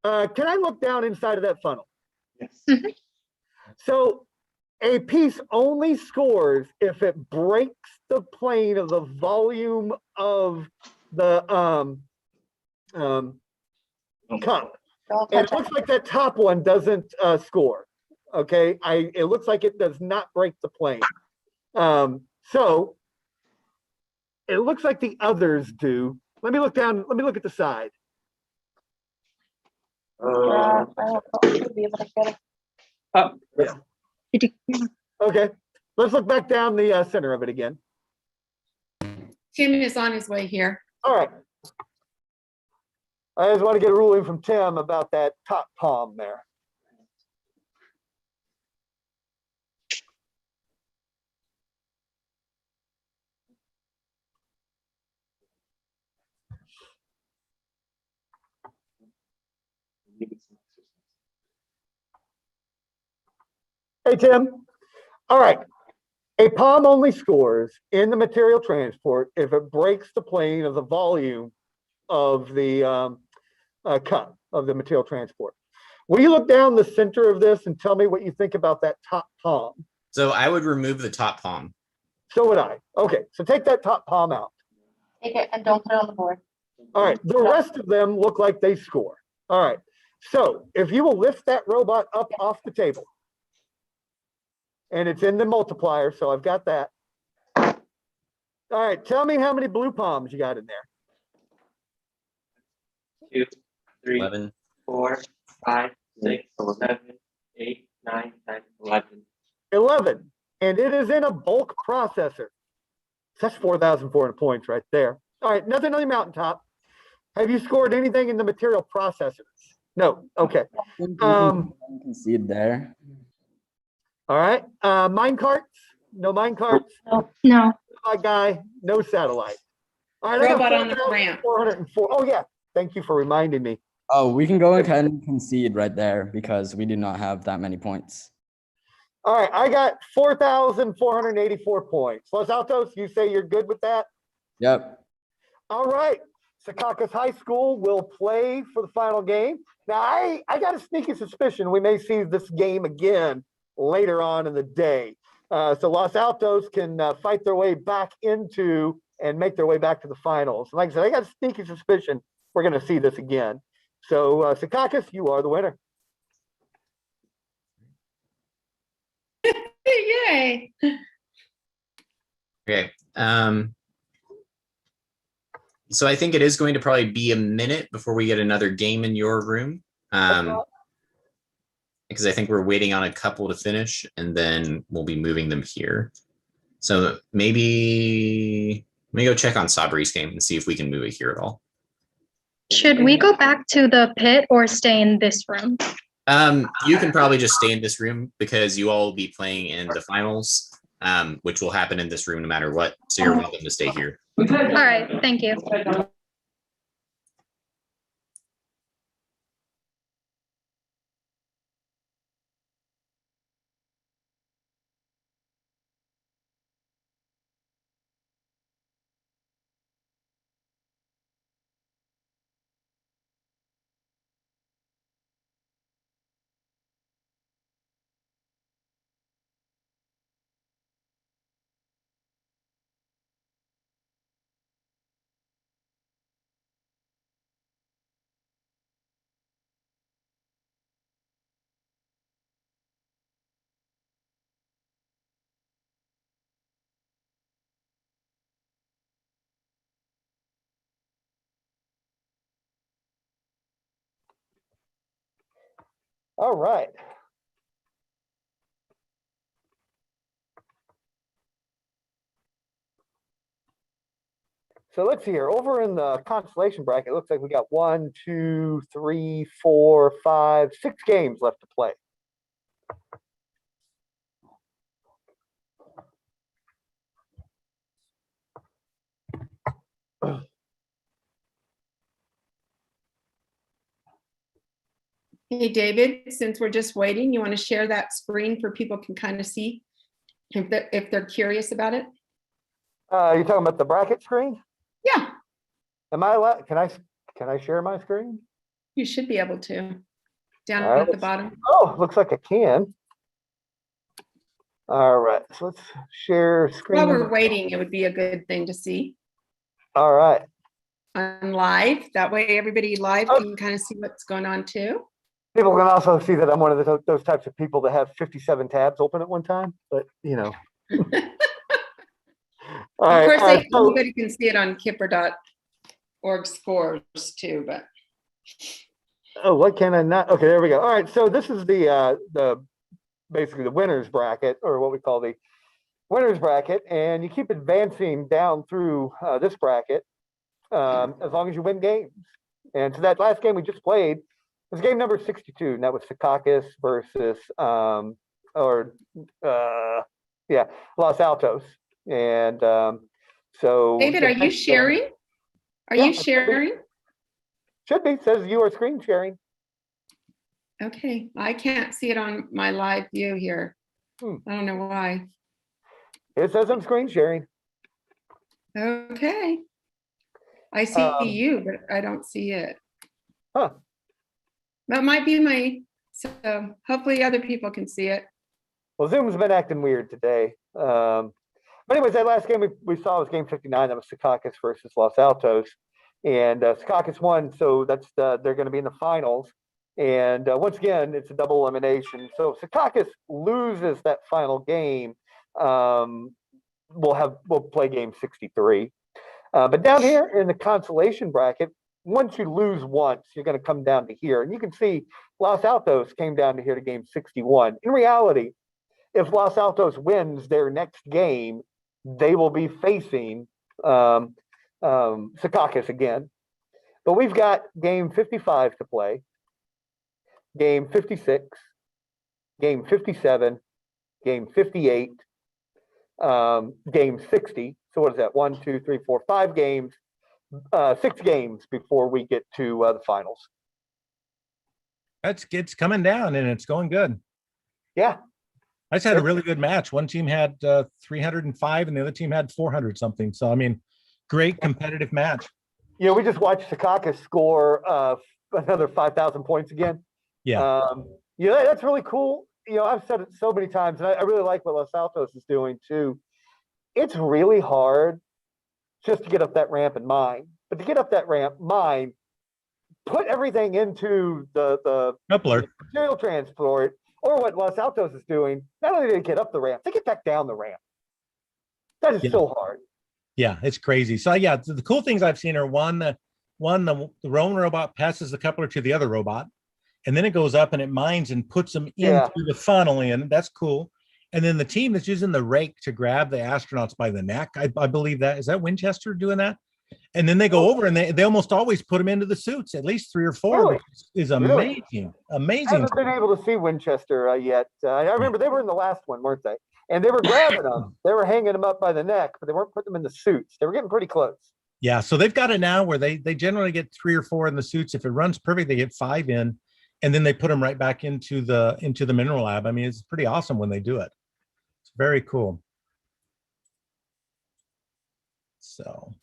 Can I look down inside of that funnel? Yes. So a piece only scores if it breaks the plane of the volume of the cup. And it looks like that top one doesn't score. Okay, it looks like it does not break the plane. So it looks like the others do. Let me look down. Let me look at the side. I should be able to get it. Yeah. Okay. Let's look back down the center of it again. Tim is on his way here. All right. I just want to get a ruling from Tim about that top palm there. Hey, Tim. All right. A palm only scores in the material transport if it breaks the plane of the volume of the cut of the material transport. Will you look down the center of this and tell me what you think about that top palm? So I would remove the top palm. So would I. Okay, so take that top palm out. Take it and don't put it on the board. All right, the rest of them look like they score. All right, so if you will lift that robot up off the table, and it's in the multiplier, so I've got that. All right, tell me how many blue palms you got in there. 2, 3, 11. 4, 5, 6, 7, 8, 9, 10, 11. 11, and it is in a bulk processor. That's 4,400 points right there. All right, nothing on the mountaintop. Have you scored anything in the material processors? No, okay. You can concede there. All right, mine carts? No mine carts? No. Guy, no satellite. All right, Robot on the ramp. 404. Oh yeah, thank you for reminding me. Oh, we can go ahead and concede right there because we do not have that many points. All right, I got 4,484 points. Los Altos, you say you're good with that? Yep. All right, Secaucus High School will play for the final game. Now, I got a sneaky suspicion we may see this game again later on in the day. So Los Altos can fight their way back into and make their way back to the finals. Like I said, I got a sneaky suspicion we're going to see this again. So Secaucus, you are the winner. Yay. Okay. So I think it is going to probably be a minute before we get another game in your room. Because I think we're waiting on a couple to finish and then we'll be moving them here. So maybe let me go check on Sabri's game and see if we can move it here at all. Should we go back to the pit or stay in this room? You can probably just stay in this room because you all will be playing in the finals, which will happen in this room no matter what. So you're welcome to stay here. All right, thank you. All right. So let's see here. Over in the constellation bracket, it looks like we got 1, 2, 3, 4, 5, 6 games left to play. Hey, David, since we're just waiting, you want to share that screen for people can kind of see if they're curious about it? You're talking about the bracket screen? Yeah. Am I allowed? Can I share my screen? You should be able to. Down All right, at the let's- bottom. Oh, looks like I can. All right, so let's share screen. While we're waiting, it would be a good thing to see All right. on live. That way everybody live can kind of see what's going on too. People can also see that I'm one of those types of people that have 57 tabs open at one time, but you know. All Of right, course, so- anybody can see it on kipper.org scores too, but. Oh, what can I not? Okay, there we go. All right, so this is the basically the winners bracket, or what we call the winners bracket, and you keep advancing down through this bracket as long as you win games. And so that last game we just played was game number 62, and that was Secaucus versus Los Altos. And so David, are you sharing? Are you sharing? Should be, says you are screen sharing. Okay, I can't see it on my live view here. I don't know why. It says I'm screen sharing. Okay. I see you, but I don't see it. Huh. That might be me. So hopefully other people can see it. Well, Zoom's been acting weird today. But anyways, that last game we saw was game 59. That was Secaucus versus Los Altos. And Secaucus won, so they're going to be in the finals. And once again, it's a double elimination. So if Secaucus loses that final game, we'll play game 63. But down here in the consolation bracket, once you lose once, you're going to come down to here. And you can see Los Altos came down to here to game 61. In reality, if Los Altos wins their next game, they will be facing Secaucus again. But we've got game 55 to play, game 56, game 57, game 58, game 60. So what is that? 1, 2, 3, 4, 5 games, 6 games before we get to the finals. It's coming down and it's going good. Yeah. I just had a really good match. One team had 305 and the other team had 400 something. So, I mean, great competitive match. You know, we just watched Secaucus score another 5,000 points again. Yeah. You know, that's really cool. You know, I've said it so many times, and I really like what Los Altos is doing too. It's really hard just to get up that ramp and mine. But to get up that ramp, mine, put everything into the coupler, material transport, or what Los Altos is doing. Not only do they get up the ramp, they get back down the ramp. That is so hard. Yeah, it's crazy. So yeah, the cool things I've seen are the roam robot passes the coupler to the other robot, and then it goes up and it mines and puts them into the funnel in. That's cool. And then the team that's using the rake to grab the astronauts by the neck, I believe is that Winchester doing that? And then they go over and they almost always put them into the suits, at least 3 or 4, which is amazing. Really? Amazing. I haven't been able to see Winchester yet. I remember they were in the last one, weren't they? And they were grabbing them. They were hanging them up by the neck, but they weren't putting them in the suits. They were getting pretty close. Yeah, so they've got it now where they generally get 3 or 4 in the suits. If it runs perfect, they get 5 in, and then they put them right back into the mineral lab. I mean, it's pretty awesome when they do it. It's very cool. So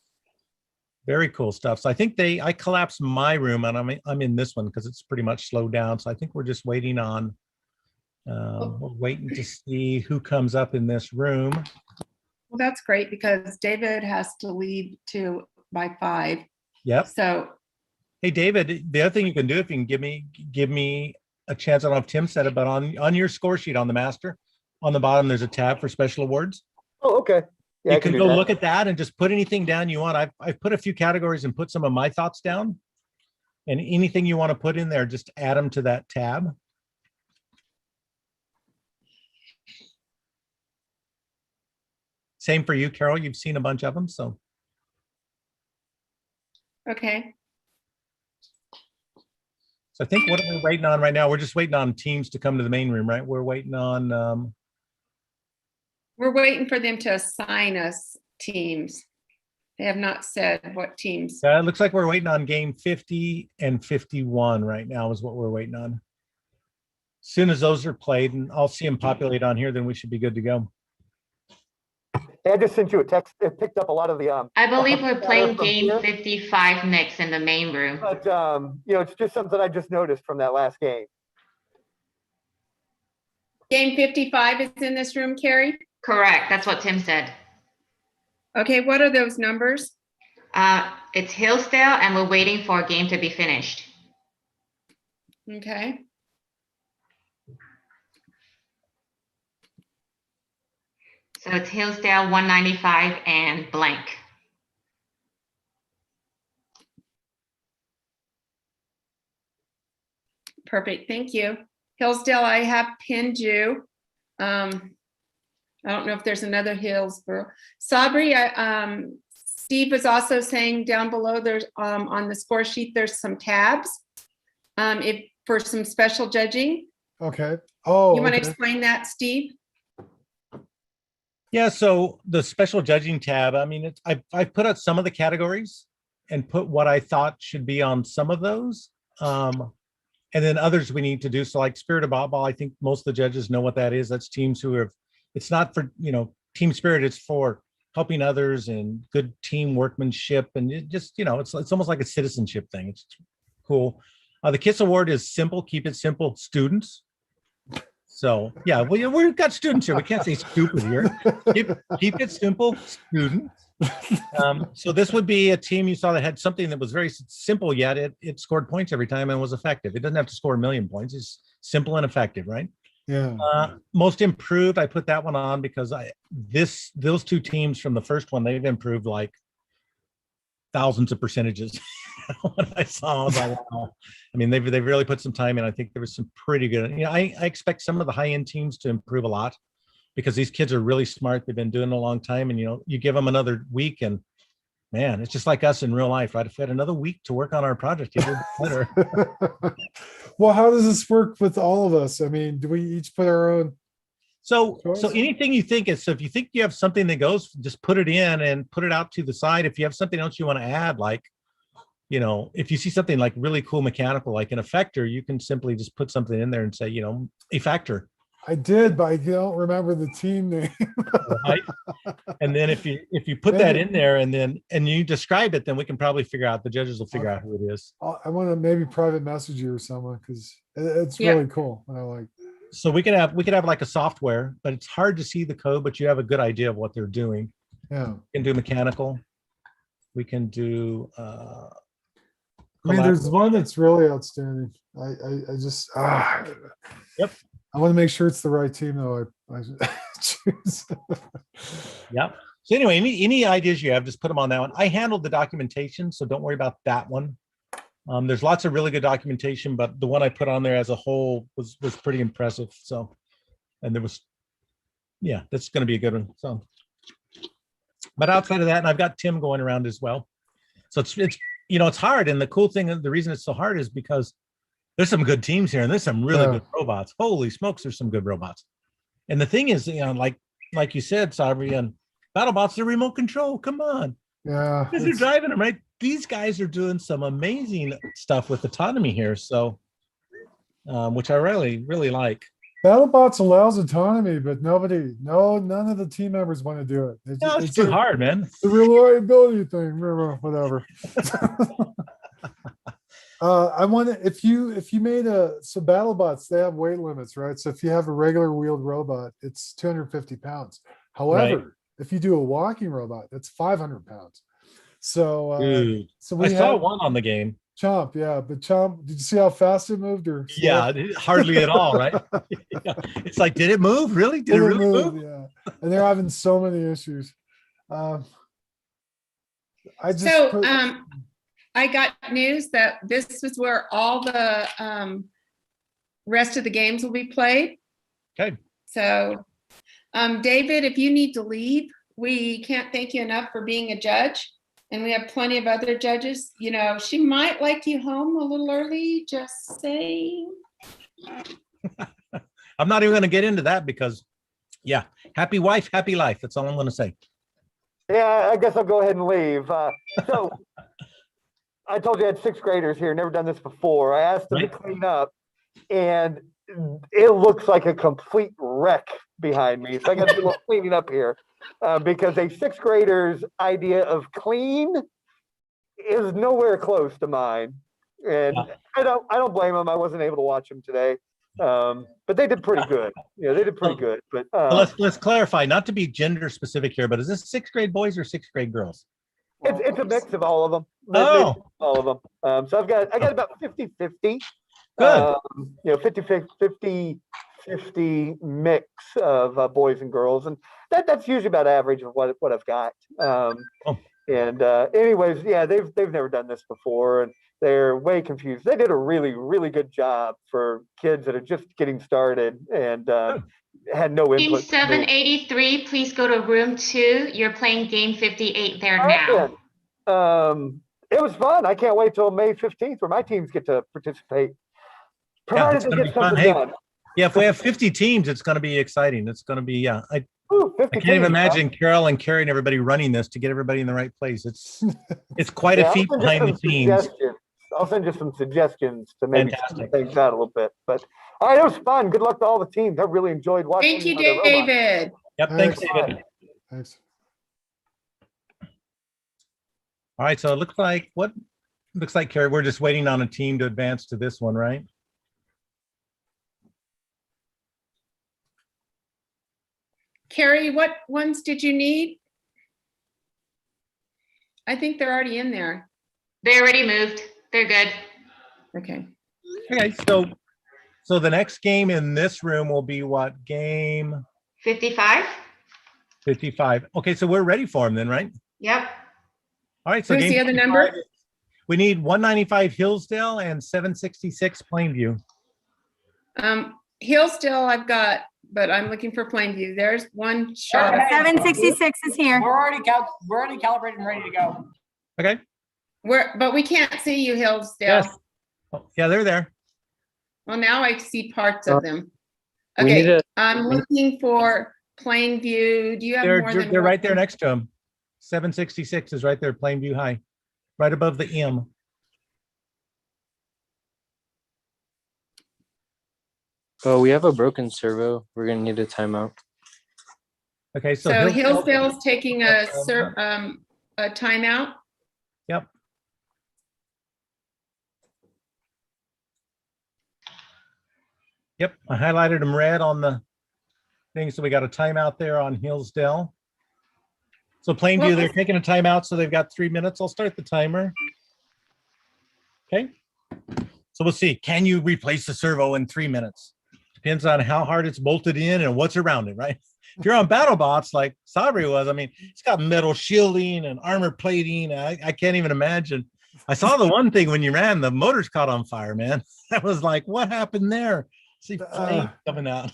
very cool stuff. So I think I collapsed my room and I'm in this one because it's pretty much slowed down. So I think we're just waiting on, we're waiting to see who comes up in this room. Well, that's great because David has to leave by 5. Yep. So, hey, David, the other thing you can do, if you can give me a chance, I don't know if Tim said it, but on your score sheet on the master, on the bottom, there's a tab for special awards. Oh, okay. Yeah, you can go look at that and just put anything down you want. I've put a few categories and put some of my thoughts down. And anything you want to put in there, just add them to that tab. Same for you, Carol. You've seen a bunch of them, so. Okay. So I think what we're waiting on right now, we're just waiting on teams to come to the main room, right? We're waiting on. We're waiting for them to assign us teams. They have not said what teams. It looks like we're waiting on game 50 and 51 right now is what we're waiting on. As soon as those are played, and I'll see them populate on here, then we should be good to go. Hey, I just sent you a text. It picked up a lot of the. I believe we're playing game 55 next in the main room. But you know, it's just something I just noticed from that last game. Game 55 is in this room, Carrie? Correct. That's what Tim said. Okay, what are those numbers? It's Hillsdale, and we're waiting for a game to be finished. Okay. So it's Hillsdale 195 and blank. Perfect, thank you. Hillsdale, I have pinned you. I don't know if there's another Hillsborough. Sabri, Steve was also saying down below there's on the score sheet, there's some tabs for some special judging. Okay. Oh, you want to explain that, Steve? Yeah, so the special judging tab, I mean, I've put out some of the categories and put what I thought should be on some of those. And then others we need to do. So like Spirit of Botball, I think most of the judges know what that is. That's teams who have, it's not for, team spirit, it's for helping others and good team workmanship. And it just, it's almost like a citizenship thing. It's cool. The KISS award is simple, keep it simple, students. So yeah, we've got students here. We can't say stupid here. Keep it simple, students. So this would be a team you saw that had something that was very simple, yet it scored points every time and was effective. It doesn't have to score a million points. It's simple and effective, right? Yeah. Most improved, I put that one on because those two teams from the first one, they've improved like thousands of percentages. When I saw, I was like, wow. I mean, they've really put some time in. I think there was some pretty good. I expect some of the high end teams to improve a lot because these kids are really smart. They've been doing it a long time, and you give them another week, and man, it's just like us in real life, right? If we had another week to work on our project, it would be better. Well, how does this work with all of us? I mean, do we each put our own? So anything you think is, so if you think you have something that goes, just put it in and put it out to the side. If you have something else you want to add, like, if you see something like really cool mechanical, like an effector, you can simply just put something in there and say, a factor. I did, but I don't remember the team name. Right? And then if you put that in there and you describe it, then we can probably figure out, the judges will figure out who it is. I want to maybe private message you or someone because it's really cool. And I like. So we could have like a software, but it's hard to see the code, but you have a good idea of what they're doing. Yeah. We can do mechanical. We can do I mean, there's one that's really outstanding. I just yep. I want to make sure it's the right team though. I choose. Yep. So anyway, any ideas you have, just put them on that one. I handled the documentation, so don't worry about that one. There's lots of really good documentation, but the one I put on there as a whole was pretty impressive. So, and there was, that's going to be a good one. So, but outside of that, and I've got Tim going around as well. So it's hard. And the cool thing, the reason it's so hard is because there's some good teams here and there's some really good robots. Holy smokes, there's some good robots. And the thing is, like you said, Sabri, and BattleBots, they're remote control. Come on. Yeah. Because they're driving them, right? These guys are doing some amazing stuff with autonomy here. So, which I really, really like. BattleBots allows autonomy, but none of the team members want to do it. It's too hard, man. The reliability thing, whatever. I want to, if you made so BattleBots, they have weight limits, right? So if you have a regular wheeled robot, it's 250 pounds. However, if you do a walking robot, that's 500 pounds. So, I saw one on the game. Chomp, but Chomp, did you see how fast it moved? Or hardly at all, right? It's like, did it move? Really? Did it really move? Yeah. And they're having so many issues. I got news that this is where all the rest of the games will be played. Okay. So, David, if you need to leave, we can't thank you enough for being a judge. And we have plenty of other judges. She might like you home a little early, just saying. I'm not even going to get into that because, happy wife, happy life. That's all I'm going to say. Yeah, I guess I'll go ahead and leave. So I told you I had 6th graders here, never done this before. I asked them to clean up, and it looks like a complete wreck behind me. So I got to do a little cleaning up here. Because a 6th grader's idea of clean is nowhere close to mine, and I don't blame them. I wasn't able to watch them today, but they did pretty good. Yeah, they did pretty good. But let's clarify, not to be gender specific here, but is this 6th grade boys or 6th grade girls? It's a mix of all of them. All of them. So I got about 50-50. Good. 50 mix of boys and girls, and that's usually about average of what I've got. And anyways, they've never done this before, and they're way confused. They did a really, really good job for kids that are just getting started and had no Team input. 783, please go to room 2. You're playing game 58 there now. It was fun. I can't wait till May 15th where my teams get to participate. Provided they get something done. Yeah, if we have 50 teams, it's going to be exciting. It's going to be, I can't even teams, imagine Carol and Carrie and everybody running this to get everybody in the right place. It's quite a feat behind the scenes. I'll send you some suggestions to maybe smooth things out a little bit. But all right, it was fun. Good luck to all the teams. I really enjoyed watching. Thank you, David. Yep, thanks, David. Thanks. All right, so it looks like Looks like, Carrie, we're just waiting on a team to advance to this one, right? Carrie, what ones did you need? I think they're already in there. They already moved. They're good. Okay. Okay, so the next game in this room will be what, game 55? 55. Okay, so we're ready for them then, right? Yep. All right, so Who's game the other 55, number? we need 195 Hillsdale and 766 Plainview. Hillsdale I've got, but I'm looking for Plainview. There's one shot. 766 is here. We're already calibrated and ready to go. Okay. But we can't see you, Hillsdale. Yes. Oh, yeah, they're there. Well, now I see parts of them. we need Okay, a- I'm looking for Plainview. Do you have more than They're one? right there next to them. 766 is right there, Plainview High, right above the M. Oh, we have a broken servo. We're gonna need a timeout. Okay, so So Hillsdale's taking a timeout. Yep. Yep, I highlighted them red on the thing, so we got a timeout there on Hillsdale. So Plainview, they're taking a timeout, so they've got 3 minutes. I'll start the timer. Okay. So we'll see. Can you replace the servo in 3 minutes? Depends on how hard it's bolted in and what's around it, right? If you're on BattleBots like Sabri was, I mean, it's got metal shielding and armor plating. I can't even imagine. I saw the one thing when you ran, the motors caught on fire, man. I was like, what happened there? See flame coming out.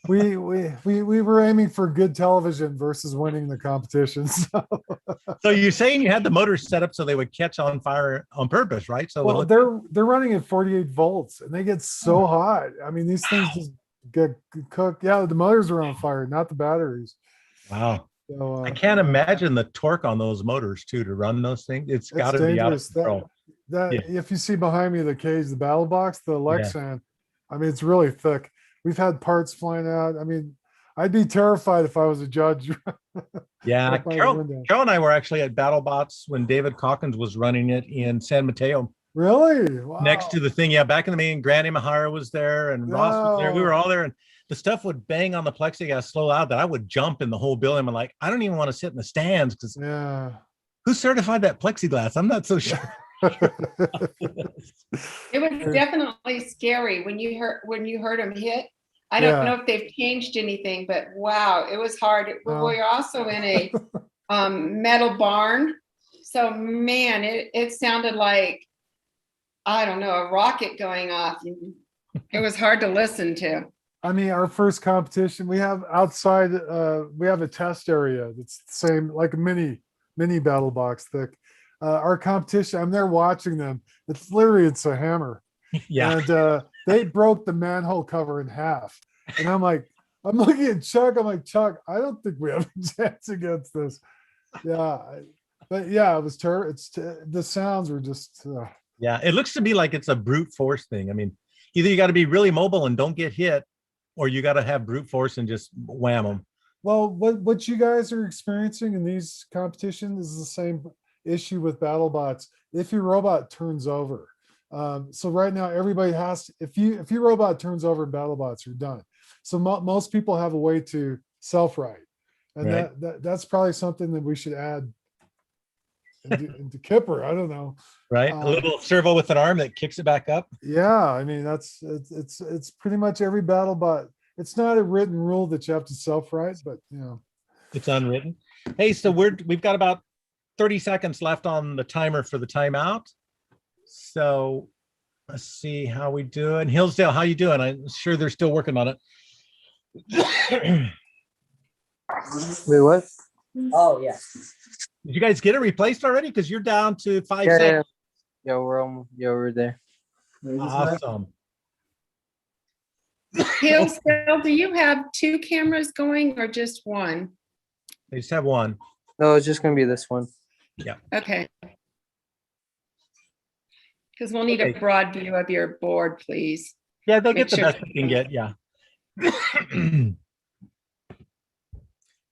We were aiming for good television versus winning the competition. So you're saying you had the motors set up so they would catch on fire on purpose, right? So Well, they're running at 48 volts and they get so hot. I mean, these things just get cooked. Yeah, the motors are on fire, not the batteries. Wow. So, I can't imagine the torque on those motors too to run those things. It's got to be out of dangerous. control. If you see behind me the cage, the battle box, the Lexan, I mean, it's really thick. We've had parts flying out. I mean, I'd be terrified if I was a judge. Yeah, Carol and I were actually at BattleBots when David Calkins was running it in San Mateo. Really? Wow. Next to the thing, yeah. Back in the main, Granny Mahara was there, and Ross was there. We were all there, and the stuff would bang on the plexiglass so loud that I would jump in the whole building. I'm like, I don't even want to sit in the stands because who certified that plexiglass? I'm not so sure. It was definitely scary when you heard them hit. I don't know if they've changed anything, but wow, it was hard. We're also in a metal barn. So man, it sounded like, I don't know, a rocket going off. It was hard to listen to. I mean, our first competition, we have outside, we have a test area that's the same, like a mini battle box thick. Our competition, I'm there watching them. It's a hammer. Yeah. And they broke the manhole cover in half. And I'm looking at Chuck. I'm like, Chuck, I don't think we have a chance against this. Yeah. But yeah, it was terrible. The sounds were just. Yeah, it looks to me like it's a brute force thing. I mean, either you got to be really mobile and don't get hit, or you got to have brute force and just wham them. Well, what you guys are experiencing in these competitions is the same issue with BattleBots. If your robot turns over, so right now everybody has. If your robot turns over in BattleBots, you're done. So most people have a way to self-write, and that's probably something that we should add into Kipper. I don't know. Right, a little servo with an arm that kicks it back up. Yeah, I mean it's pretty much every BattleBot. It's not a written rule that you have to self-write, but you know, it's unwritten. Hey, so we've got about 30 seconds left on the timer for the timeout. So let's see how we do. And Hillsdale, how you doing? I'm sure they're still working on it. Wait, what? Oh yeah. Did you guys get it replaced already? Because you're down to 5 Yeah, seconds. Yeah, we're there. Awesome. Hillsdale, do you have 2 cameras going or just one? They just have one. No, it's just gonna be this one. Yeah. Okay. Because we'll need a broad view of your board, please. Yeah, they'll Make get the sure- best they can get. Yeah.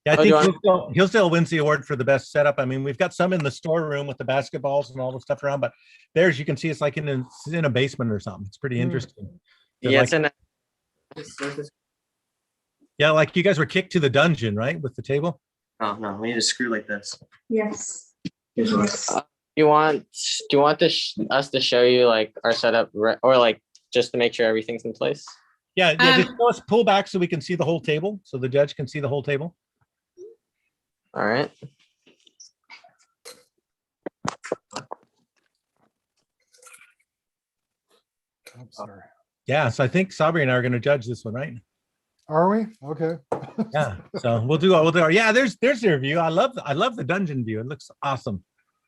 Yeah, I Oh, do you think he'll still wins the award for the best setup. I mean, we've got some in the storeroom with the basketballs and all the stuff around, but there's, you can see it's like it's in a basement or something. It's pretty interesting. They're Yeah, like, yeah, like you guys were kicked to the dungeon, right? With the table. Oh, no, we need to screw like this. Yes. you want do you want us to show you like our setup or like just to make sure everything's in place? Yeah, just show us pull back so we can see the whole table, so the judge can see the whole table. All right. I'm sorry. Yeah, so I think Sabri and I are going to judge this one, right? Are we? Okay. Yeah. So we'll do our, yeah, there's their view. I love the dungeon view. It looks awesome.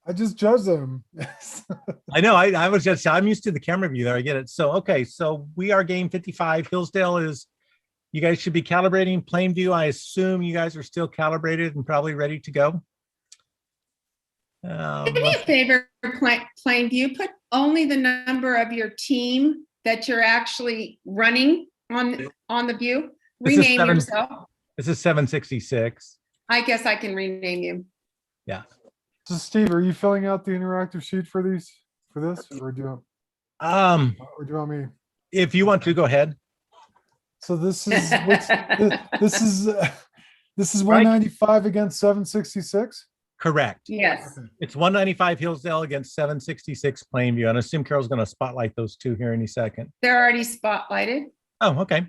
I just judged them. I know. I'm used to the camera view there. I get it. So okay, so we are game 55. Hillsdale is, you guys should be calibrating Plainview. I assume you guys are still calibrated and probably ready to go. Do me a favor, Plainview, put only the number of your team that you're actually running on the view. Rename yourself. This is 766. I guess I can rename you. Yeah. So Steve, are you filling out the interactive sheet for this, or do you want me? If you want to, go ahead. So this is this is 195 against 766. Correct. Yes. It's 195 Hillsdale against 766 Plainview. And I assume Carol's going to spotlight those two here any second. They're already spotlighted. Oh, okay.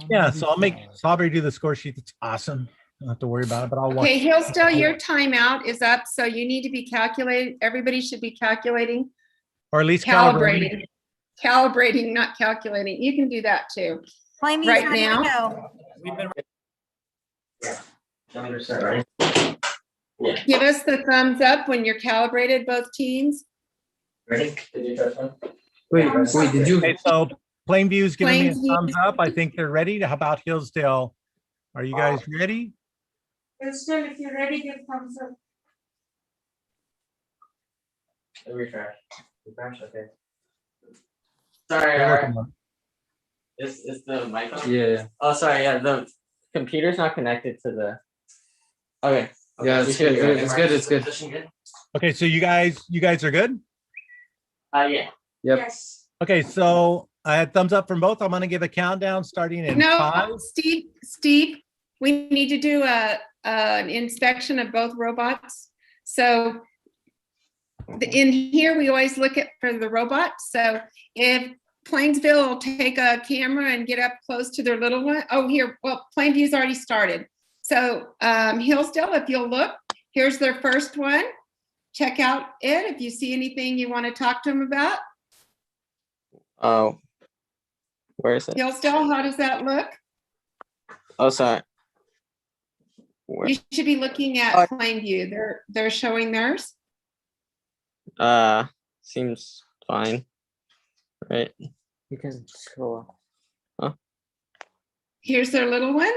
Yeah, so I'll make Sabri do the score sheet. That's awesome. Don't have to worry about it, but I'll watch. Okay, Hillsdale, your timeout is up, so you need to be calculating. Everybody should be calculating. Or at least calibrating. Calibrating, not calculating. You can do that too. Plainview's Right ready to now. Yeah. Give us the thumbs up when you're calibrated, both teams. Ready? Did you touch one? Wait, did you? Okay, so Plainview's giving me a Plainview. thumbs up. I think they're ready. How about Hillsdale? Are you guys ready? Hillsdale, if you're ready, give thumbs up. Refresh. Refresh, okay. Sorry, They're working on is the mic on? Yeah. Oh, sorry. Yeah, the computer's not connected to the. Okay. Yeah, we it's should good. be It's ready. good. It's good. it. Okay, so you guys are good? Yeah. Yep. Yes. Okay, so I had thumbs up from both. I'm gonna give a countdown starting in No, 5. Steve, we need to do an inspection of both robots. So in here, we always look at for the robot. So if Plainsville will take a camera and get up close to their little one. Oh, here, well, Plainview's already started. So Hillsdale, if you'll look, here's their first one. Check out it. If you see anything you want to talk to them about. Oh. Where is it? Hillsdale, how does that look? Oh, sorry. Where? You should be looking at Plainview. They're showing theirs. Seems fine. Right. You can scroll up. Huh? Here's their little one.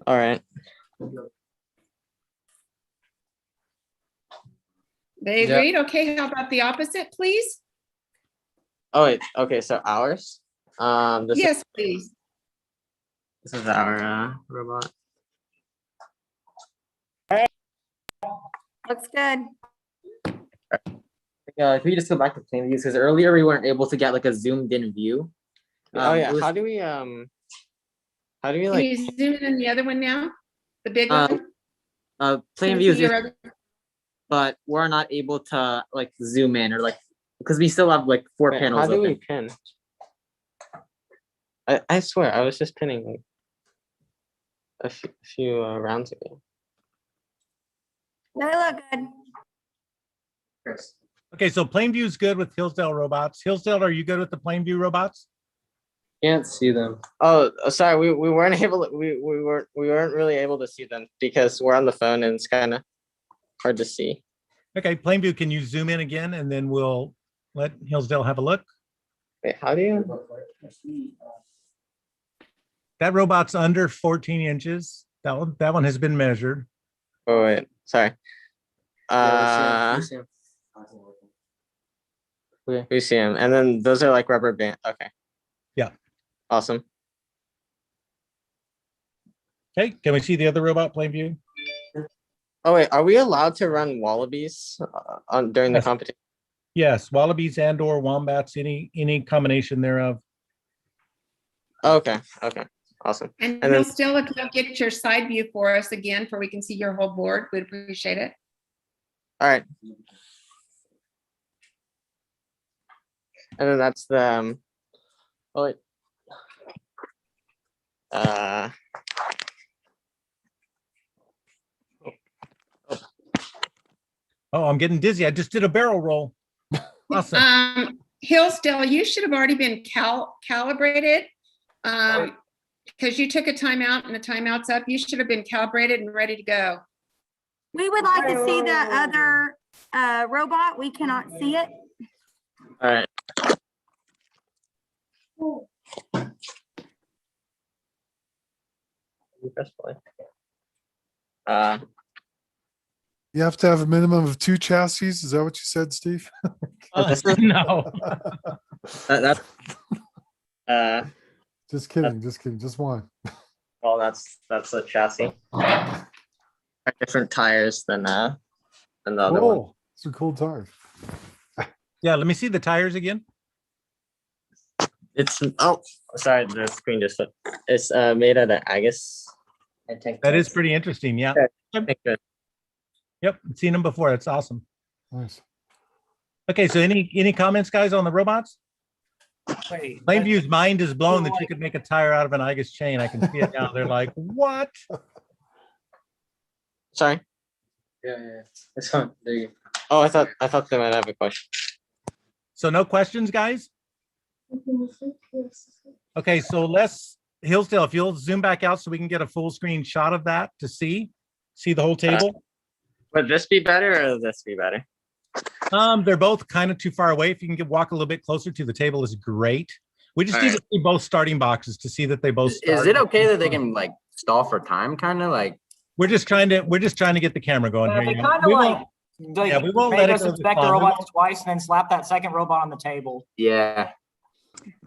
All right. They Yep. agreed. Okay, how about the opposite, please? Oh wait. Okay. So ours. This Yes, please. This is our robot. Looks good. If we just go back to plain views, because earlier we weren't able to get like a zoomed in view. Oh yeah. How do we Can like you zoom in on the other one now? The big one? plain Can you views? see your other- But we're not able to like zoom in or like because we still have like 4 panels. How do we pin? I swear I was just pinning like a few rounds ago. They look good. Okay, so Plainview's good with Hillsdale robots. Hillsdale, are you good with the Plainview robots? Can't see them. Oh, sorry, we weren't able to, we weren't really able to see them because we're on the phone and it's kind of hard to see. Okay, Plainview, can you zoom in again and then we'll let Hillsdale have a look? Wait, how do you? That robot's under 14 inches. That one has been measured. Oh wait, sorry. We see him, and then those are like rubber band. Okay. Yeah. Awesome. Okay, can we see the other robot, Plainview? Oh wait, are we allowed to run wallabies on during the Yes. competition? Yes, wallabies and or wombats, any combination thereof. Okay, okay, awesome. And And he'll then still, if you'll get your side view for us again, for we can see your whole board, we'd appreciate it. all right. And then that's the oh wait. Oh, I'm getting dizzy. I just did a barrel roll. Awesome. Hillsdale, you should have already been calibrated. Because you took a timeout and the timeout's up, you should have been calibrated and ready to go. We would like to see the other robot. We cannot see it. All right. Press play. You have to have a minimum of 2 chassis. Is that what you said, Steve? No. That's Just kidding. Just kidding. Just one. well, that's a chassis. Different tires than the other one. Whoa, some cool tires. Yeah, let me see the tires again. It's oh sorry, the screen just it's made out of Agus. That is pretty interesting. Yeah. Good. Yep, seen them before. That's awesome. Nice. Okay, so any comments, guys, on the robots? Wait, Plainview's mind is blown that you could make a tire out of an Igus chain. I can see it now. They're like, what? Sorry. Yeah. It's fun. There you go. Oh, I thought they might have a question. So no questions, guys? Okay, so Hillsdale, if you'll zoom back out so we can get a full screen shot of that to see the whole table. Would this be better or would this be better? They're both kind of too far away. If you can walk a little bit closer to the table is great. We just All need right. to see both starting boxes to see that they both start. Is it okay that they can like stall for time, kind of like? We're just trying to get the camera going They here. you know. kind of We like, won't- we won't make let it us go this inspect the long. We robots won't- twice and then slap that second robot on the table. Yeah.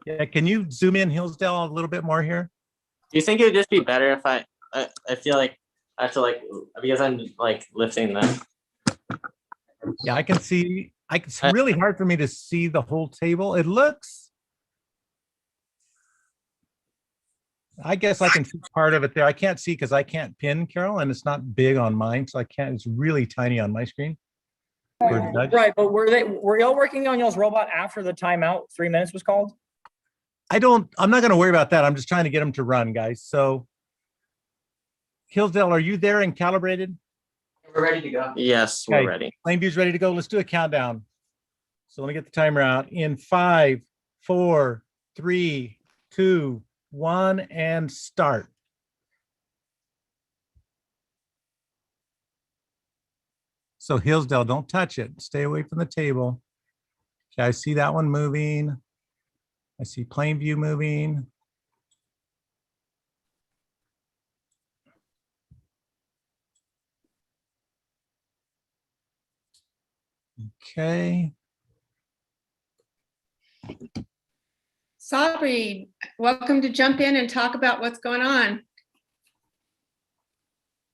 Yeah, can you zoom in Hillsdale a little bit more here? Do you think it would just be better if I feel like I have to like because I'm like lifting them. Yeah, I can see. It's really hard for me to see the whole table. It looks. I guess I can see part of it there. I can't see because I can't pin, Carol, and it's not big on mine, so I can't. It's really tiny on my screen. Right, but were y'all working on y'all's robot after the timeout 3 minutes was called? I'm not going to worry about that. I'm just trying to get them to run, guys. So, Hillsdale, are you there and calibrated? We're ready to go. Yes, we're ready. Plainview's ready to go. Let's do a countdown. So let me get the timer out in 5, 4, 3, 2, 1, and start. So Hillsdale, don't touch it. Stay away from the table. Okay, I see that one moving. I see Plainview moving. Okay. Sabri, welcome to jump in and talk about what's going on.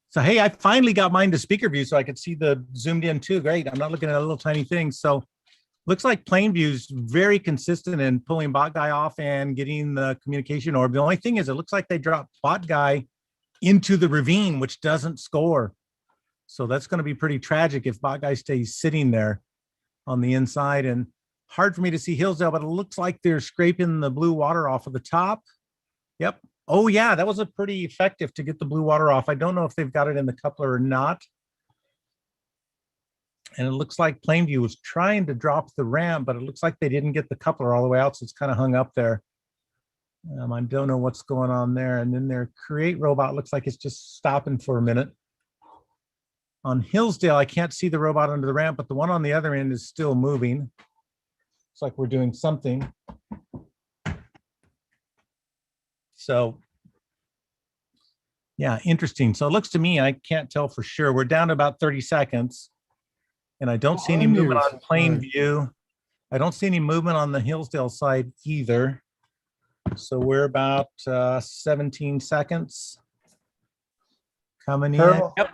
So, hey, I finally got mine to speaker view so I could see the zoomed in too. Great. I'm not looking at a little tiny thing. So looks like Plainview's very consistent in pulling bot guy off and getting the communication orb. The only thing is it looks like they dropped bot guy into the ravine, which doesn't score. So that's going to be pretty tragic if bot guy stays sitting there on the inside, and hard for me to see Hillsdale, but it looks like they're scraping the blue water off of the top. Yep. Oh yeah, that was a pretty effective to get the blue water off. I don't know if they've got it in the coupler or not. And it looks like Plainview was trying to drop the ramp, but it looks like they didn't get the coupler all the way out, so it's kind of hung up there. I don't know what's going on there. And then their create robot looks like it's just stopping for a minute. On Hillsdale, I can't see the robot under the ramp, but the one on the other end is still moving. It's like we're doing something. So, yeah, interesting. So it looks to me, I can't tell for sure. We're down to about 30 seconds. And I don't see any movement on Plainview. I don't see any movement on the Hillsdale side either. So we're about 17 seconds coming in. Carol? Yep.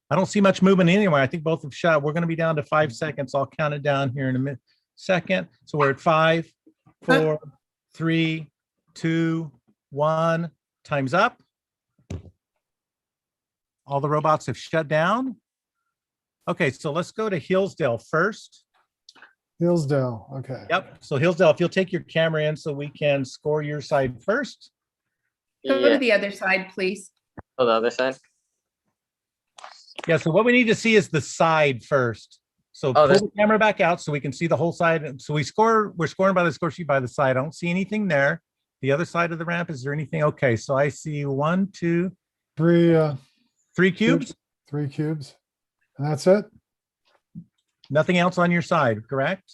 I don't see much movement anywhere. I think both have shot. We're going to be down to 5 seconds. I'll count it down here in a second. So we're at 5, 4, 3, 2, 1. Time's up. All the robots have shut down. Okay, so let's go to Hillsdale first. Hillsdale, okay. Yep. So Hillsdale, if you'll take your camera in so we can score your side first. Go to the other side, please. Oh, the other side. Yeah, so what we need to see is the side first. So pull the camera back out so we can see the whole side. So we're scoring by the score sheet by the side. I don't see anything there. The other side of the ramp, is there anything? Okay, so I see 1, 2, 3 cubes. 3 cubes. And that's it? Nothing else on your side, correct?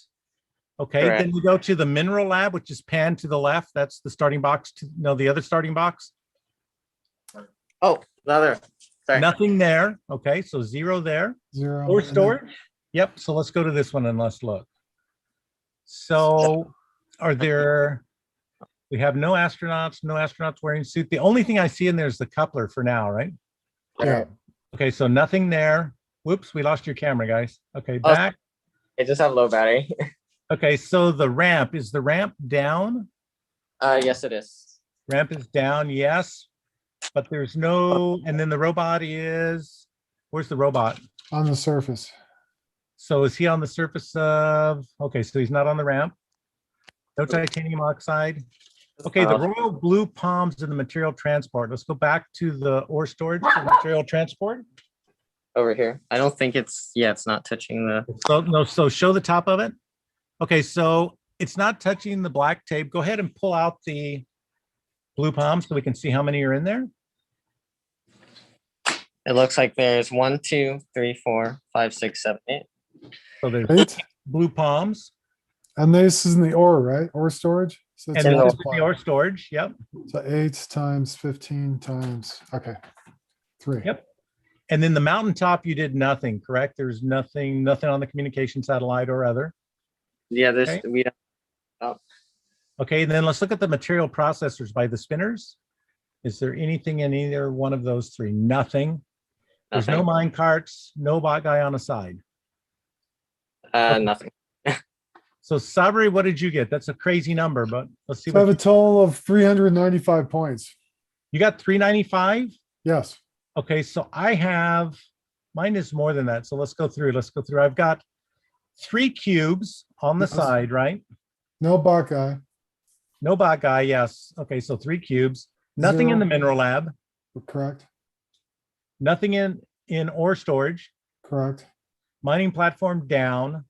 Okay, Correct. Then you go to the mineral lab, which is panned to the left. That's the starting box. The other starting box. Oh, the other. Sorry. Nothing there. Okay, so 0 there. 0. Or storage. Yep. So let's go to this one and let's look. So are there, we have no astronauts wearing suit. The only thing I see in there is the coupler for now, right? Yeah. Okay, so nothing there. Whoops, we lost your camera, guys. Okay, back. It just have low battery. Okay, so the ramp, is the ramp down? Yes, it is. Ramp is down, yes. But there's no, and then the robot is, where's the robot? On the surface. So is he on the surface of, okay, so he's not on the ramp. No titanium oxide. Okay, the royal blue palms in the material transport. Let's go back to the ore storage for material transport. Over here. I don't think it's, yeah, it's not touching the. So no, so show the top of it. Okay, so it's not touching the black tape. Go ahead and pull out the blue palms so we can see how many are in there. It looks like there's 1, 2, 3, 4, 5, 6, 7, 8. So there's 8 blue palms. And this is in the ore, right? Ore storage? So And then this is the ore storage. Yep. So 8 times 15 times, okay. 3. Yep. And then the mountaintop, you did nothing, correct? There's nothing on the communication satellite or other. Yeah, this Okay. we don't. Oh. Okay, and then let's look at the material processors by the spinners. Is there anything in either one of those 3? Nothing. There's no mine carts, no bot guy on the side. Nothing. So Sabri, what did you get? That's a crazy number, but let's see. So I have a total of 395 points. You got 395? Yes. Okay, so I have, mine is more than that. So let's go through. I've got 3 cubes on the side, right? No bot guy. No bot guy, yes. Okay, so 3 cubes. Nothing 0. in the mineral lab. Correct. Nothing in ore storage. Correct. Mining platform down.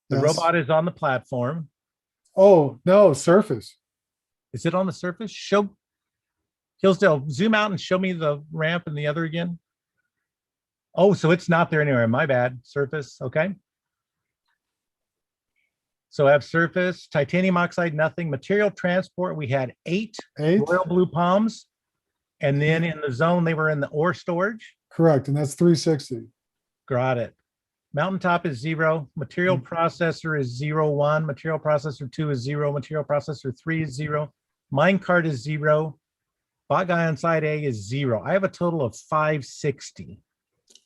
The Yes. robot is on the platform. Oh, no, surface. Is it on the surface? Show Hillsdale, zoom out and show me the ramp and the other again. Oh, so it's not there anywhere. My bad. Surface, okay. So I have surface, titanium oxide, nothing. Material transport, we had 8 royal blue palms. And then in the zone, they were in the ore storage. Correct, and that's 360. Got it. Mountaintop is 0. Material processor is 0, 1. Material processor 2 is 0. Material processor 3 is 0. Minecart is 0. Bot guy on side A is 0. I have a total of 560.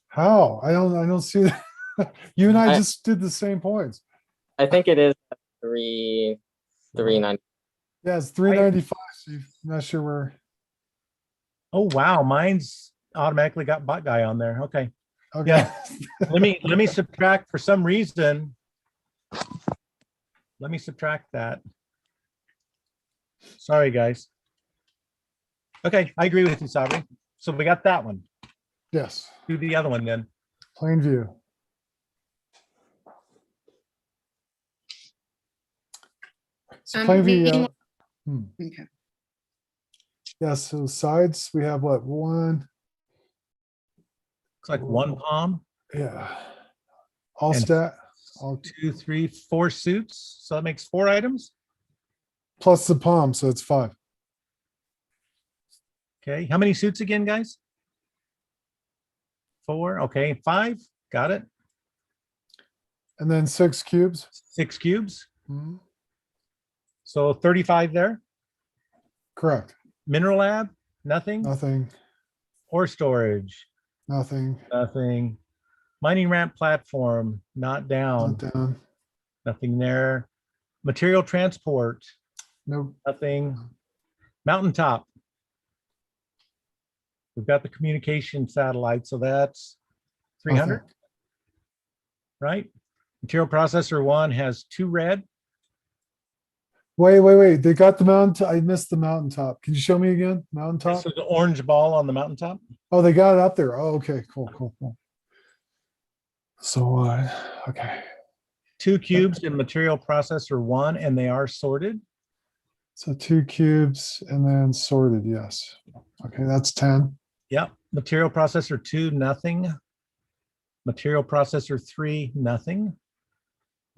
How? I don't see that. You and I just did the same points. I think it is 390. Yeah, it's 395. So I'm not sure where. Oh wow, mine's automatically got bot guy on there. Okay. Okay. Yeah. let me subtract for some reason. Let me subtract that. Sorry, guys. Okay, I agree with you, Sabri. So we got that one. Yes. Do the other one then. Plain view. So plain view. Okay. Yeah, so sides, we have what, 1? Looks like 1 palm. Yeah. All And stat. All 2, 3, 4 suits. So that makes 4 items. plus the palm, so it's 5. Okay, how many suits again, guys? 4, okay, 5, got it. And then 6 cubes. 6 cubes. Mhm. So 35 there. Correct. Mineral lab, nothing. Nothing, Ore storage, nothing, nothing. Mining ramp platform, not down, not down. nothing there. Material transport, Nope. nothing. Mountaintop. We've got the communication satellite, so that's 300, Nothing. right? Material processor 1 has 2 red. Wait. They got the mountain. I missed the mountaintop. Can you show me again? Mountaintop? So the orange ball on the mountaintop. Oh, they got it up there. Oh, okay. Cool. So, okay. 2 cubes in material processor 1, and they are sorted. So 2 cubes and then sorted. Yes. Okay. That's 10. Yep. Material processor 2, nothing. Material processor 3, nothing.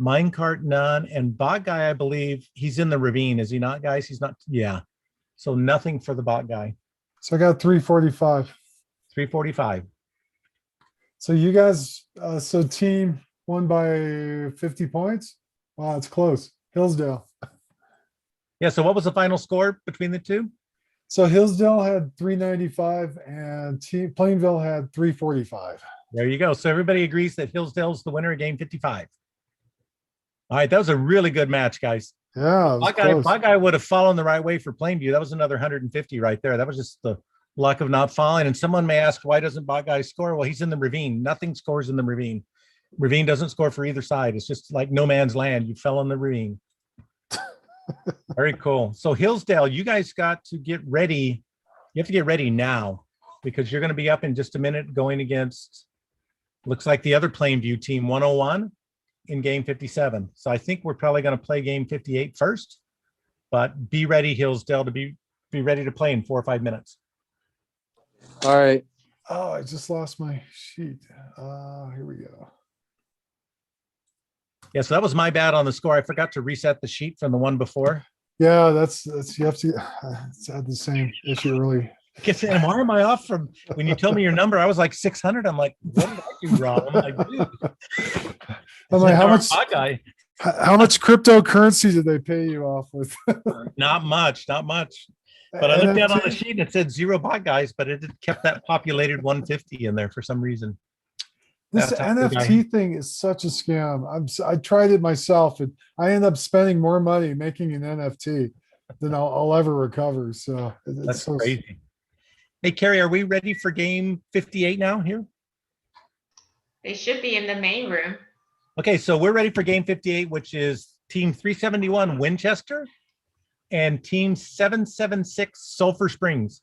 Minecart, none. And bot guy, I believe he's in the ravine. Is he not, guys? He's not. Yeah. So nothing for the bot guy. So I got 345. 345. So you guys, so team won by 50 points. Wow, it's close. Hillsdale. Yeah. So what was the final score between the two? So Hillsdale had 395 and Team Plainville had 345. There you go. So everybody agrees that Hillsdale's the winner of game 55. All right. That was a really good match, guys. Yeah. My guy would have fallen the right way for Plainview. That was another 150 right there. That was just the luck of not falling. And someone may ask, why doesn't bot guy score? Well, he's in the ravine. Nothing scores in the ravine. Ravine doesn't score for either side. It's just like no man's land. You fell in the ravine. Very cool. So Hillsdale, you guys got to get ready. You have to get ready now because you're going to be up in just a minute going against, looks like the other Plainview team, 101 in game 57. So I think we're probably going to play game 58 first, but be ready, Hillsdale, to be ready to play in 4 or 5 minutes. All right. Oh, I just lost my sheet. Here we go. Yeah, so that was my bad on the score. I forgot to reset the sheet from the one before. Yeah, that's you have to. It's had the same issue early. And why am I off from when you told me your number? I was like 600. I'm like, what did I do wrong? I'm like, dude. I'm like, how much? Guy. How much cryptocurrency did they pay you off with? Not much. But I looked down on the sheet and it said 0 bot guys, but it kept that populated 150 in there for some reason. This NFT thing is such a scam. I tried it myself and I end up spending more money making an NFT than I'll ever recover. So that's so crazy. Hey, Carrie, are we ready for game 58 now here? They should be in the main room. Okay, so we're ready for game 58, which is team 371 Winchester and team 776 Sulphur Springs.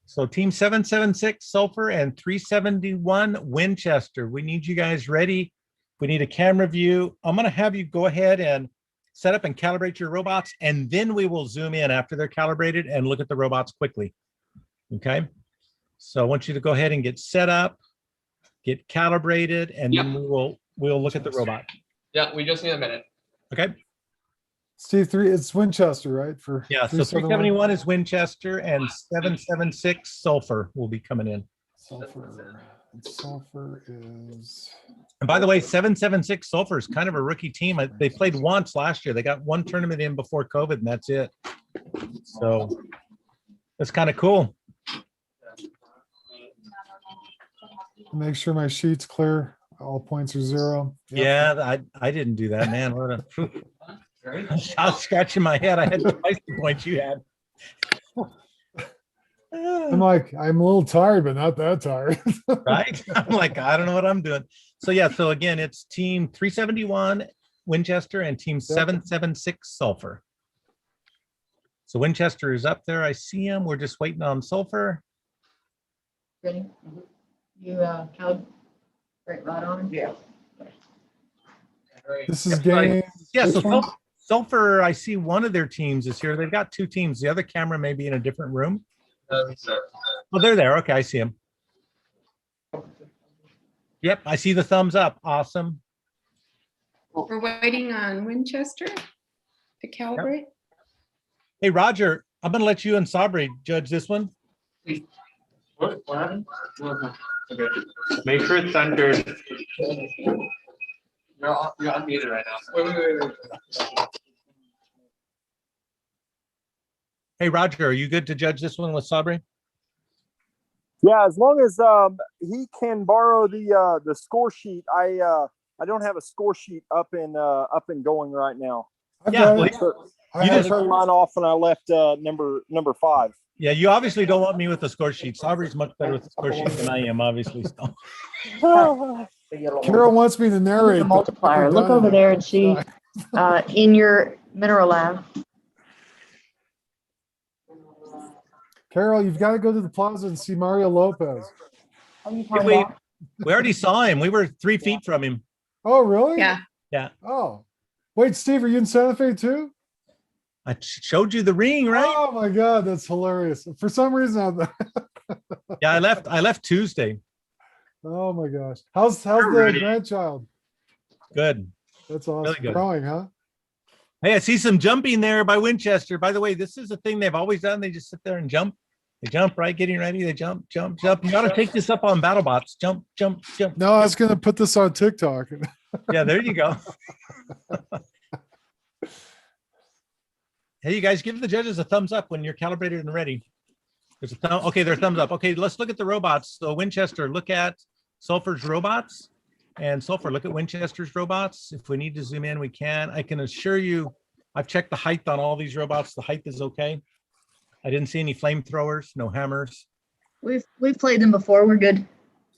So team 776 Sulphur and 371 Winchester. We need you guys ready. We need a camera view. I'm going to have you go ahead and set up and calibrate your robots, and then we will zoom in after they're calibrated and look at the robots quickly. Okay. So I want you to go ahead and get set up, get calibrated, and then we'll look at the robot. Yeah, we just need a minute. Okay. Steve, it's Winchester, right? So 371 is Winchester and 776 Sulphur will be coming in. Sulphur is. And by the way, 776 Sulphur is kind of a rookie team. They played once last year. They got one tournament in before COVID, and that's it. So that's kind of cool. Make sure my sheet's clear. All points are 0. Yep. Yeah, I didn't do that, man. I was scratching my head. I had twice the points you had. I'm a little tired, but not that tired. Right? I'm like, I don't know what I'm doing. So yeah, so again, it's team 371 Winchester and team 776 Sulphur. So Winchester is up there. I see him. We're just waiting on Sulphur. Ready? You calibrate right on? Yeah. This is game. Yeah, so Sulphur, I see one of their teams is here. They've got 2 teams. The other camera may be in a different room. Oh, they're there. Okay, I see them. Yep, I see the thumbs up. Awesome. We're waiting on Winchester to calibrate. Yep. Hey, Roger, I'm going to let you and Sabri judge this one. What happened? Okay. Make sure it's centered. You're unmuted right now. Wait. Hey, Roger, are you good to judge this one with Sabri? Yeah, as long as he can borrow the score sheet. I don't have a score sheet up and going right now. Yeah, well, I just turned mine off when I left number 5. Yeah, you obviously don't want me with the score sheet. Sabri's much better with the score sheet than I am, obviously. So. Carol wants me to narrate. The multiplier. Look over there and see in your mineral lab. Carol, you've got to go to the plaza and see Mario Lopez. We already saw him. We were 3 feet from him. Oh, really? Yeah. Yeah. Oh, wait, Steve, are you in Santa Fe too? I showed you the ring, right? Oh my God, that's hilarious. For some reason, yeah, I left Tuesday. Oh my gosh, how's the grandchild? Good. That's awesome. Really good. Growing, huh? Hey, I see some jumping there by Winchester. By the way, this is a thing they've always done. They just sit there and jump. They jump, right? Getting ready. They jump, jump, jump. You got to take this up on BattleBots. Jump, jump, jump. No, I was going to put this on TikTok. Yeah, there you go. Hey, you guys, give the judges a thumbs up when you're calibrated and ready. There's a thumb. Okay, there's thumbs up. Okay, let's look at the robots. So Winchester, look at Sulfur's robots. And Sulfur, look at Winchester's robots. If we need to zoom in, we can. I can assure you, I've checked the height on all these robots. The height is okay. I didn't see any flamethrowers, no hammers. We've played them before. We're good.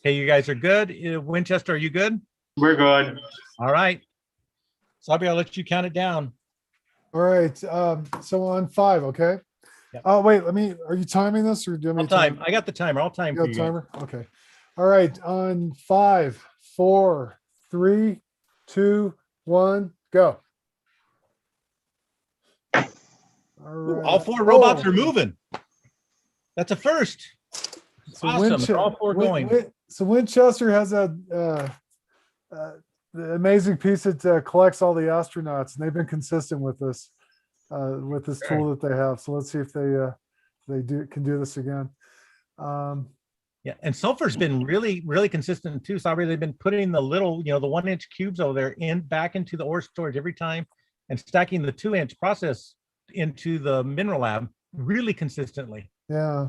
Okay, you guys are good. Winchester, are you good? We're good. All right. Sabri, I'll let you count it down. All right. So on 5, okay? Yep. Oh, wait, are you timing this or do you want me to time? I got the timer. I'll time You for got you. timer? Okay. All right. On 5, 4, 3, 2, 1, go. All right. All 4 robots are moving. That's a first. So Awesome. They're all 4 going. So Winchester has the amazing piece that collects all the astronauts, and they've been consistent with this tool that they have. So let's see if they can do this again. Yeah, and Sulfur's been really, really consistent too. Sabri, they've been putting the little, the 1-inch cubes over there back into the ore storage every time, and stacking the 2-inch process into the mineral lab really consistently. Yeah.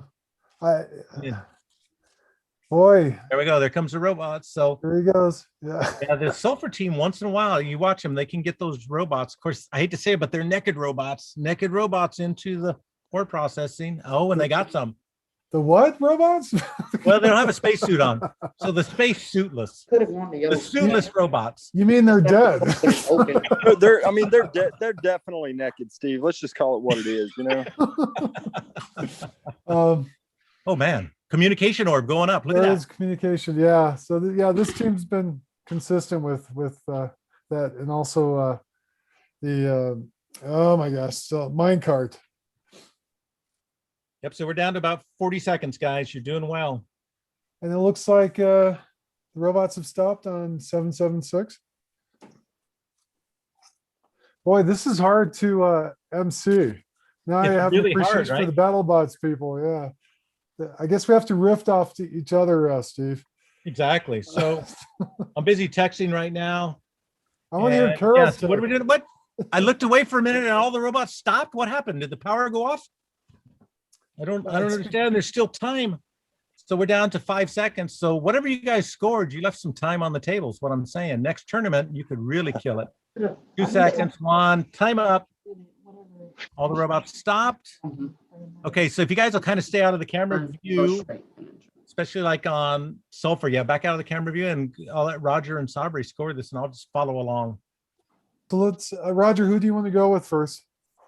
Boy. There we go. There comes the robots. So there he goes. Yeah. Yeah, the Sulfur team, once in a while, you watch them, they can get those robots. Of course, I hate to say it, but they're naked robots into the ore processing. Oh, and they got some. The what robots? Well, they don't have a spacesuit on. So the space suitless. The suitless robots. You mean they're dead? They're definitely naked, Steve. Let's just call it what it is, Oh man, communication orb going up. Look at that. That. Is communication, yeah. So this team's been consistent with that, and also the oh my gosh, so minecart. Yep. So we're down to about 40 seconds, guys. You're doing well. And it looks like the robots have stopped on 776. Boy, this is hard to MC. Now I have really appreciation hard, for the BattleBots people. Yeah, I guess we have to riff off to each other, Steve. Exactly. So I'm busy texting right now. I want to hear Carol. So what are we doing? What? I looked away for a minute and all the robots stopped. What happened? Did the power go off? I don't understand. There's still time. So we're down to 5 seconds. So whatever you guys scored, you left some time on the table is what I'm saying. Next tournament, you could really kill it. 2 seconds, 1, time up. All the robots stopped. Okay, so if you guys will kind of stay out of the camera view, especially like on Sulfur, yeah, back out of the camera view, and I'll let Roger and Sabri score this and I'll just follow along. So let's, Roger, who do you want to go with first?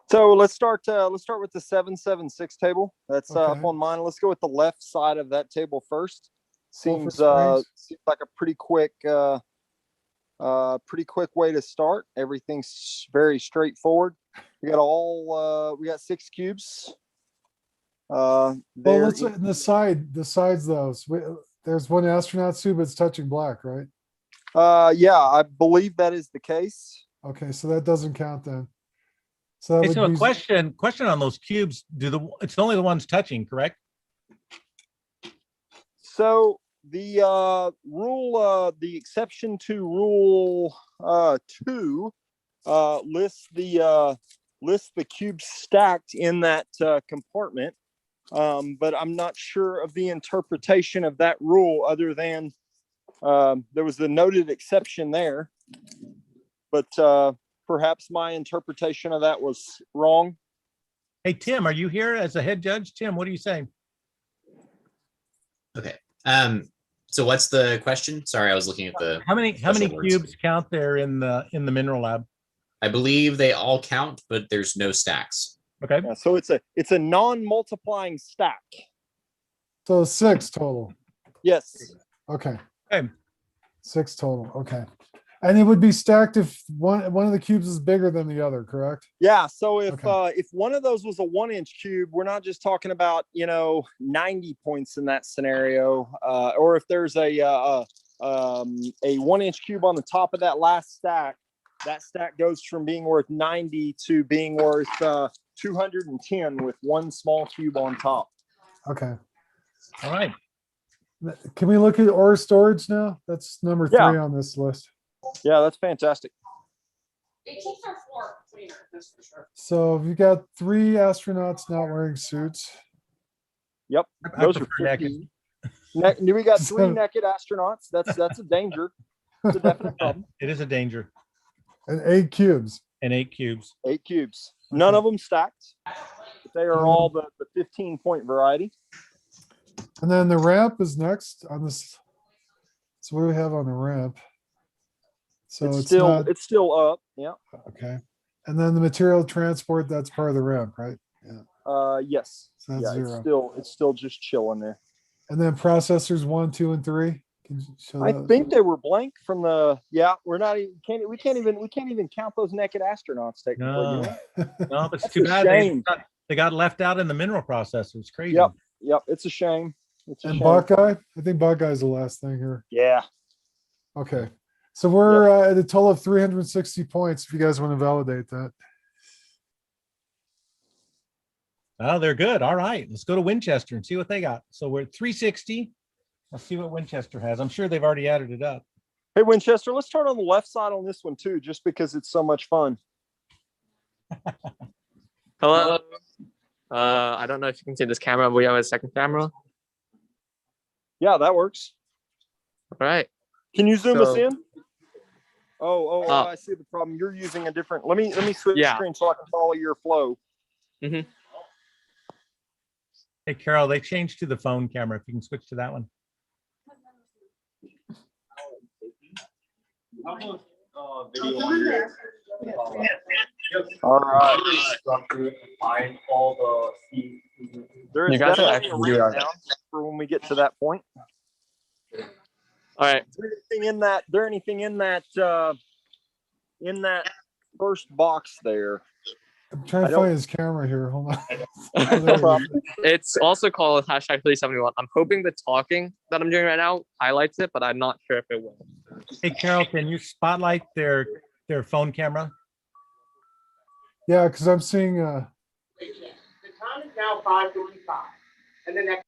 So let's start with the 776 table. That's up on mine. Let's go with the left side of that table first. Seems like a pretty quick way to start. Everything's very straightforward. We got 6 cubes. Well, let's in the sides though. So there's one astronaut suit, but it's touching black, right? Yeah, I believe that is the case. Okay, so that doesn't count then. So, hey, so a question on those cubes, it's only the ones touching, correct? So the the exception to rule 2 lists the lists the cubes stacked in that compartment. But I'm not sure of the interpretation of that rule other than there was the noted exception there. But perhaps my interpretation of that was wrong. Hey, Tim, are you here as a head judge? Tim, what are you saying? Okay. So what's the question? Sorry, I was looking at the. How many special words. cubes count there in the mineral lab? I believe they all count, but there's no stacks. Okay. Yeah, so it's a non-multiplying stack. So 6 total. Yes. Okay. Okay. 6 total. Okay. And it would be stacked if one of the cubes is bigger than the other, correct? Yeah. So Okay. if one of those was a 1-inch cube, we're not just talking about 90 points in that scenario, or if there's a 1-inch cube on the top of that last stack, that stack goes from being worth 90 to being worth 210 with one small cube on top. Okay. All right. Can we look at ore storage now? That's number 3 Yeah. on this list. Yeah, that's fantastic. So you got 3 astronauts not wearing suits. Yep. I Those are prefer naked. 50. We got 3 naked astronauts. That's a danger. It's a definite problem. It is a danger. And 8 cubes. And 8 cubes. 8 cubes. None of them stacked. They are all the 15-point variety. And then the ramp is next on this. So what do we have on the ramp? So it's it's still up. Yeah. okay. And then the material transport, that's part of the ramp, right? Yeah. Yes. So that's Yeah, 0. it's still just chilling there. And then processors 1, 2, and 3. Can you show I those? think they were blank from the. Yeah, we're not even. We can't even count those naked astronauts technically. No, do we? no, but it's That's too a bad shame. they got left out in the mineral processor. It's crazy. Yep. It's a shame. It's a And shame. Buckeye? I think Buckeye's the last thing here. Yeah. Okay. So we're at a total of 360 points if you guys want to validate that. Oh, they're good. All right. Let's go to Winchester and see what they got. So we're at 360. Let's see what Winchester has. I'm sure they've already added it up. Hey, Winchester, let's start on the left side on this one too, just because it's so much fun. Hello. I don't know if you can see this camera, but we have a second camera. Yeah, that works. All right. Can you zoom us So- in? Oh, I see the problem. You're using a different. Let me switch screen so I can follow your flow. Mm-hmm. Hey, Carol, they changed to the phone camera. If you can switch to that one. All right. There is You guys are definitely a actually doing ramp that. down for when we get to that point. All right. Is there anything in that first box there? I'm trying I to don't- find his camera here. Hold on. It's also called hashtag 371. I'm hoping the talking that I'm doing right now highlights it, but I'm not sure if it will. Hey, Carol, can you spotlight their phone camera? Yeah, because I'm seeing The time is now 5:45. And the next.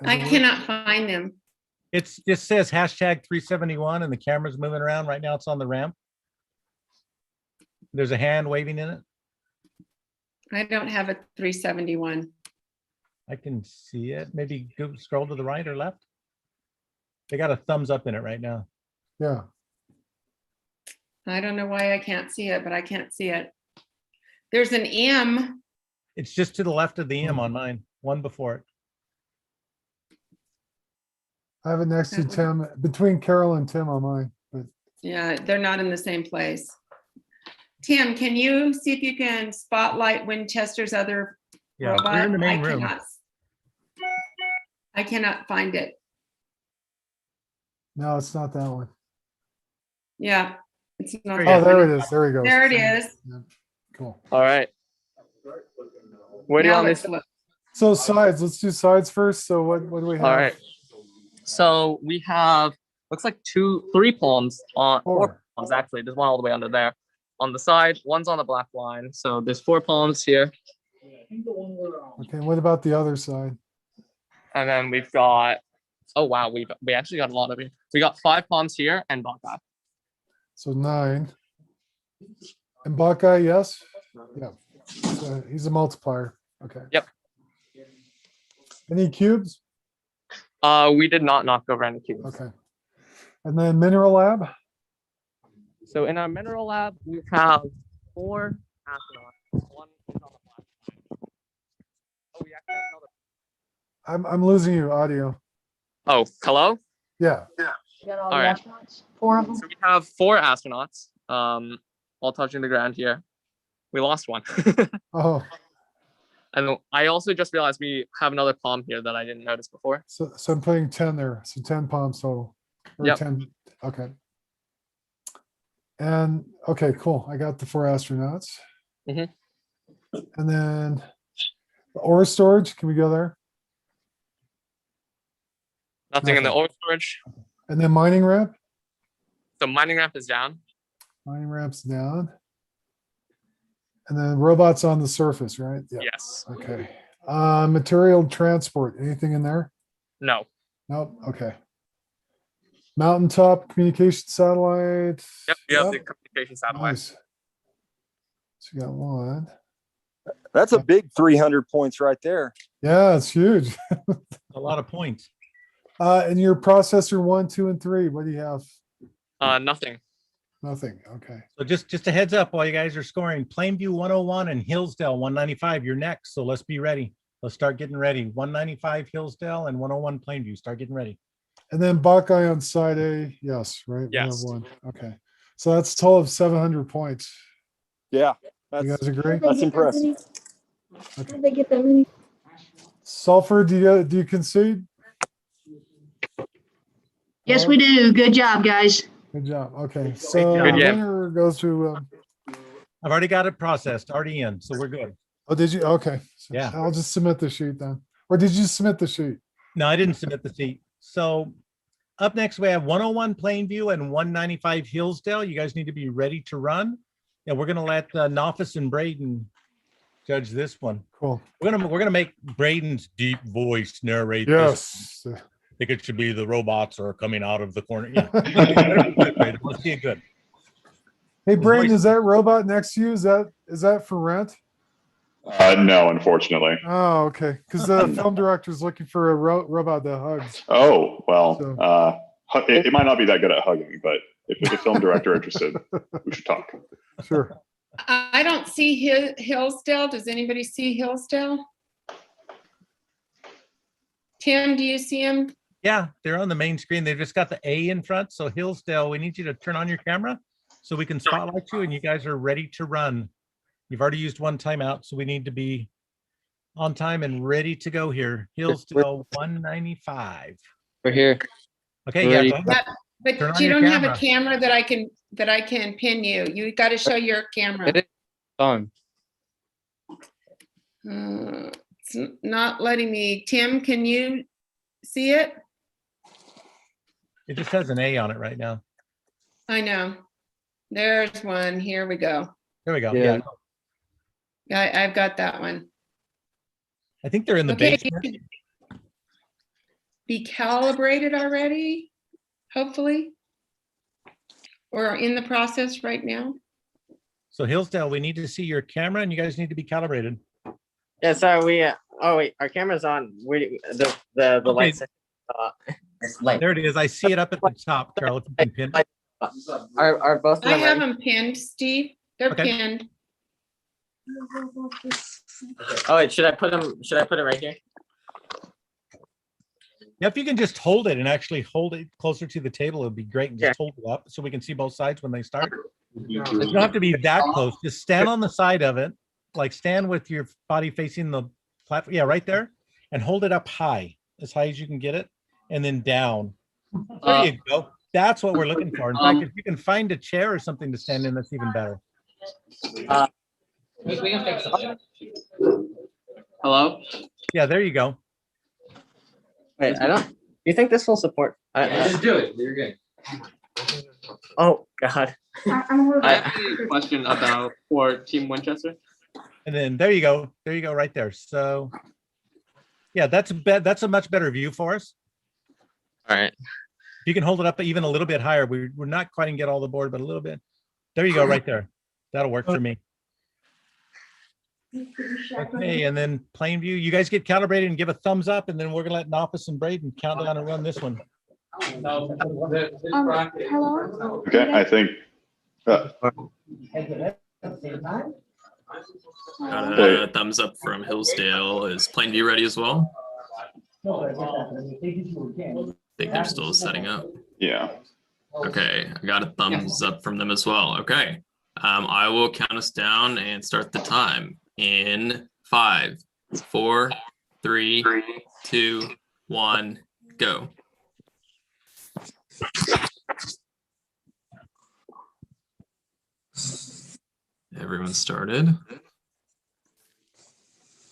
I cannot find them. It just says hashtag 371 and the camera's moving around. Right now it's on the ramp. There's a hand waving in it. I don't have a 371. I can see it. Maybe go scroll to the right or left. They got a thumbs up in it right now. Yeah. I don't know why I can't see it, but I can't see it. There's an M. It's just to the left of the M on mine, one before it. I have it next to Tim, between Carol and Tim on mine, but Yeah, they're not in the same place. Tim, can you see if you can spotlight Winchester's other Yeah, robot? they're in the main room. I cannot find it. no, it's not that one. Yeah, it's not. Oh, that there one. it is. There he goes. There it is. Yeah, cool. All right. Where do you Now want me let's to? look. So sides, let's do sides first. So what do we have? All right. So we have, looks like 3 palms on, 4 palms actually. There's one all the way under there. On the side, one's on the black line. So there's 4 palms here. Okay, what about the other side? And then we've got, oh wow, we actually got a lot of it. We got 5 palms here and Buckeye. So 9. And Buckeye, yes? Yeah. So he's a multiplier. Okay. Yep. Any cubes? We did not knock over any cubes. Okay. And then Mineral Lab? So in our mineral lab, we have 4 astronauts. One is on the black line. Oh, we actually have another. I'm losing you audio. Oh, hello? Yeah. You got all All the right. astronauts? 4 of them? So we have 4 astronauts, all touching the ground here. We lost one. Oh, And I also just realized we have another palm here that I didn't notice before. so I'm putting 10 there. So 10 palms total. Or Yep. 10. Okay. And okay, cool. I got the 4 astronauts. Mhm. And then the ore storage. Can we go there? Nothing in the Nothing. ore storage. And then mining ramp. So mining ramp is down. Mining ramps down. And then robots on the surface, right? Yeah. Yes. Okay. Material transport. Anything in there? No. Nope. Okay. Mountaintop communication satellite. Yep. You have the communication satellite. Nice. So you got one. That's a big 300 points right there. Yeah, it's huge. A lot of points. And your processor 1, 2, and 3. What do you have? Nothing. Nothing. Okay. So just a heads up while you guys are scoring. Plainview 101 and Hillsdale 195. You're next. So let's be ready. Let's start getting ready. 195 Hillsdale and 101 Plainview. Start getting ready. And then Buckeye on side A. Yes, right? We have Yes. one. Okay. So that's a total of 700 points. Yeah. You guys agree? That's impressive. How'd they get that many? Sulfur, do you concede? Yes, we do. Good job, guys. Good job. Okay. So Good game. winner goes to, I've already got it processed, already in, so we're good. oh, did you? Okay. So Yeah. I'll just submit the sheet then. Or did you submit the sheet? No, I didn't submit the sheet. So up next, we have 101 Plainview and 195 Hillsdale. You guys need to be ready to run. And we're gonna let Noffice and Braden judge this one. Cool. We're gonna make Braden's deep voice narrate this. Yes. I think it should be the robots are coming out of the corner. Yeah. Let's see it good. Hey, Brandon, is that robot next to you? Is that for rent? No, unfortunately. Oh, okay. Because the film director's looking for a robot that hugs. Oh, well, So- it might not be that good at hugging, but if the film director interested, we should talk. Sure. I don't see Hillsdale. Does anybody see Hillsdale? Tim, do you see him? Yeah, they're on the main screen. They've just got the A in front. So Hillsdale, we need you to turn on your camera so we can spotlight you and you guys are ready to run. You've already used one timeout, so we need to be on time and ready to go here. Hillsdale 195. We're here. Okay, We're yeah. ready. go ahead. But Turn on you your don't have a camera. camera that I can pin you. You got to show your camera. It is on. It's not letting me. Tim, can you see it? It just has an A on it right now. I know. There's one. Here we go. There we go. Yeah. Yeah. I've got that one. I think they're in the Okay, basement. you can be calibrated already, hopefully, or in the process right now. So Hillsdale, we need to see your camera and you guys need to be calibrated. Yeah, sorry, oh wait, our camera's on. The lights. It's light. There it is. I see it up at the top, Carol, if you can pin. Are both of I them have ready? them pinned, Steve. They're Okay. pinned. Oh wait, should I put it right here? Yeah, if you can just hold it and actually hold it closer to the table, it'd be great. And just hold it up so we can see both sides when they start. You don't have to be that close. Just stand on the side of it, like stand with your body facing the platform. Yeah, right there, and hold it up high as you can get it, and then down. There you go. That's what we're looking for. In fact, if you can find a chair or something to stand in, that's even better. We can fix it. Hello? Yeah, there you go. Wait, I don't. You think this will support? Just do it. You're good. Oh God. I have a question about for Team Winchester. And then there you go. There you go, right there. So, yeah, that's a much better view for us. All right. You can hold it up even a little bit higher. We're not quite gonna get all the board, but a little bit. There you go, right there. That'll work for me. Okay, and then Plainview, you guys get calibrated and give a thumbs up, and then we're gonna let Nopus and Braden count down and run this one. Hello? Okay, I think. Got a thumbs up from Hillsdale. Is Plainview ready as well? I think they're still setting up. Yeah. Okay, I got a thumbs up from them as well. Okay, I will count us down and start the time in 5, 4, 3, 2, 1, go. Everyone started.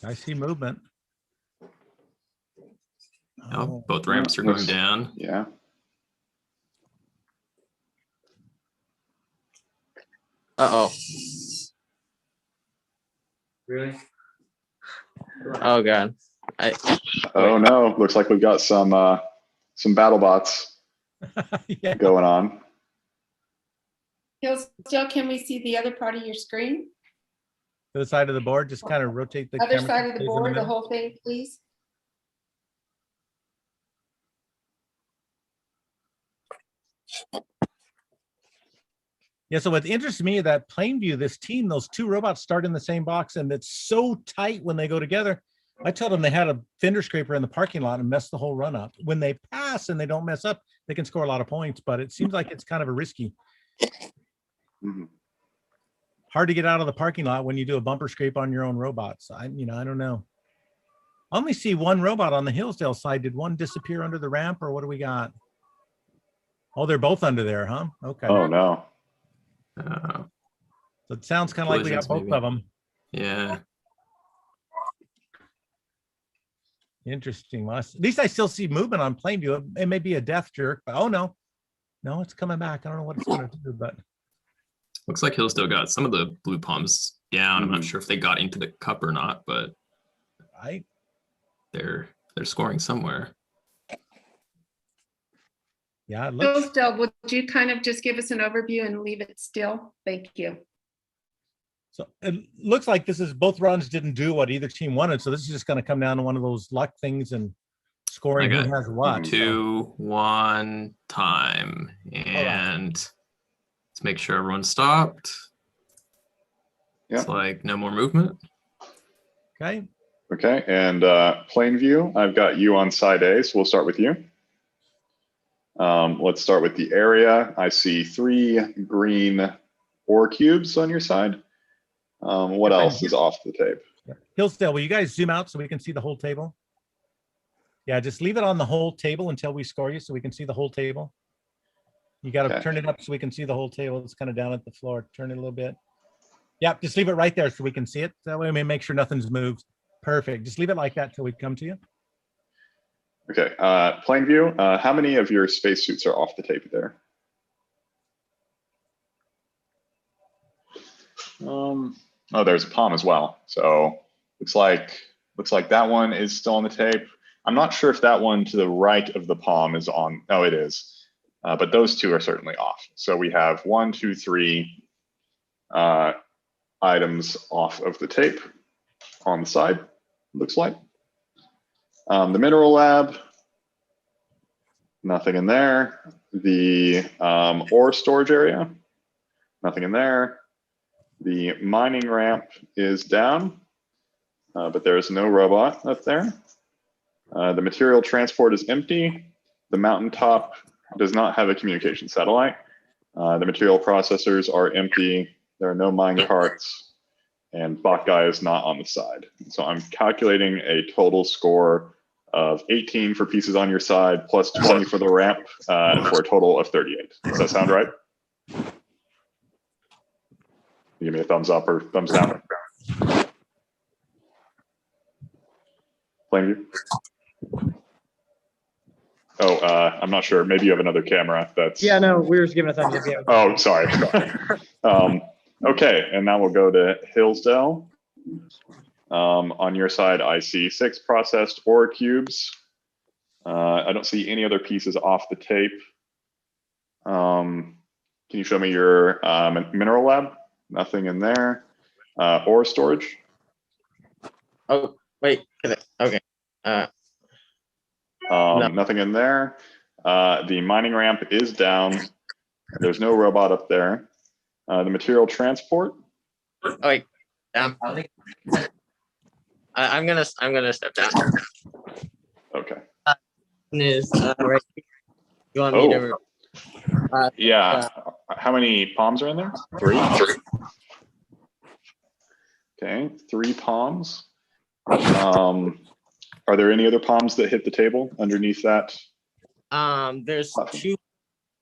I see movement. Oh, both ramps are going down. Yeah. Uh-oh. Really? Oh, God. Oh, no. Looks like we've got some battle bots going on. Still, can we see the other part of your screen? To the side of the board, just kind of rotate the Other camera. side of the stays in board, the middle. whole thing, please. Yeah, so what interests me that Plainview, this team, those two robots start in the same box, and it's so tight when they go together. I told them they had a fender scraper in the parking lot and messed the whole run up. When they pass and they don't mess up, they can score a lot of points, but it seems like it's kind of a risky. Hard to get out of the parking lot when you do a bumper scrape on your own robots. I don't know. I only see one robot on the Hillsdale side. Did one disappear under the ramp, or what do we got? Oh, they're both under there, huh? Okay. Oh, no. So it sounds kind of like we got both of them. Yeah. Interesting. Well, at least I still see movement on Plainview. It may be a death jerk, but oh no, it's coming back. I don't know what it's going to do, but Looks like Hillsdale got some of the blue palms down. I'm not sure if they got into the cup or not, but they're scoring somewhere. Yeah, it looks. Still, would you kind of just give us an overview and leave it still? Thank you. So it looks like this is both runs didn't do what either team wanted. So this is just going to come down to one of those luck things and scoring who has what. 2, 1 time. And let's make sure everyone's stopped. It's like no more movement. Okay. Okay, and Plainview, I've got you on side A, so we'll start with you. Let's start with the area. I see 3 green ore cubes on your side. What else is off the tape? Hillsdale, will you guys zoom out so we can see the whole table? Yeah, just leave it on the whole table until we score you so we can see the whole table. You got to turn it up so we can see the whole table. It's kind of down at the floor. Turn it a little bit. Yep, just leave it right there so we can see it. That way we make sure nothing's moved. Perfect. Just leave it like that till we come to you. Okay, Plainview, how many of your spacesuits are off the tape there? Oh, there's a palm as well. So looks like that one is still on the tape. I'm not sure if that one to the right of the palm is on. Oh, it is. But those two are certainly off. So we have 1, 2, 3 items off of the tape on the side, looks like. The mineral lab, nothing in there. The ore storage area, nothing in there. The mining ramp is down, but there is no robot up there. The material transport is empty. The mountaintop does not have a communication satellite. The material processors are empty. There are no mine carts, and bot guy is not on the side. So I'm calculating a total score of 18 for pieces on your side, plus 20 for the ramp, for a total of 38. Does that sound right? Give me a thumbs up or thumbs down. Plainview. Oh, I'm not sure. Maybe you have another camera. That's. Yeah, no, we were just giving a thumbs up. Yeah. Oh, sorry. Okay, and now we'll go to Hillsdale. On your side, I see 6 processed ore cubes. I don't see any other pieces off the tape. Can you show me your mineral lab? Nothing in there. Ore storage. Oh, wait. Okay. Nothing in there. The mining ramp is down. There's no robot up there. The material transport. Oh, wait. I'm gonna step down. Okay. Is right. You want me to? Yeah. How many palms are in there? 3. Okay, 3 palms. Are there any other palms that hit the table underneath that? There's 2 in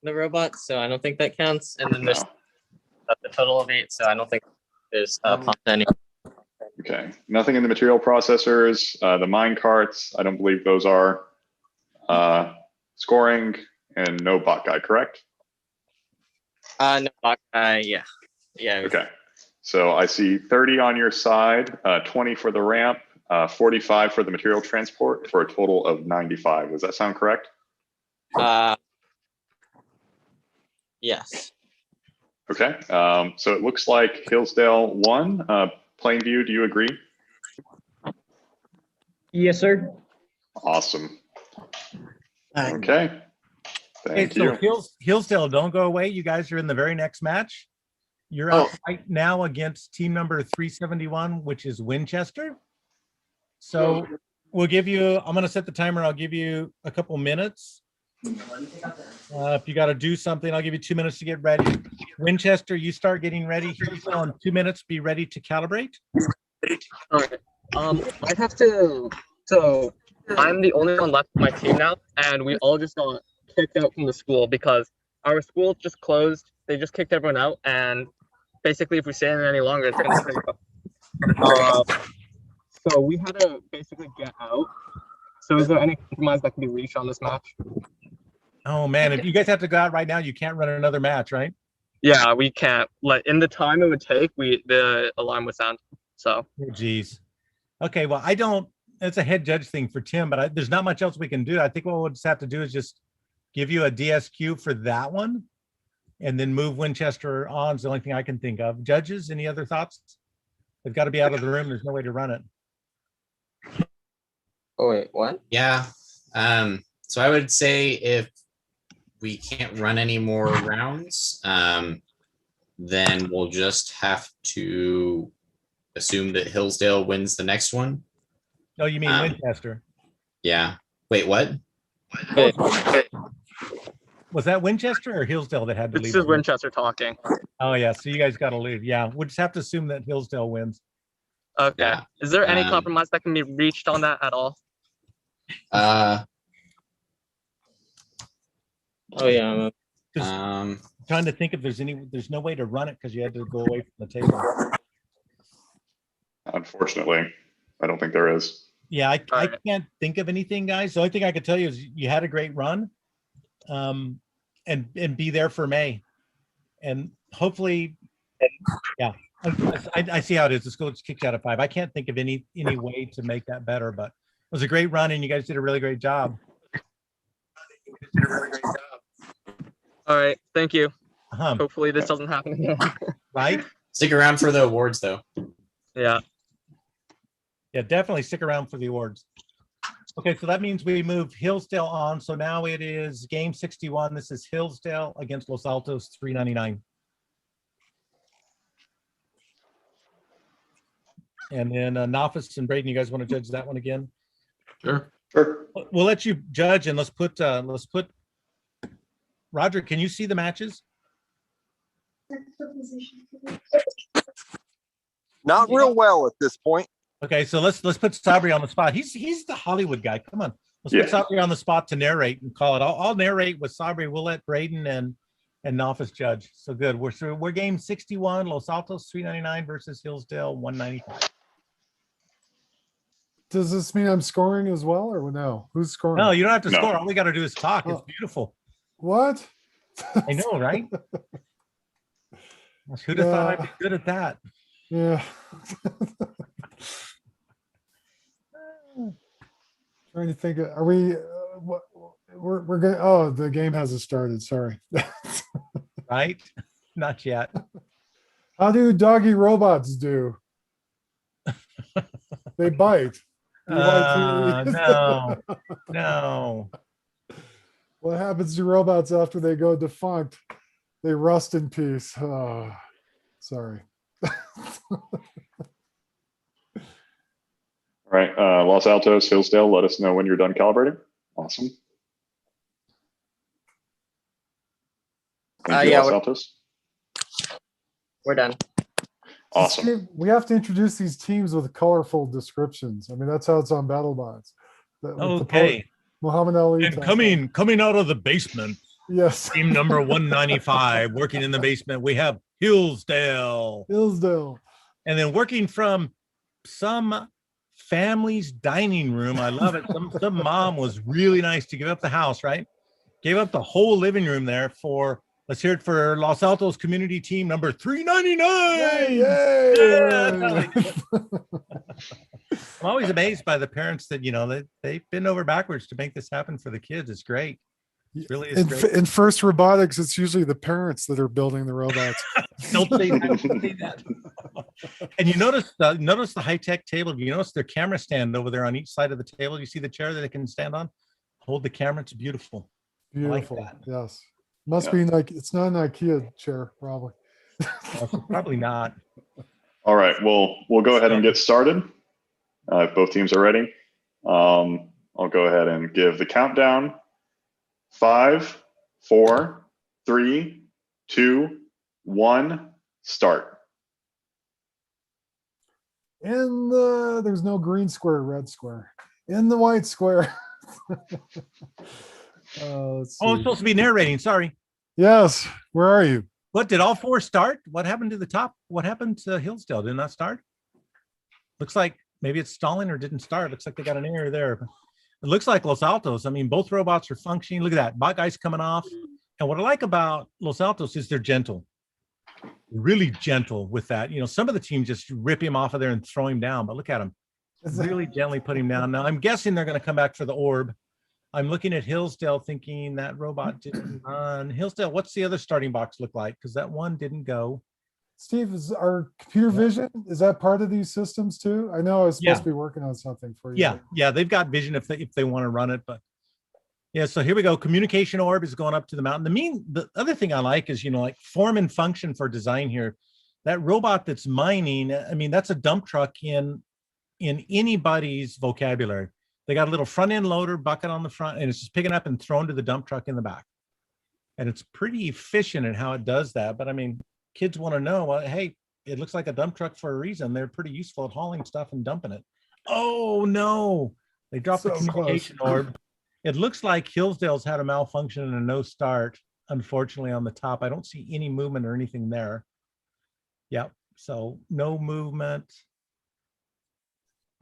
the robot, so I don't think that counts. And then there's the total of 8, so I don't think there's palms any. Okay, nothing in the material processors. The mine carts, I don't believe those are scoring, and no bot guy, correct? No bot guy, yeah. Okay, so I see 30 on your side, 20 for the ramp, 45 for the material transport, for a total of 95. Does that sound correct? Yes. Okay, so it looks like Hillsdale won. Plainview, do you agree? Yes, sir. Awesome. Okay. Thank you. So Hillsdale, don't go away. You guys are in the very next match. You're up right now against team number 371, which is Winchester. So we'll give you, I'm going to set the timer. I'll give you a couple minutes. If you got to do something, I'll give you 2 minutes to get ready. Winchester, you start getting ready. Hillsdale, in 2 minutes, be ready to calibrate. All right. I have to. So I'm the only one left on my team now, and we all just got kicked out from the school because our school just closed. They just kicked everyone out, and basically, if we stay in it any longer, it's gonna stay up. So we had to basically get out. So is there any compromise that can be reached on this match? Oh man, if you guys have to go out right now, you can't run another match, right? Yeah, we can't. Like in the time it would take, the alarm would sound. So. Oh, geez. Okay, well, I don't. It's a head judge thing for Tim, but there's not much else we can do. I think what we'll just have to do is just give you a DSQ for that one, and then move Winchester on. Is the only thing I can think of. Judges, any other thoughts? They've got to be out of the room. There's no way to run it. Oh wait, what? Yeah. So I would say if we can't run any more rounds, then we'll just have to assume that Hillsdale wins the next one. Oh, you mean Winchester? Yeah. Wait, what? Was that Winchester or Hillsdale that had to leave? This is Winchester talking. Oh yeah, so you guys got to leave. Yeah, we'll just have to assume that Hillsdale wins. Okay. Yeah. Is there any compromise that can be reached on that at all? Oh yeah. Trying to think if there's no way to run it because you had to go away from the table. Unfortunately, I don't think there is. Yeah, I can't think of anything, guys. The only thing I could tell you is you had a great run, and be there for May, and hopefully, yeah. I see how it is. The school just kicks out of 5. I can't think of any way to make that better, but it was a great run, and you guys did a really great job. All right, thank you. Uh-huh. Hopefully this doesn't happen again. Right? Stick around for the awards, though. Yeah. Yeah, definitely stick around for the awards. Okay, so that means we move Hillsdale on. So now it is game 61. This is Hillsdale against Los Altos 399. And then Nafis and Braden, you guys want to judge that one again? Sure. Sure. We'll let you judge, and let's put Roger, can you see the matches? Not real well at this point. Okay, so let's put Sabri on the spot. He's the Hollywood guy. Come on. Let's put Sabri on the spot to narrate and call it. I'll narrate with Sabri. We'll let Braden and Nafis judge. So good. We're game 61, Los Altos 399 versus Hillsdale 195. Does this mean I'm scoring as well, or no? Who's scoring? No, you don't have to score. All we got to do is talk. It's beautiful. What? I know, right? Who'd have thought I'd be good at that? Yeah. Trying to think. Are we? We're good. Oh, the game hasn't started. Sorry. Right? Not yet. How do doggy robots do? They bite. B-Y-T-E. No, no. What happens to robots after they go defunct? They rust in peace. Oh, sorry. All right, Los Altos, Hillsdale, let us know when you're done calibrating. Awesome. Thank you, Yeah, Los Altos. we're done. Awesome. Steve, we have to introduce these teams with colorful descriptions. I mean, that's how it's on BattleBots. Okay. Muhammad Ali. And type coming out of the basement. Yes. Team number 195 working in the basement. We have Hillsdale. Hillsdale. And then working from some family's dining room. I love it. Some mom was really nice to give up the house, right? Gave up the whole living room there for, let's hear it for Los Altos community team number 399. Yay! I'm always amazed by the parents that, they've been over backwards to make this happen for the kids. It's great. It really is great. In FIRST Robotics, it's usually the parents that are building the robots. Don't say that. Don't say that. And you notice the high-tech table. You notice their camera stand over there on each side of the table. You see the chair that they can stand on? Hold the camera. It's beautiful. Beautiful. I like that. Yes. Must be like, it's not an IKEA chair, probably. Probably not. All right, we'll go ahead and get started. If both teams are ready, I'll go ahead and give the countdown. 5, 4, 3, 2, 1, start. In the, there's no green square, red square. In the white square. I'm supposed to be narrating. Sorry. Yes. Where are you? What, did all 4 start? What happened to the top? What happened to Hillsdale? Did not start? Looks like maybe it's stalling or didn't start. Looks like they got an error there. It looks like Los Altos. I mean, both robots are functioning. Look at that. Bot guy's coming off. And what I like about Los Altos is they're gentle. Really gentle with that. Some of the teams just rip him off of there and throw him down. But look at him. Really gently put him down. Now, I'm guessing they're going to come back for the orb. I'm looking at Hillsdale thinking that robot didn't run. Hillsdale, what's the other starting box look like? Because that one didn't go. Steve, is our computer vision, is that part of these systems too? I know I was supposed to be working on something for you. Yeah, they've got vision if they want to run it, but yeah, so here we go. Communication orb is going up to the mountain. The other thing I like is, like form and function for design here. That robot that's mining, I mean, that's a dump truck in anybody's vocabulary. They got a little front end loader bucket on the front, and it's just picking up and thrown to the dump truck in the back. And it's pretty efficient in how it does that. But I mean, kids want to know, well, hey, it looks like a dump truck for a reason. They're pretty useful at hauling stuff and dumping it. Oh no, they dropped the communication orb. It looks like Hillsdale's had a malfunction and a no start, unfortunately, on the top. I don't see any movement or anything there. Yep, so no movement.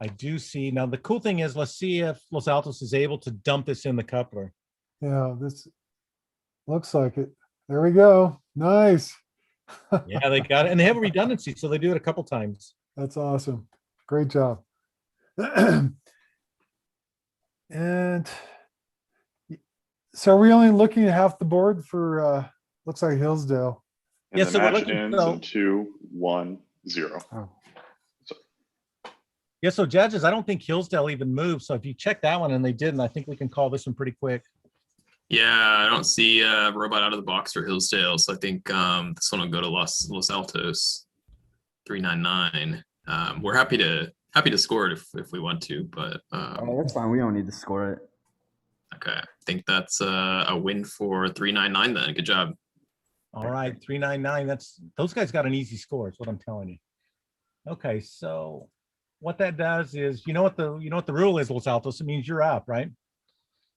I do see. Now, the cool thing is, let's see if Los Altos is able to dump this in the coupler. Yeah, this looks like it. There we go. Nice. Yeah, they got it. And they have a redundancy, so they do it a couple times. That's awesome. Great job. And so are we only looking at half the board for, looks like Hillsdale. And Yeah, the so we're match looking, ends in 2, 1, 0. Oh. Yeah, so judges, I don't think Hillsdale even moved. So if you check that one and they didn't, I think we can call this one pretty quick. Yeah, I don't see a robot out of the box for Hillsdale, so I think this one will go to Los Altos 399. We're happy to score it if we want to, but oh, that's fine. We don't need to score it. Okay, I think that's a win for 399 then. Good job. All right, 399. Those guys got an easy score, is what I'm telling you. Okay, so what that does is, you know what the rule is, Los Altos. It means you're up, right?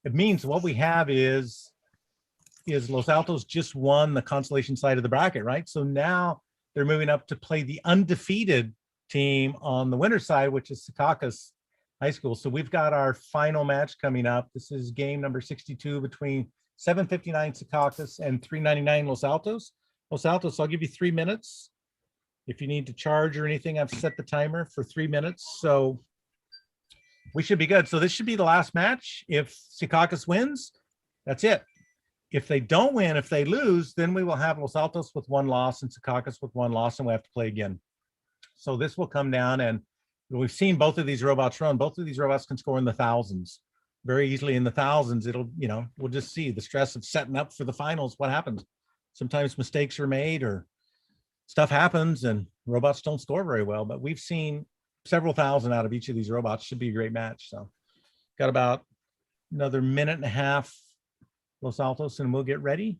It means what we have is Los Altos just won the consolation side of the bracket, right? So now they're moving up to play the undefeated team on the winner side, which is Secaucus High School. So we've got our final match coming up. This is game number 62 between 759 Secaucus and 399 Los Altos. Los Altos, I'll give you 3 minutes. If you need to charge or anything, I've set the timer for 3 minutes. So we should be good. So this should be the last match. If Secaucus wins, that's it. If they don't win, if they lose, then we will have Los Altos with 1 loss and Secaucus with 1 loss, and we have to play again. So this will come down, and we've seen both of these robots run. Both of these robots can score in the thousands, very easily in the thousands. It'll, we'll just see the stress of setting up for the finals. What happens? Sometimes mistakes are made or stuff happens and robots don't score very well, but we've seen several thousand out of each of these robots. Should be a great match. So got about another minute and a half, Los Altos, and we'll get ready.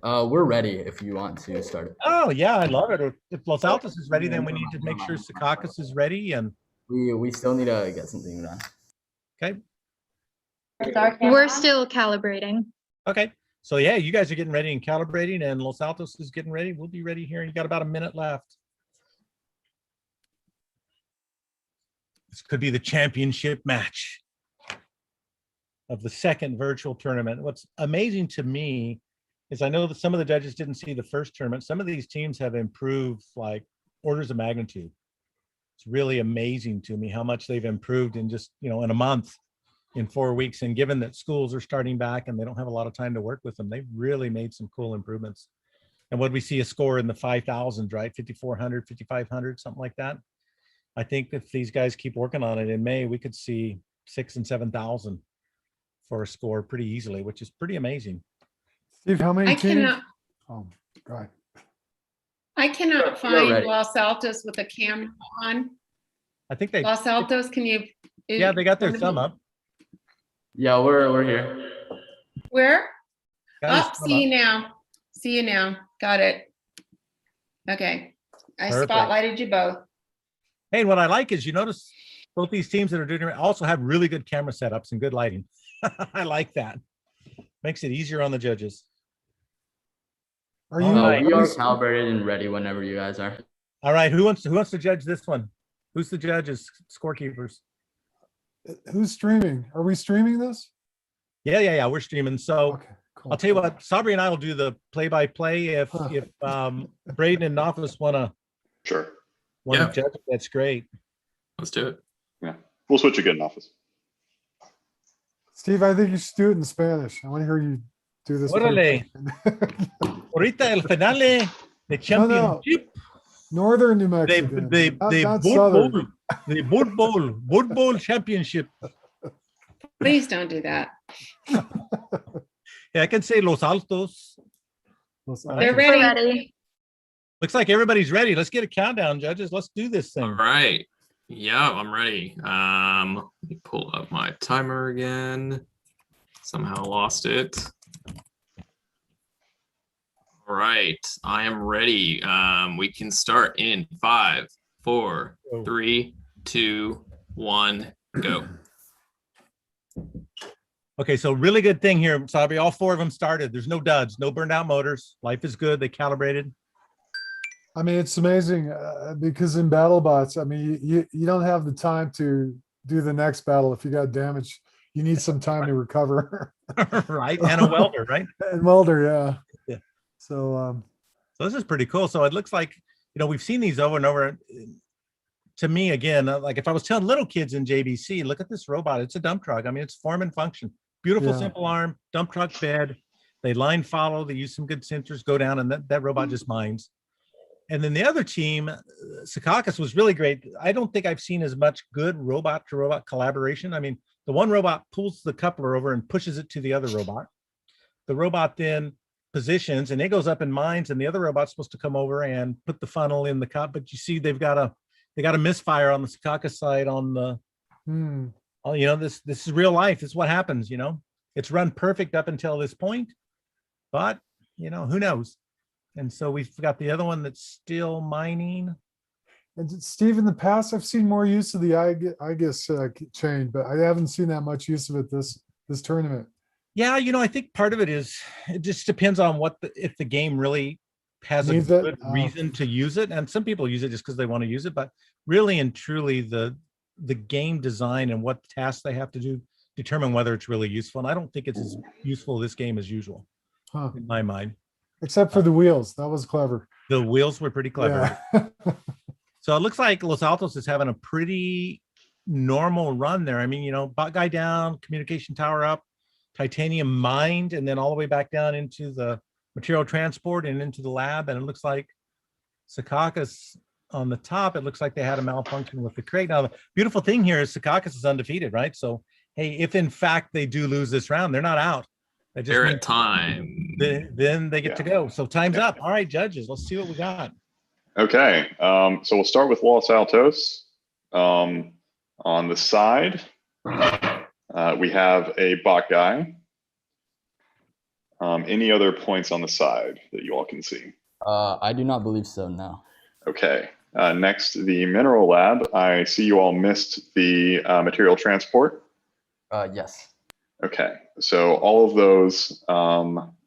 We're ready if you want to start it. Oh yeah, I love it. If Los Altos is ready, then we need to make sure Secaucus is ready, and We still need to get something done. okay. We're still calibrating. Okay. So yeah, you guys are getting ready and calibrating, and Los Altos is getting ready. We'll be ready here. You got about a minute left. This could be the championship match of the second virtual tournament. What's amazing to me is I know that some of the judges didn't see the first tournament. Some of these teams have improved like orders of magnitude. It's really amazing to me how much they've improved in just, in a month, in 4 weeks. And given that schools are starting back and they don't have a lot of time to work with them, they've really made some cool improvements. And what we see a score in the 5,000, right? 5,400, 5,500, something like that. I think if these guys keep working on it in May, we could see 6,000 and 7,000 for a score pretty easily, which is pretty amazing. Steve, how many I teams? cannot, Oh, go ahead. I cannot You're find ready. Los Altos with a camera on. I think they, Los Altos, can you? yeah, they got their thumb up. Yeah, we're here. Where? Got his Oh, thumb see you now. See you now. Got it. Okay. I Perfect. spotlighted you both. Hey, and what I like is you notice both these teams that are doing it also have really good camera setups and good lighting. I like that. Makes it easier on the judges. Are All you? right. We are calibrated and ready whenever you guys are. All right, who wants to judge this one? Who's the judges, scorekeepers? Who's streaming? Are we streaming this? Yeah, we're streaming. So Okay, cool. I'll tell you what, Sabri and I will do the play-by-play. If Braden and Nafis wanna Sure. Yeah. judge, that's great. Let's do it. Yeah. We'll switch again in office. Steve, I think you should do it in Spanish. I want to hear you do this. Órale. Ahorita el finale de championship. Northern New Mexico. The Not southern. Botball, the Botball championship. Please don't do that. Yeah, I can say Los Altos. They're ready. Looks like everybody's ready. Let's get a countdown, judges. Let's do this thing. All right. Yeah, I'm ready. Let me pull up my timer again. Somehow lost it. All right, I am ready. We can start in 5, 4, 3, 2, 1, go. Okay, so really good thing here, Sabri. All 4 of them started. There's no duds, no burned out motors. Life is good. They calibrated. I mean, it's amazing because in battle bots, I mean, you don't have the time to do the next battle. If you got damage, you need some time to recover. Right, and a welder, right? And welder, yeah. Yeah. So this is pretty cool. So it looks like, we've seen these over and over. To me, again, like if I was telling little kids in JBC, look at this robot. It's a dump truck. I mean, it's form and function. Beautiful, Yeah. simple arm, dump truck bed. They line follow. They use some good sensors, go down, and that robot just mines. And then the other team, Secaucus, was really great. I don't think I've seen as much good robot-to-robot collaboration. I mean, the one robot pulls the coupler over and pushes it to the other robot. The robot then positions, and it goes up in mines, and the other robot's supposed to come over and put the funnel in the cup. But you see, they got a misfire on the Secaucus side on the. This is real life. This is what happens. It's run perfect up until this point, but who knows. And so we've got the other one that's still mining. And Steve, in the past, I've seen more use of the I guess chain, but I haven't seen that much use of it this tournament. Yeah, I think part of it is it just depends on if the game really has Needs a it? good Oh. reason to use it. And some people use it just because they want to use it, but really and truly the game design and what tasks they have to do determine whether it's really useful. And I don't think it's as useful this game as usual, in my mind. Except for the wheels. That was clever. The wheels were pretty clever. Yeah. So it looks like Los Altos is having a pretty normal run there. I mean, bot guy down, communication tower up, titanium mined and then all the way back down into the material transport and into the lab. And it looks like Secaucus on the top, it looks like they had a malfunction with the crate. Now, the beautiful thing here is Secaucus is undefeated, right? So, hey, if in fact they do lose this round, they're not out. That just They're means at time. then they get to go. So time's up. All right, judges, let's see what we got. Okay, so we'll start with Los Altos. On the side, we have a bot guy. Any other points on the side that you all can see? I do not believe so, no. Okay, next, the mineral lab. I see you all missed the material transport. Yes. Okay, so all of those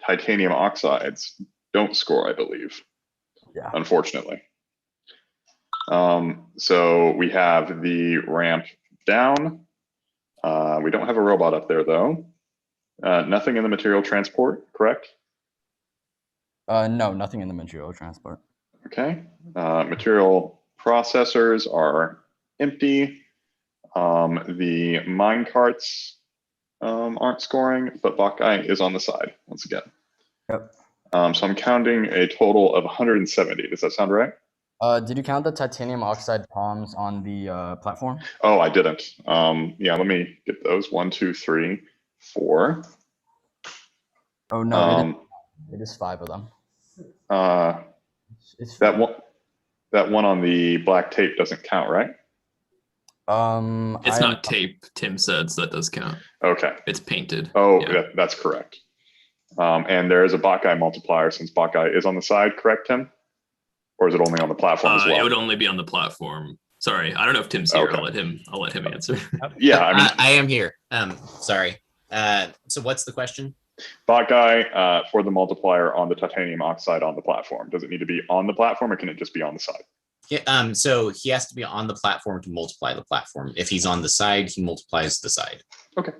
titanium oxides don't score, I believe. Yeah. Unfortunately. So we have the ramp down. We don't have a robot up there though. Nothing in the material transport, correct? No, nothing in the material transport. Okay. Material processors are empty. The mine carts aren't scoring, but Botguy is on the side once again. Yep. So I'm counting a total of 170. Does that sound right? Did you count the titanium oxide palms on the platform? Oh, I didn't. Yeah, let me get those. 1, 2, 3, 4. Oh no, it is 5 of them. It's that one on the black tape doesn't count, right? It's not tape, Tim said, so that does count. Okay. It's painted. Oh, yeah. that's correct. And there is a Botguy multiplier since Botguy is on the side, correct, Tim? Or is it only on the platform as well? It would only be on the platform. Sorry, I don't know if Tim's here. Okay. I'll let him answer. Yeah, I mean, I am here. Sorry. So what's the question? Botguy for the multiplier on the titanium oxide on the platform. Does it need to be on the platform or can it just be on the side? Yeah, so he has to be on the platform to multiply the platform. If he's on the side, he multiplies the side. Okay.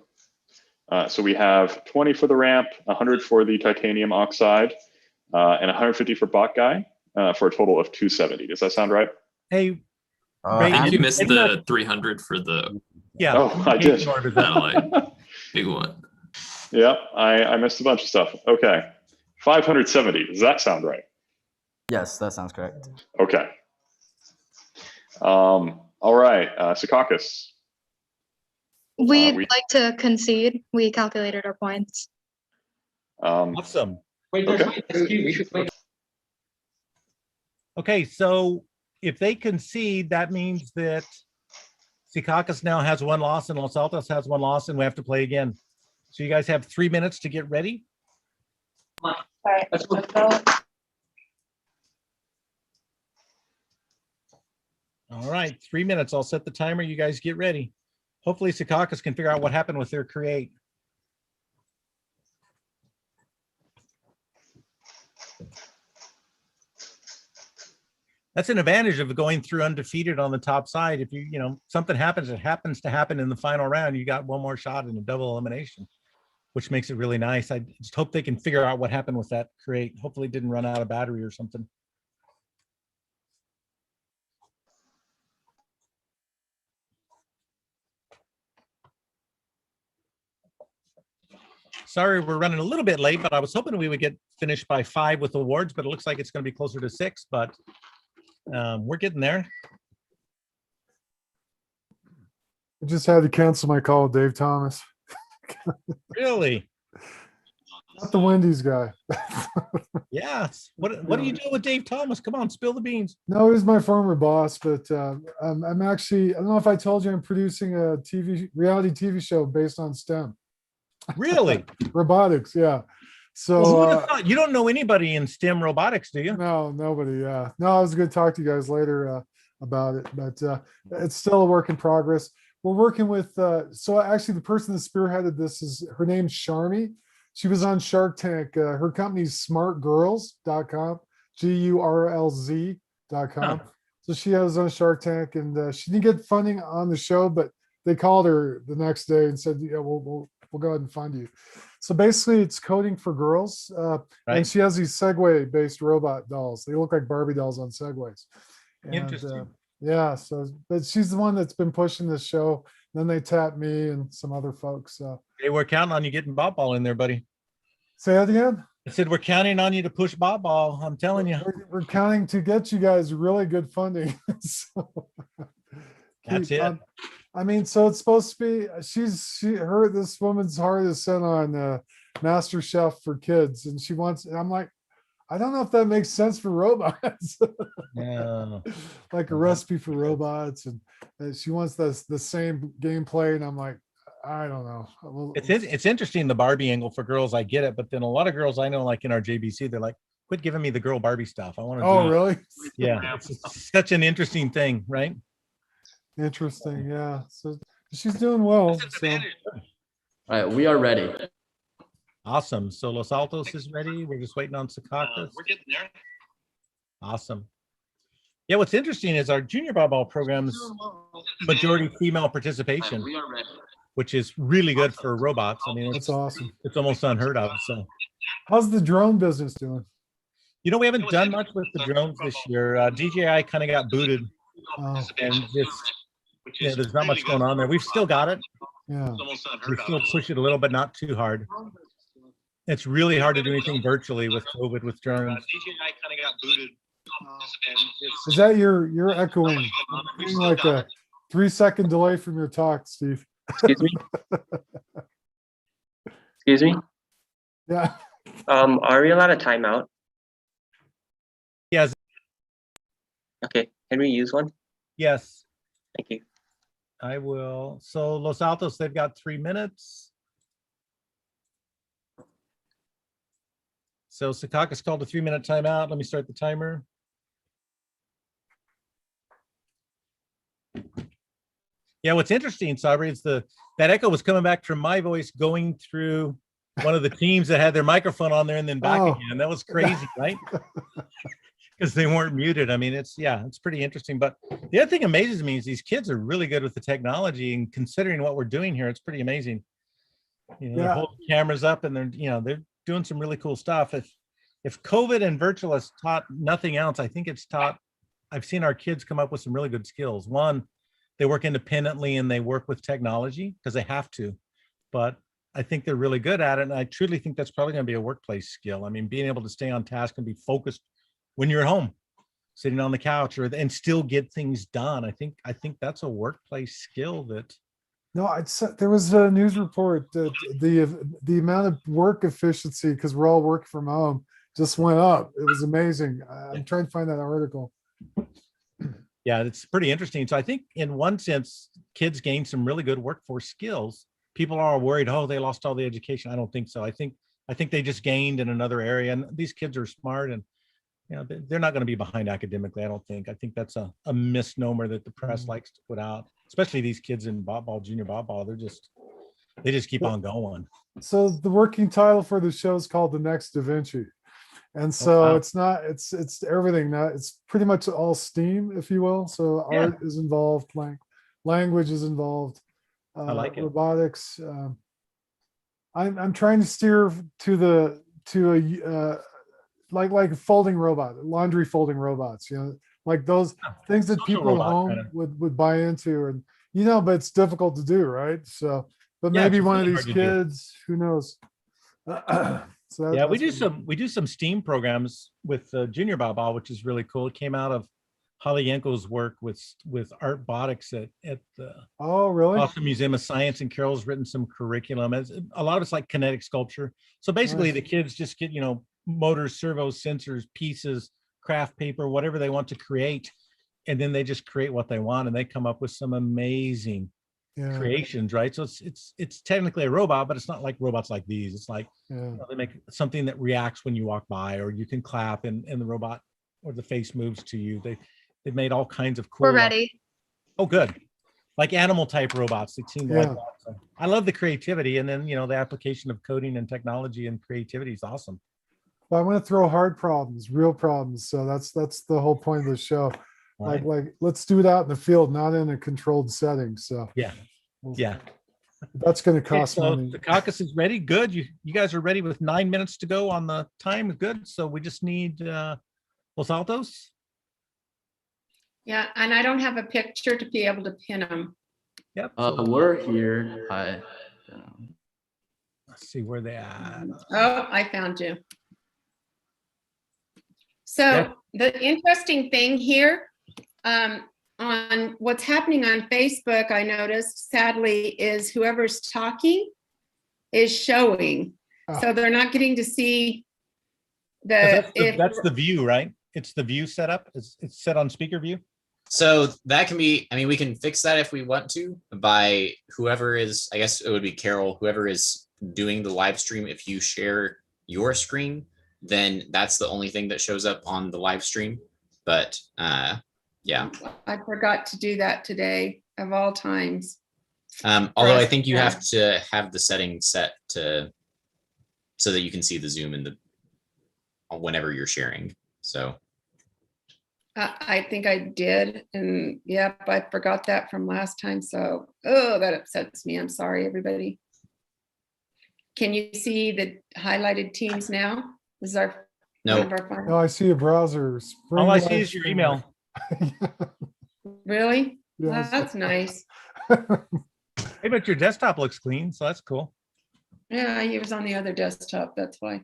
So we have 20 for the ramp, 100 for the titanium oxide, and 150 for Botguy for a total of 270. Does that sound right? Hey, I think you missed the 300 for the Oh, I did. satellite. Big one. Yeah, I missed a bunch of stuff. Okay. 570. Does that sound right? Yes, that sounds correct. Okay. All right. Secaucus. We'd like to concede. We calculated our points. Awesome. Wait, Okay. Okay, so if they concede, that means that Secaucus now has 1 loss and Los Altos has 1 loss, and we have to play again. So you guys have 3 minutes to get ready. All right, let's go. All right, 3 minutes. I'll set the timer. You guys get ready. Hopefully Secaucus can figure out what happened with their create. That's an advantage of going through undefeated on the top side. If something happens, it happens to happen in the final round, you got 1 more shot in a double elimination, which makes it really nice. I just hope they can figure out what happened with that create. Hopefully it didn't run out of battery or something. Sorry, we're running a little bit late, but I was hoping we would get finished by 5 with awards, but it looks like it's going to be closer to 6, but we're getting there. I just had to cancel my call with Dave Thomas. Really? Not the Wendy's guy. Yes. What do you do with Dave Thomas? Come on, spill the beans. No, he's my former boss, but I'm actually, I don't know if I told you, I'm producing a reality TV show based on STEM. Really? Robotics, yeah. So Well, who would have thought? You don't know anybody in STEM robotics, do you? no, nobody. Yeah, no, I was going to talk to you guys later about it, but it's still a work in progress. We're working with. So actually, the person that spearheaded this is her name's Sharmi. She was on Shark Tank. Her company's smartgirls.com, GURLZ.com. So she has on Shark Tank, and she didn't get funding on the show, but they called her the next day and said, "Yeah, we'll go ahead and fund you." So basically, it's coding for girls, and she has these Segway-based robot dolls. They look like Barbie dolls on Segways. And, Interesting. yeah. So, but she's the one that's been pushing this show. Then they tapped me and some other folks. So Hey, we're counting on you getting Botball in there, buddy. say that again. I said we're counting on you to push Botball. I'm telling you. We're counting to get you guys really good funding. So, That's it. I mean, so it's supposed to be, this woman's heart is set on Master Chef for kids, and she wants, and I'm like, I don't know if that makes sense for robots. Yeah. Like a recipe for robots, and she wants the same gameplay, and I'm like, I don't know. It's interesting, the Barbie angle for girls. I get it, but then a lot of girls I know, like in our JBC, they're like, quit giving me the girl Barbie stuff. I want to. Oh, really? Yeah, it's such an interesting thing, right? Interesting, yeah. So she's doing well. So. All right, we are ready. Awesome. So Los Altos is ready. We're just waiting on Secaucus. We're getting there. Awesome. Yeah, what's interesting is our junior Botball programs majority female participation, which is really good for robots. I mean, That's awesome. It's almost unheard of. So, how's the drone business doing? You know, we haven't done much with the drones this year. DJI kind of got booted, and just there's not much going on there. We've still got it. Yeah, we still push it a little, but not too hard. It's really hard to do anything virtually with COVID with drones. DJI kind of got booted. Is that you're echoing? I'm getting like a 3-second delay from your talk, Steve. Excuse me. Excuse me. Yeah. Are we allowed a timeout? Yes. Okay. Can we use one? Yes. Thank you. I will. So Los Altos, they've got 3 minutes. So Secaucus called a 3-minute timeout. Let me start the timer. Yeah, what's interesting, Sabri, is that echo was coming back from my voice going through one of the teams that had their microphone on there and then back again. That was crazy, right? Because they weren't muted. I mean, it's pretty interesting. But the other thing amazes me is these kids are really good with the technology, and considering what we're doing here, it's pretty amazing. You know, they're holding cameras up and they're doing some really cool stuff. If COVID and virtual has taught nothing else, I think it's taught, I've seen our kids come up with some really good skills. One, they work independently and they work with technology because they have to, but I think they're really good at it. And I truly think that's probably going to be a workplace skill. I mean, being able to stay on task and be focused when you're at home, sitting on the couch and still get things done. I think that's a workplace skill that. No, there was a news report that the amount of work efficiency, because we're all working from home, just went up. It was amazing. I'm trying to find that article. Yeah, it's pretty interesting. So I think in one sense, kids gain some really good workforce skills. People are worried, oh, they lost all the education. I don't think so. I think they just gained in another area, and these kids are smart, and they're not going to be behind academically. I don't think. I think that's a misnomer that the press likes to put out, especially these kids in Botball, junior Botball. They just keep on going. So the working title for the show is called The Next Da Vinci. And so it's everything now. It's pretty much all STEAM, if you will. So art is involved, language is involved, I like it. robotics. I'm trying to steer to a like folding robot, laundry folding robots, like those things that people at home would buy into, and but it's difficult to do, right? So, but maybe one of these kids, who knows? So yeah, we do some STEAM programs with junior Botball, which is really cool. It came out of Holly Yenko's work with Artbotics at the Boston Museum of Science, and Carol's written some curriculum. A lot of it's like kinetic sculpture. So basically, the kids just get motors, servos, sensors, pieces, craft paper, whatever they want to create, and then they just create what they want, and they come up with some amazing creations, right? So it's technically a robot, but it's not like robots like these. It's like they make something that reacts when you walk by, or you can clap and the robot or the face moves to you. They've made all kinds of cool. We're ready. Oh, good. Like animal type robots. They seem like that. So I love the creativity, and then the application of coding and technology and creativity is awesome. Well, I want to throw hard problems, real problems. So that's the whole point of the show. Right. Like let's do it out in the field, not in a controlled setting. So yeah. That's going to cost money. The caucus is ready. Good. You guys are ready with 9 minutes to go on the time. Good. So we just need Los Altos. Yeah, and I don't have a picture to be able to pin them. Yep. so We're here. Hi. let's see where they at. Oh, I found you. So Yeah. the interesting thing here, on what's happening on Facebook, I noticed sadly, is whoever's talking is showing. So they're not getting to see 'Cause the, that's the view, right? It's the view setup. It's set on speaker view. So that can be, I mean, we can fix that if we want to by whoever is, I guess it would be Carol, whoever is doing the live stream. If you share your screen, then that's the only thing that shows up on the live stream. But yeah. I forgot to do that today of all times. Although I think you have to have the settings set to so that you can see the Zoom in the whenever you're sharing. So I think I did, and yep, I forgot that from last time. So, oh, that upsets me. I'm sorry, everybody. Can you see the highlighted teams now? This is our one of our No, final. I see a browser. All I see is your email. Really? Yes. That's nice. Hey, but your desktop looks clean, so that's cool. Yeah, he was on the other desktop, that's why.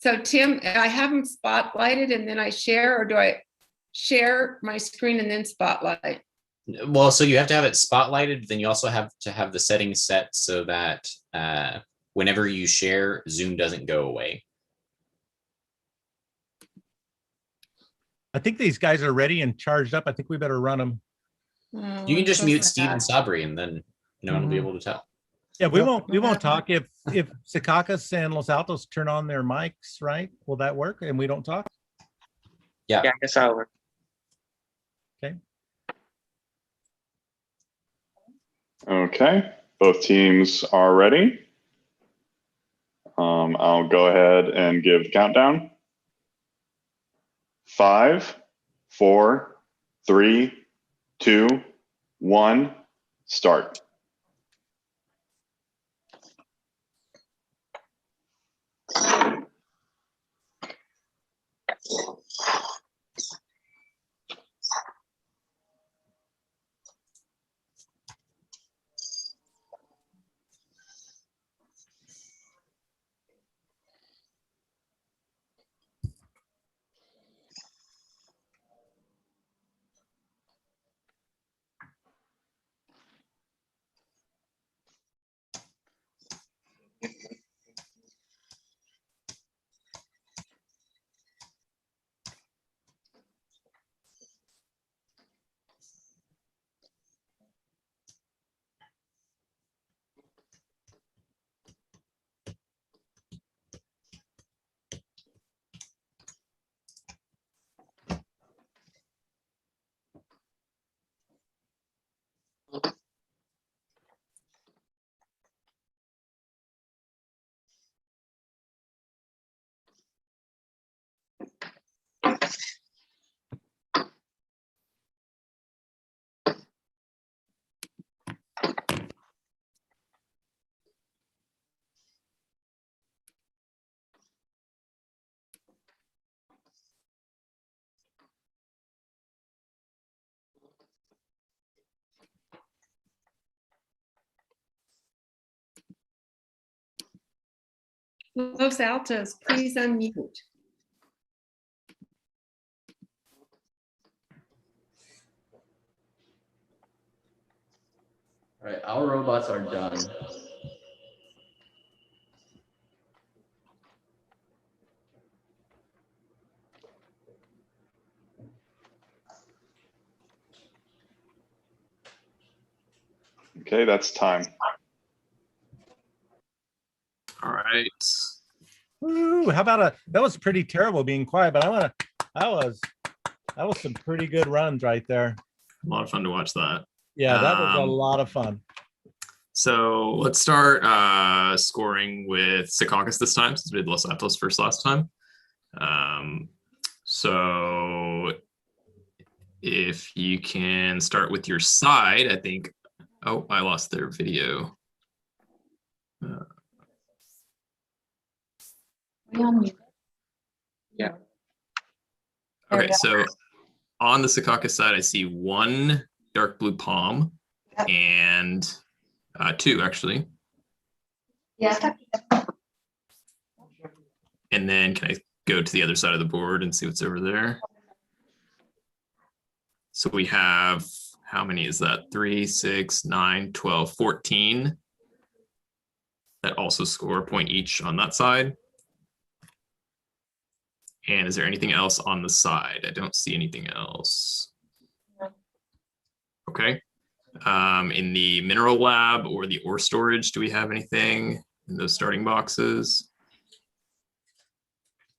So Tim, I have them spotlighted and then I share, or do I share my screen and then spotlight? well, so you have to have it spotlighted, then you also have to have the settings set so that whenever you share, Zoom doesn't go away. I think these guys are ready and charged up. I think we better run them. Oh, You can I'm just so mute sad. Steve and Sabri, and then no one will be able to tell. Yeah, we won't talk if Secaucus and Los Altos turn on their mics, right? Will that work? And we don't talk? Yeah. Yeah, I guess that'll work. Okay. Okay, both teams are ready. I'll go ahead and give the countdown. 5, 4, 3, 2, 1, start. Los Altos, please unmute. All right, our robots are done. Okay, that's time. All right. Ooh, how about that was pretty terrible being quiet, but that was some pretty good runs right there. A lot of fun to watch that. Yeah, that was a lot of fun. So let's start scoring with Secaucus this time, since we did Los Altos first last time. So if you can start with your side, I think. Oh, I lost their video. Yeah. Okay, so on the Secaucus side, I see one dark blue palm and 2 actually. Yeah. And then can I go to the other side of the board and see what's over there? So we have, how many is that? 3, 6, 9, 12, 14 that also score a point each on that side. And is there anything else on the side? I don't see anything else. Okay. In the mineral lab or the ore storage, do we have anything in those starting boxes?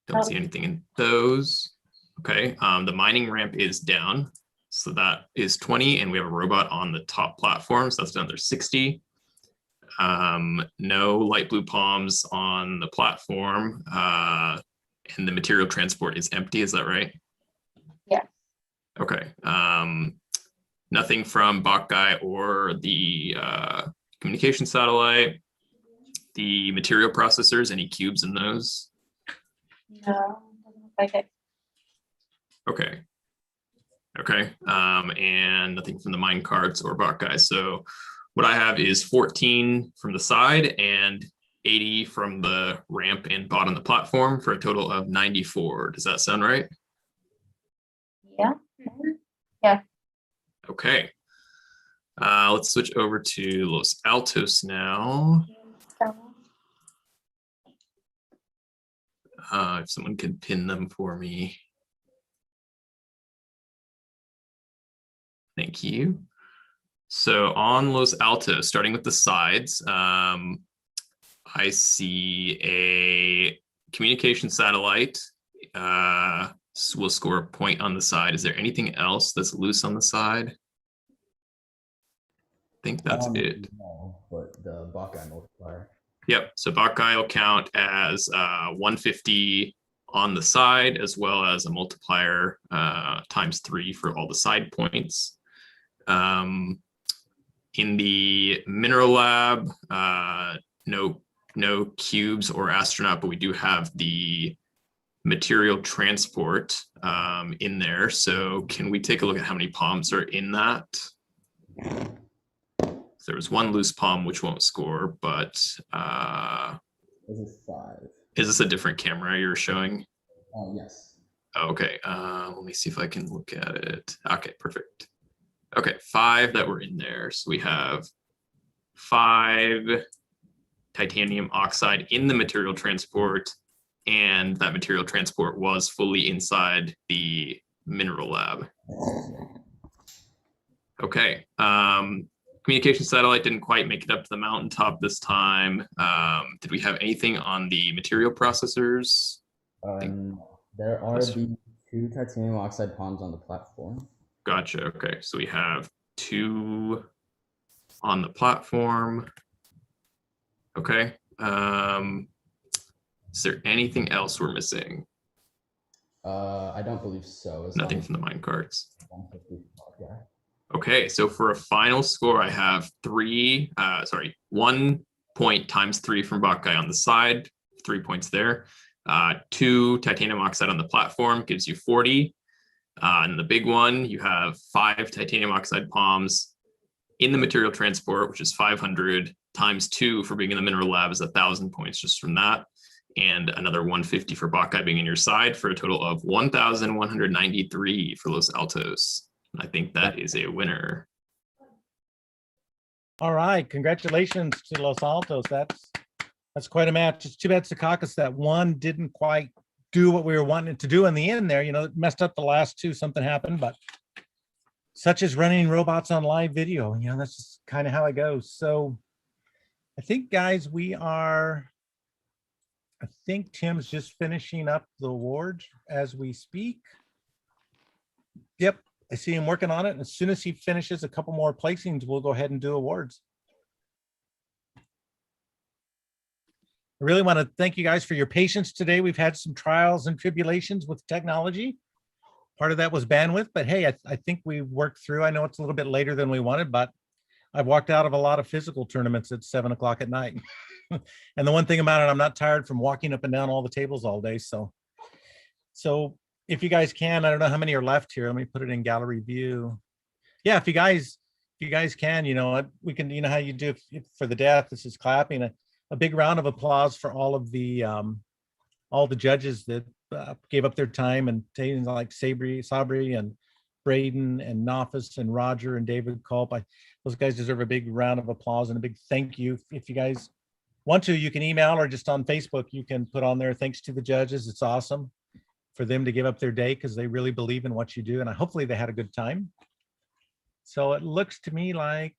Don't see anything in those. Okay. The mining ramp is down. So that is 20, and we have a robot on the top platform. So that's another 60. No light blue palms on the platform. And the material transport is empty. Is that right? Yeah. Okay. Nothing from Botguy or the communication satellite. The material processors, any cubes in those? No, doesn't look like it. Okay. Okay. And nothing from the mine carts or Botguy. So what I have is 14 from the side and 80 from the ramp and bot on the platform for a total of 94. Does that sound right? Yeah. Yeah. Okay. Let's switch over to Los Altos now. If someone could pin them for me. Thank you. So on Los Altos, starting with the sides, I see a communication satellite will score a point on the side. Is there anything else that's loose on the side? I think that's it. No, but the Botguy multiplier. Yep, so Botguy will count as 150 on the side, as well as a multiplier times 3 for all the side points. In the mineral lab, no cubes or astronaut, but we do have the material transport in there. So can we take a look at how many palms are in that? There was 1 loose palm, which won't score, but This is 5. is this a different camera you're showing? Yes. Okay, let me see if I can look at it. Okay, perfect. Okay, 5 that were in there. So we have 5 titanium oxide in the material transport, and that material transport was fully inside the mineral lab. Okay, communication satellite didn't quite make it up to the mountaintop this time. Did we have anything on the material processors? There are the 2 titanium oxide palms on the platform. Gotcha. Okay, so we have 2 on the platform. Okay. Is there anything else we're missing? I don't believe so. Nothing from the mine carts. Okay, so for a final score, I have 1 point times 3 from Botguy on the side, 3 points there. 2 titanium oxide on the platform gives you 40. And the big one, you have 5 titanium oxide palms in the material transport, which is 500 times 2 for being in the mineral lab is 1,000 points just from that. And another 150 for Botguy being in your side for a total of 1,193 for Los Altos. I think that is a winner. All right, congratulations to Los Altos. That's quite a match. It's too bad Secaucus that one didn't quite do what we were wanting it to do in the end there. You know, it messed up the last 2, something happened, but such as running robots on live video. You know, that's just kind of how it goes. So I think, guys, I think Tim's just finishing up the awards as we speak. Yep, I see him working on it. And as soon as he finishes a couple more placings, we'll go ahead and do awards. I really want to thank you guys for your patience today. We've had some trials and tribulations with technology. Part of that was bandwidth, but hey, I think we worked through. I know it's a little bit later than we wanted, but I've walked out of a lot of physical tournaments at 7 o'clock at night. And the one thing about it, I'm not tired from walking up and down all the tables all day. So if you guys can, I don't know how many are left here. Let me put it in gallery view. Yeah, if you guys you guys can, you know what, we can, you know how you do for the death, this is clapping, a big round of applause for all the judges that gave up their time, and things like Sabri and Braden and Nofis and Roger and David Culp. Those guys deserve a big round of applause and a big thank you. If you guys want to, you can email or just on Facebook, you can put on there, thanks to the judges. It's awesome for them to give up their day because they really believe in what you do. And hopefully they had a good time. So it looks to me like,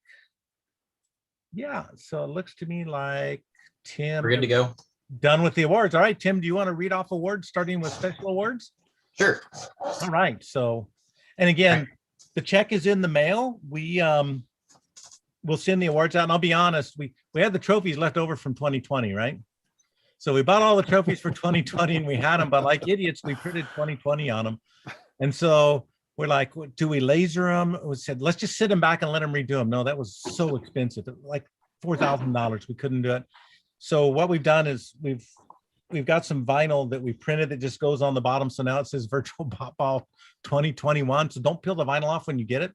yeah, so it looks to me like Tim. We're good to go. Done with the awards. All right, Tim, do you want to read off awards, starting with special awards? Sure. All right. So, and again, the check is in the mail. We'll send the awards out, and I'll be honest, we had the trophies left over from 2020, right? So we bought all the trophies for 2020 and we had them, but like idiots, we printed 2020 on them. And so we're like, do we laser them? We said, let's just sit them back and let them redo them. No, that was so expensive, like $4,000. We couldn't do it. So what we've done is we've got some vinyl that we printed that just goes on the bottom. So now it says Virtual Botball 2021. So don't peel the vinyl off when you get it,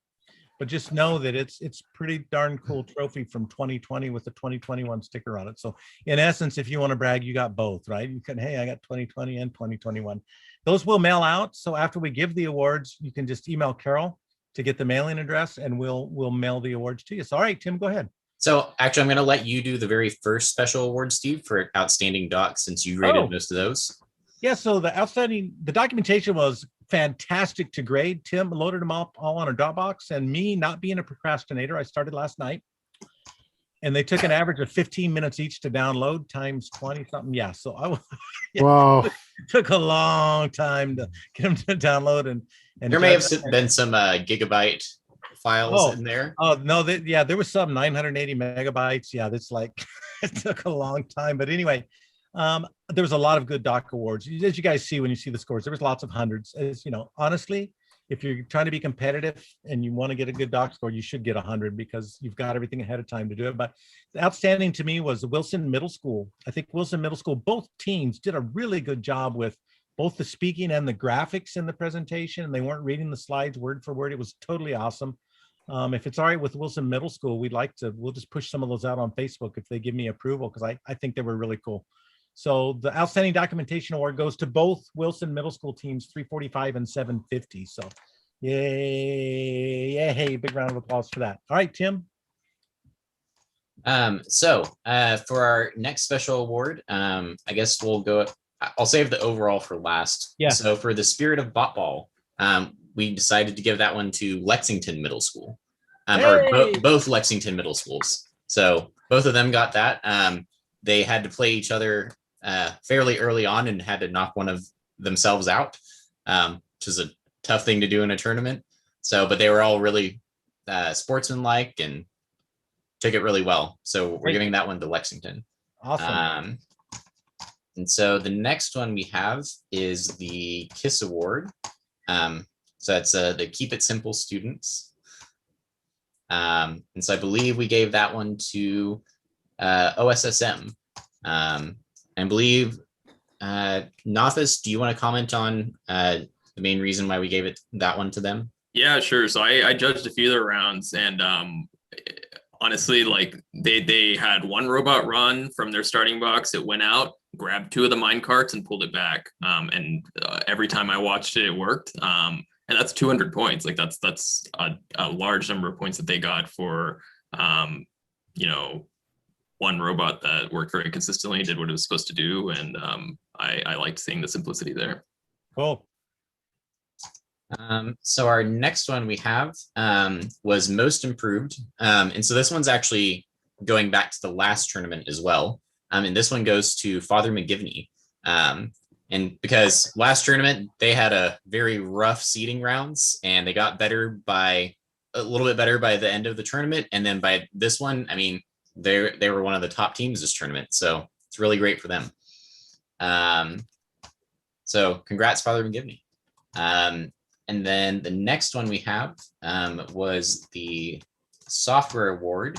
but just know that it's pretty darn cool trophy from 2020 with the 2021 sticker on it. So in essence, if you want to brag, you got both, right? You can, hey, I got 2020 and 2021. Those will mail out. So after we give the awards, you can just email Carol to get the mailing address, and we'll mail the awards to you. So all right, Tim, go ahead. So actually, I'm going to let you do the very first special award, Steve, for outstanding doc, since you rated most of those. Yeah, so the documentation was fantastic to grade. Tim loaded them all on a Dropbox, and me not being a procrastinator, I started last night, and they took an average of 15 minutes each to download times 20 something. Yeah, so Wow, it took a long time to get them to download, and there may have been some gigabyte files in there. Oh no, there was some 980 megabytes. Yeah, that's like it took a long time, but anyway. There was a lot of good doc awards. As you guys see when you see the scores, there was lots of hundreds. As you know, honestly, if you're trying to be competitive and you want to get a good doc score, you should get 100 because you've got everything ahead of time to do it. But outstanding to me was Wilson Middle School. I think Wilson Middle School, both teams did a really good job with both the speaking and the graphics in the presentation. And they weren't reading the slides word for word. It was totally awesome. If it's all right with Wilson Middle School, we'll just push some of those out on Facebook if they give me approval, because I think they were really cool. So the Outstanding Documentation Award goes to both Wilson Middle School teams, 345 and 750. So yay, big round of applause for that. All right, Tim. For our next special award, I guess I'll save the overall for last. Yeah. So for the Spirit of Botball, we decided to give that one to Lexington Middle School, or both Lexington Middle Schools. So both of them got that. They had to play each other fairly early on and had to knock one of themselves out, which is a tough thing to do in a tournament. So, but they were all really sportsmanlike and took it really well. So we're giving that one to Lexington. Awesome. And so the next one we have is the KISS Award. So that's the Keep It Simple students. And so I believe we gave that one to OSSM. I believe, Nafis, do you want to comment on the main reason why we gave that one to them? Yeah, sure. So I judged a few of their rounds, and honestly, like they had one robot run from their starting box. It went out, grabbed two of the mine carts, and pulled it back. Every time I watched it, it worked. And that's 200 points. Like that's a large number of points that they got for one robot that worked very consistently, did what it was supposed to do, and I liked seeing the simplicity there. Cool. So our next one we have was Most Improved, and so this one's actually going back to the last tournament as well, and this one goes to Father McGivney, and because last tournament they had a very rough seeding rounds, and they got a little bit better by the end of the tournament, and then by this one, I mean, they were one of the top teams this tournament, so it's really great for them. So congrats, Father McGivney. And then the next one we have was the Software Award,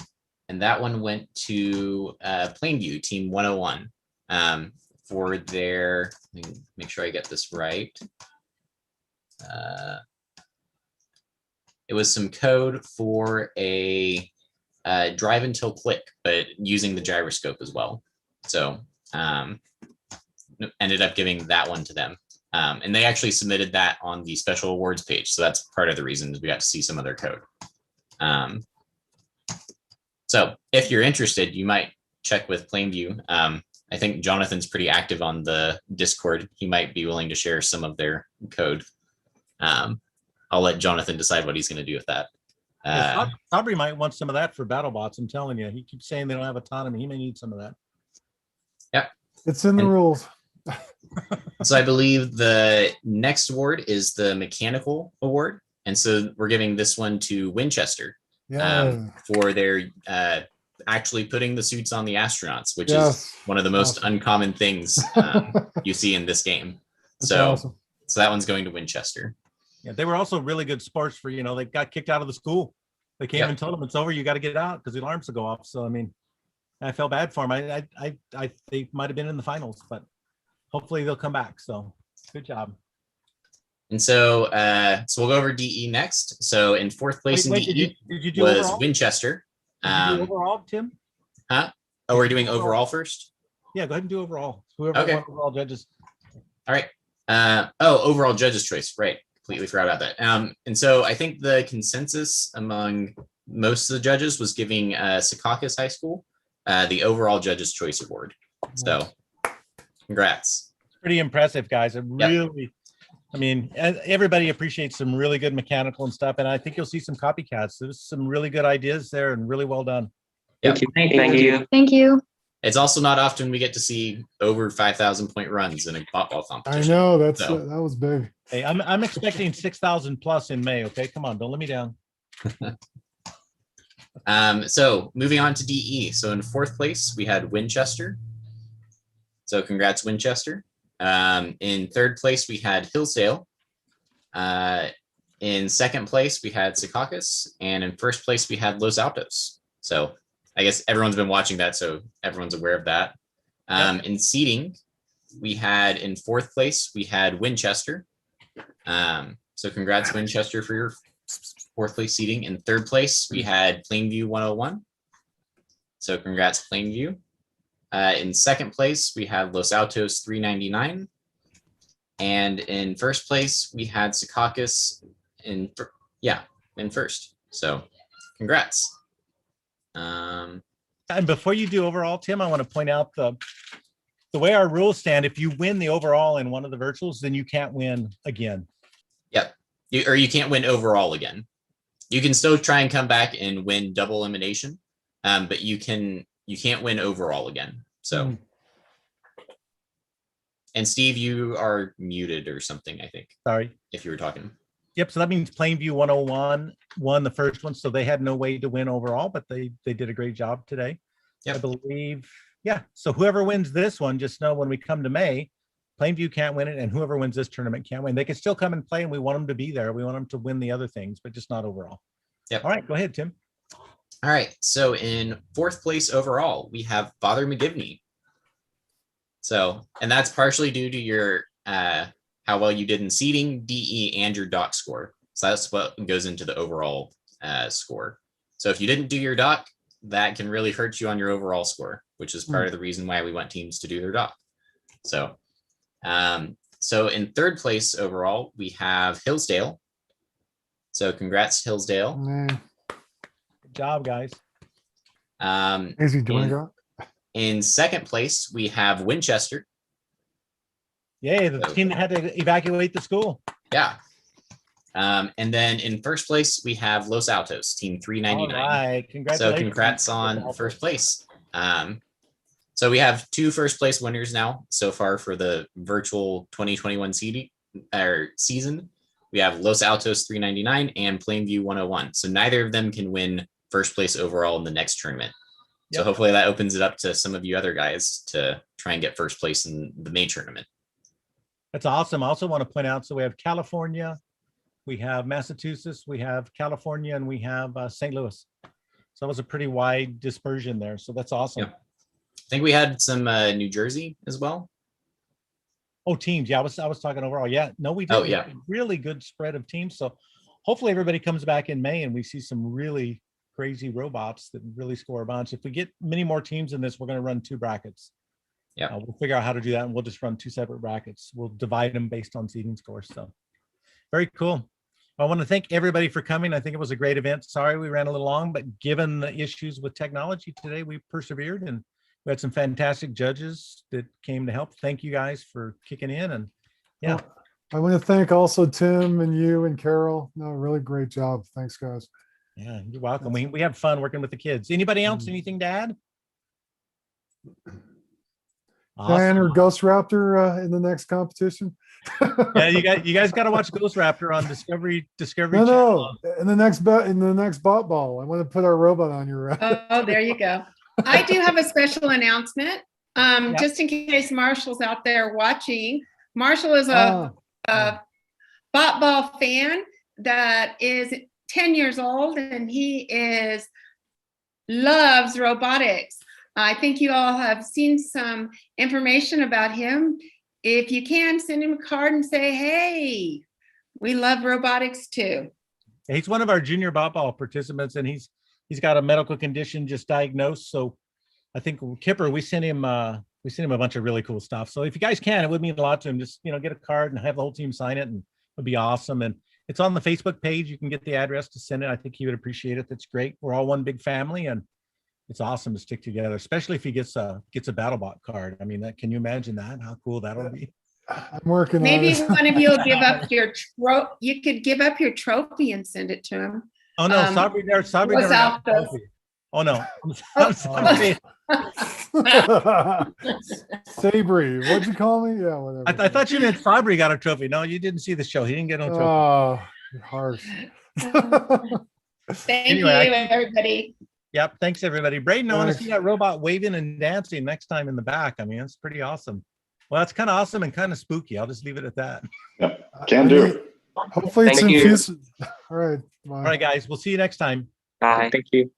and that one went to Plainview Team 101 for their, let me make sure I get this right. it was some code for a drive until click, but using the gyroscope as well. So ended up giving that one to them. And they actually submitted that on the special awards page. So that's part of the reason we got to see some of their code. So if you're interested, you might check with Plainview. I think Jonathan's pretty active on the Discord. He might be willing to share some of their code. I'll let Jonathan decide what he's going to do with that. Aubrey might want some of that for BattleBots. I'm telling you, he keeps saying they don't have autonomy. He may need some of that. Yep. It's in the rules. So I believe the next award is the mechanical award. And so we're giving this one to Winchester for their actually putting the suits on the astronauts, which is one of the most uncommon things you see in this game. So that one's going to Winchester. Yeah, they were also really good sports for, they got kicked out of the school. They came and told them it's over. You got to get out because the alarms will go off. So, I mean, I felt bad for them. They might've been in the finals, but hopefully they'll come back. So good job. And so, we'll go over DE next. So in fourth place in DE did you do was overall? Winchester. Did you do overall, Tim? Huh? Oh, we're doing overall first? Yeah, go ahead and do overall. Whoever won overall judges. All right. Overall judges choice. Right. Completely forgot about that. And so I think the consensus among most of the judges was giving Secaucus High School the overall judges choice award. So congrats. Pretty impressive, guys. It really, I mean, everybody appreciates some really good mechanical and stuff. And I think you'll see some copycats. There's some really good ideas there and really well done. Thank you. Thank you. Thank you. It's also not often we get to see over 5,000 point runs in a Botball competition. I know that was big. Hey, I'm expecting 6,000 plus in May. Okay, come on, don't let me down. So moving on to DE. So in fourth place, we had Winchester. So congrats, Winchester. In third place, we had Hillsdale. In second place, we had Secaucus. And in first place, we had Los Altos. So I guess everyone's been watching that, so everyone's aware of that. In seating, we had in fourth place, we had Winchester. So congrats, Winchester, for your fourth place seating. In third place, we had Plainview 101. So congrats, Plainview. In second place, we had Los Altos 399. And in first place, we had Secaucus in first. So congrats. And before you do overall, Tim, I want to point out the way our rules stand. If you win the overall in one of the virtuals, then you can't win again. Yep. You can't win overall again. You can still try and come back and win double elimination, but you can't win overall again. So, and Steve, you are muted or something, I think. Sorry. If you were talking. Yep. So that means Plainview 101 won the first one. So they had no way to win overall, but they did a great job today. Yep. I believe. Yeah. So whoever wins this one, just know when we come to May, Plainview can't win it. And whoever wins this tournament can't win. They can still come and play, and we want them to be there. We want them to win the other things, but just not overall. Yep. All right. Go ahead, Tim. All right. So in fourth place overall, we have Father McGivney. So, and that's partially due to your how well you did in seeding, DE, and your doc score. So that's what goes into the overall score. So if you didn't do your doc, that can really hurt you on your overall score, which is part of the reason why we want teams to do their doc. So, so in third place overall, we have Hillsdale. So congrats, Hillsdale. Good job, guys. In second place, we have Winchester. Yay, the team that had to evacuate the school. Yeah. And then in first place, we have Los Altos, team 399. All right, congratulations. So congrats on first place. So we have 2 first place winners now so far for the virtual 2021 season. We have Los Altos 399 and Plainview 101. So neither of them can win first place overall in the next tournament. So hopefully that opens it up to some of you other guys to try and get first place in the May tournament. That's awesome. I also want to point out, so we have California, we have Massachusetts, we have California, and we have St. Louis. So that was a pretty wide dispersion there. So that's awesome. Yeah. I think we had some New Jersey as well. Oh, teams. Yeah, I was talking overall. Yeah, no, we did. Oh, yeah. Really good spread of teams. So hopefully everybody comes back in May and we see some really crazy robots that really score a bunch. If we get many more teams in this, we're going to run 2 brackets. Yeah. We'll figure out how to do that, and we'll just run 2 separate brackets. We'll divide them based on seeding scores. So very cool. I want to thank everybody for coming. I think it was a great event. Sorry we ran a little long, but given the issues with technology today, we persevered, and we had some fantastic judges that came to help. Thank you guys for kicking in. And yeah. Well, I want to thank also Tim and you and Carol. No, really great job. Thanks, guys. Yeah, you're welcome. We have fun working with the kids. Anybody else? Anything to add? Diane or Ghost Raptor in the next competition? Yeah, you guys got to watch Ghost Raptor on Discovery No, Channel. no. In the next Botball, I want to put our robot on your. Oh, there you go. I do have a special announcement. Just in case Marshall's out there watching. Marshall is a Botball fan that is 10 years old, and he loves robotics. I think you all have seen some information about him. If you can, send him a card and say, hey, we love robotics too. He's one of our junior Botball participants, and he's got a medical condition just diagnosed. So I think Kipper, we sent him a bunch of really cool stuff. So if you guys can, it would mean a lot to him. Just, get a card and have the whole team sign it, and it would be awesome. And it's on the Facebook page. You can get the address to send it. I think he would appreciate it. That's great. We're all one big family, and it's awesome to stick together, especially if he gets a BattleBot card. I mean, can you imagine that? How cool that'll be? I'm working Maybe on it. one of you will give up your you could give up your trophy and send it to him. Oh no, Sabri never got the trophy. Oh no, I'm sorry. Sabri, what'd you call me? Yeah, whatever. I thought you meant Sabri got a trophy. No, you didn't see the show. He didn't get no trophy. Oh, you're harsh. Thank you, everybody. Yep, thanks everybody. Braden, I want to Thanks. see that robot waving and dancing next time in the back. I mean, it's pretty awesome. Well, it's kind of awesome and kind of spooky. I'll just leave it at that. Can do. Hopefully it's Thank you. infused. All right. Bye. All right, guys, we'll see you next time. Bye. Thank you.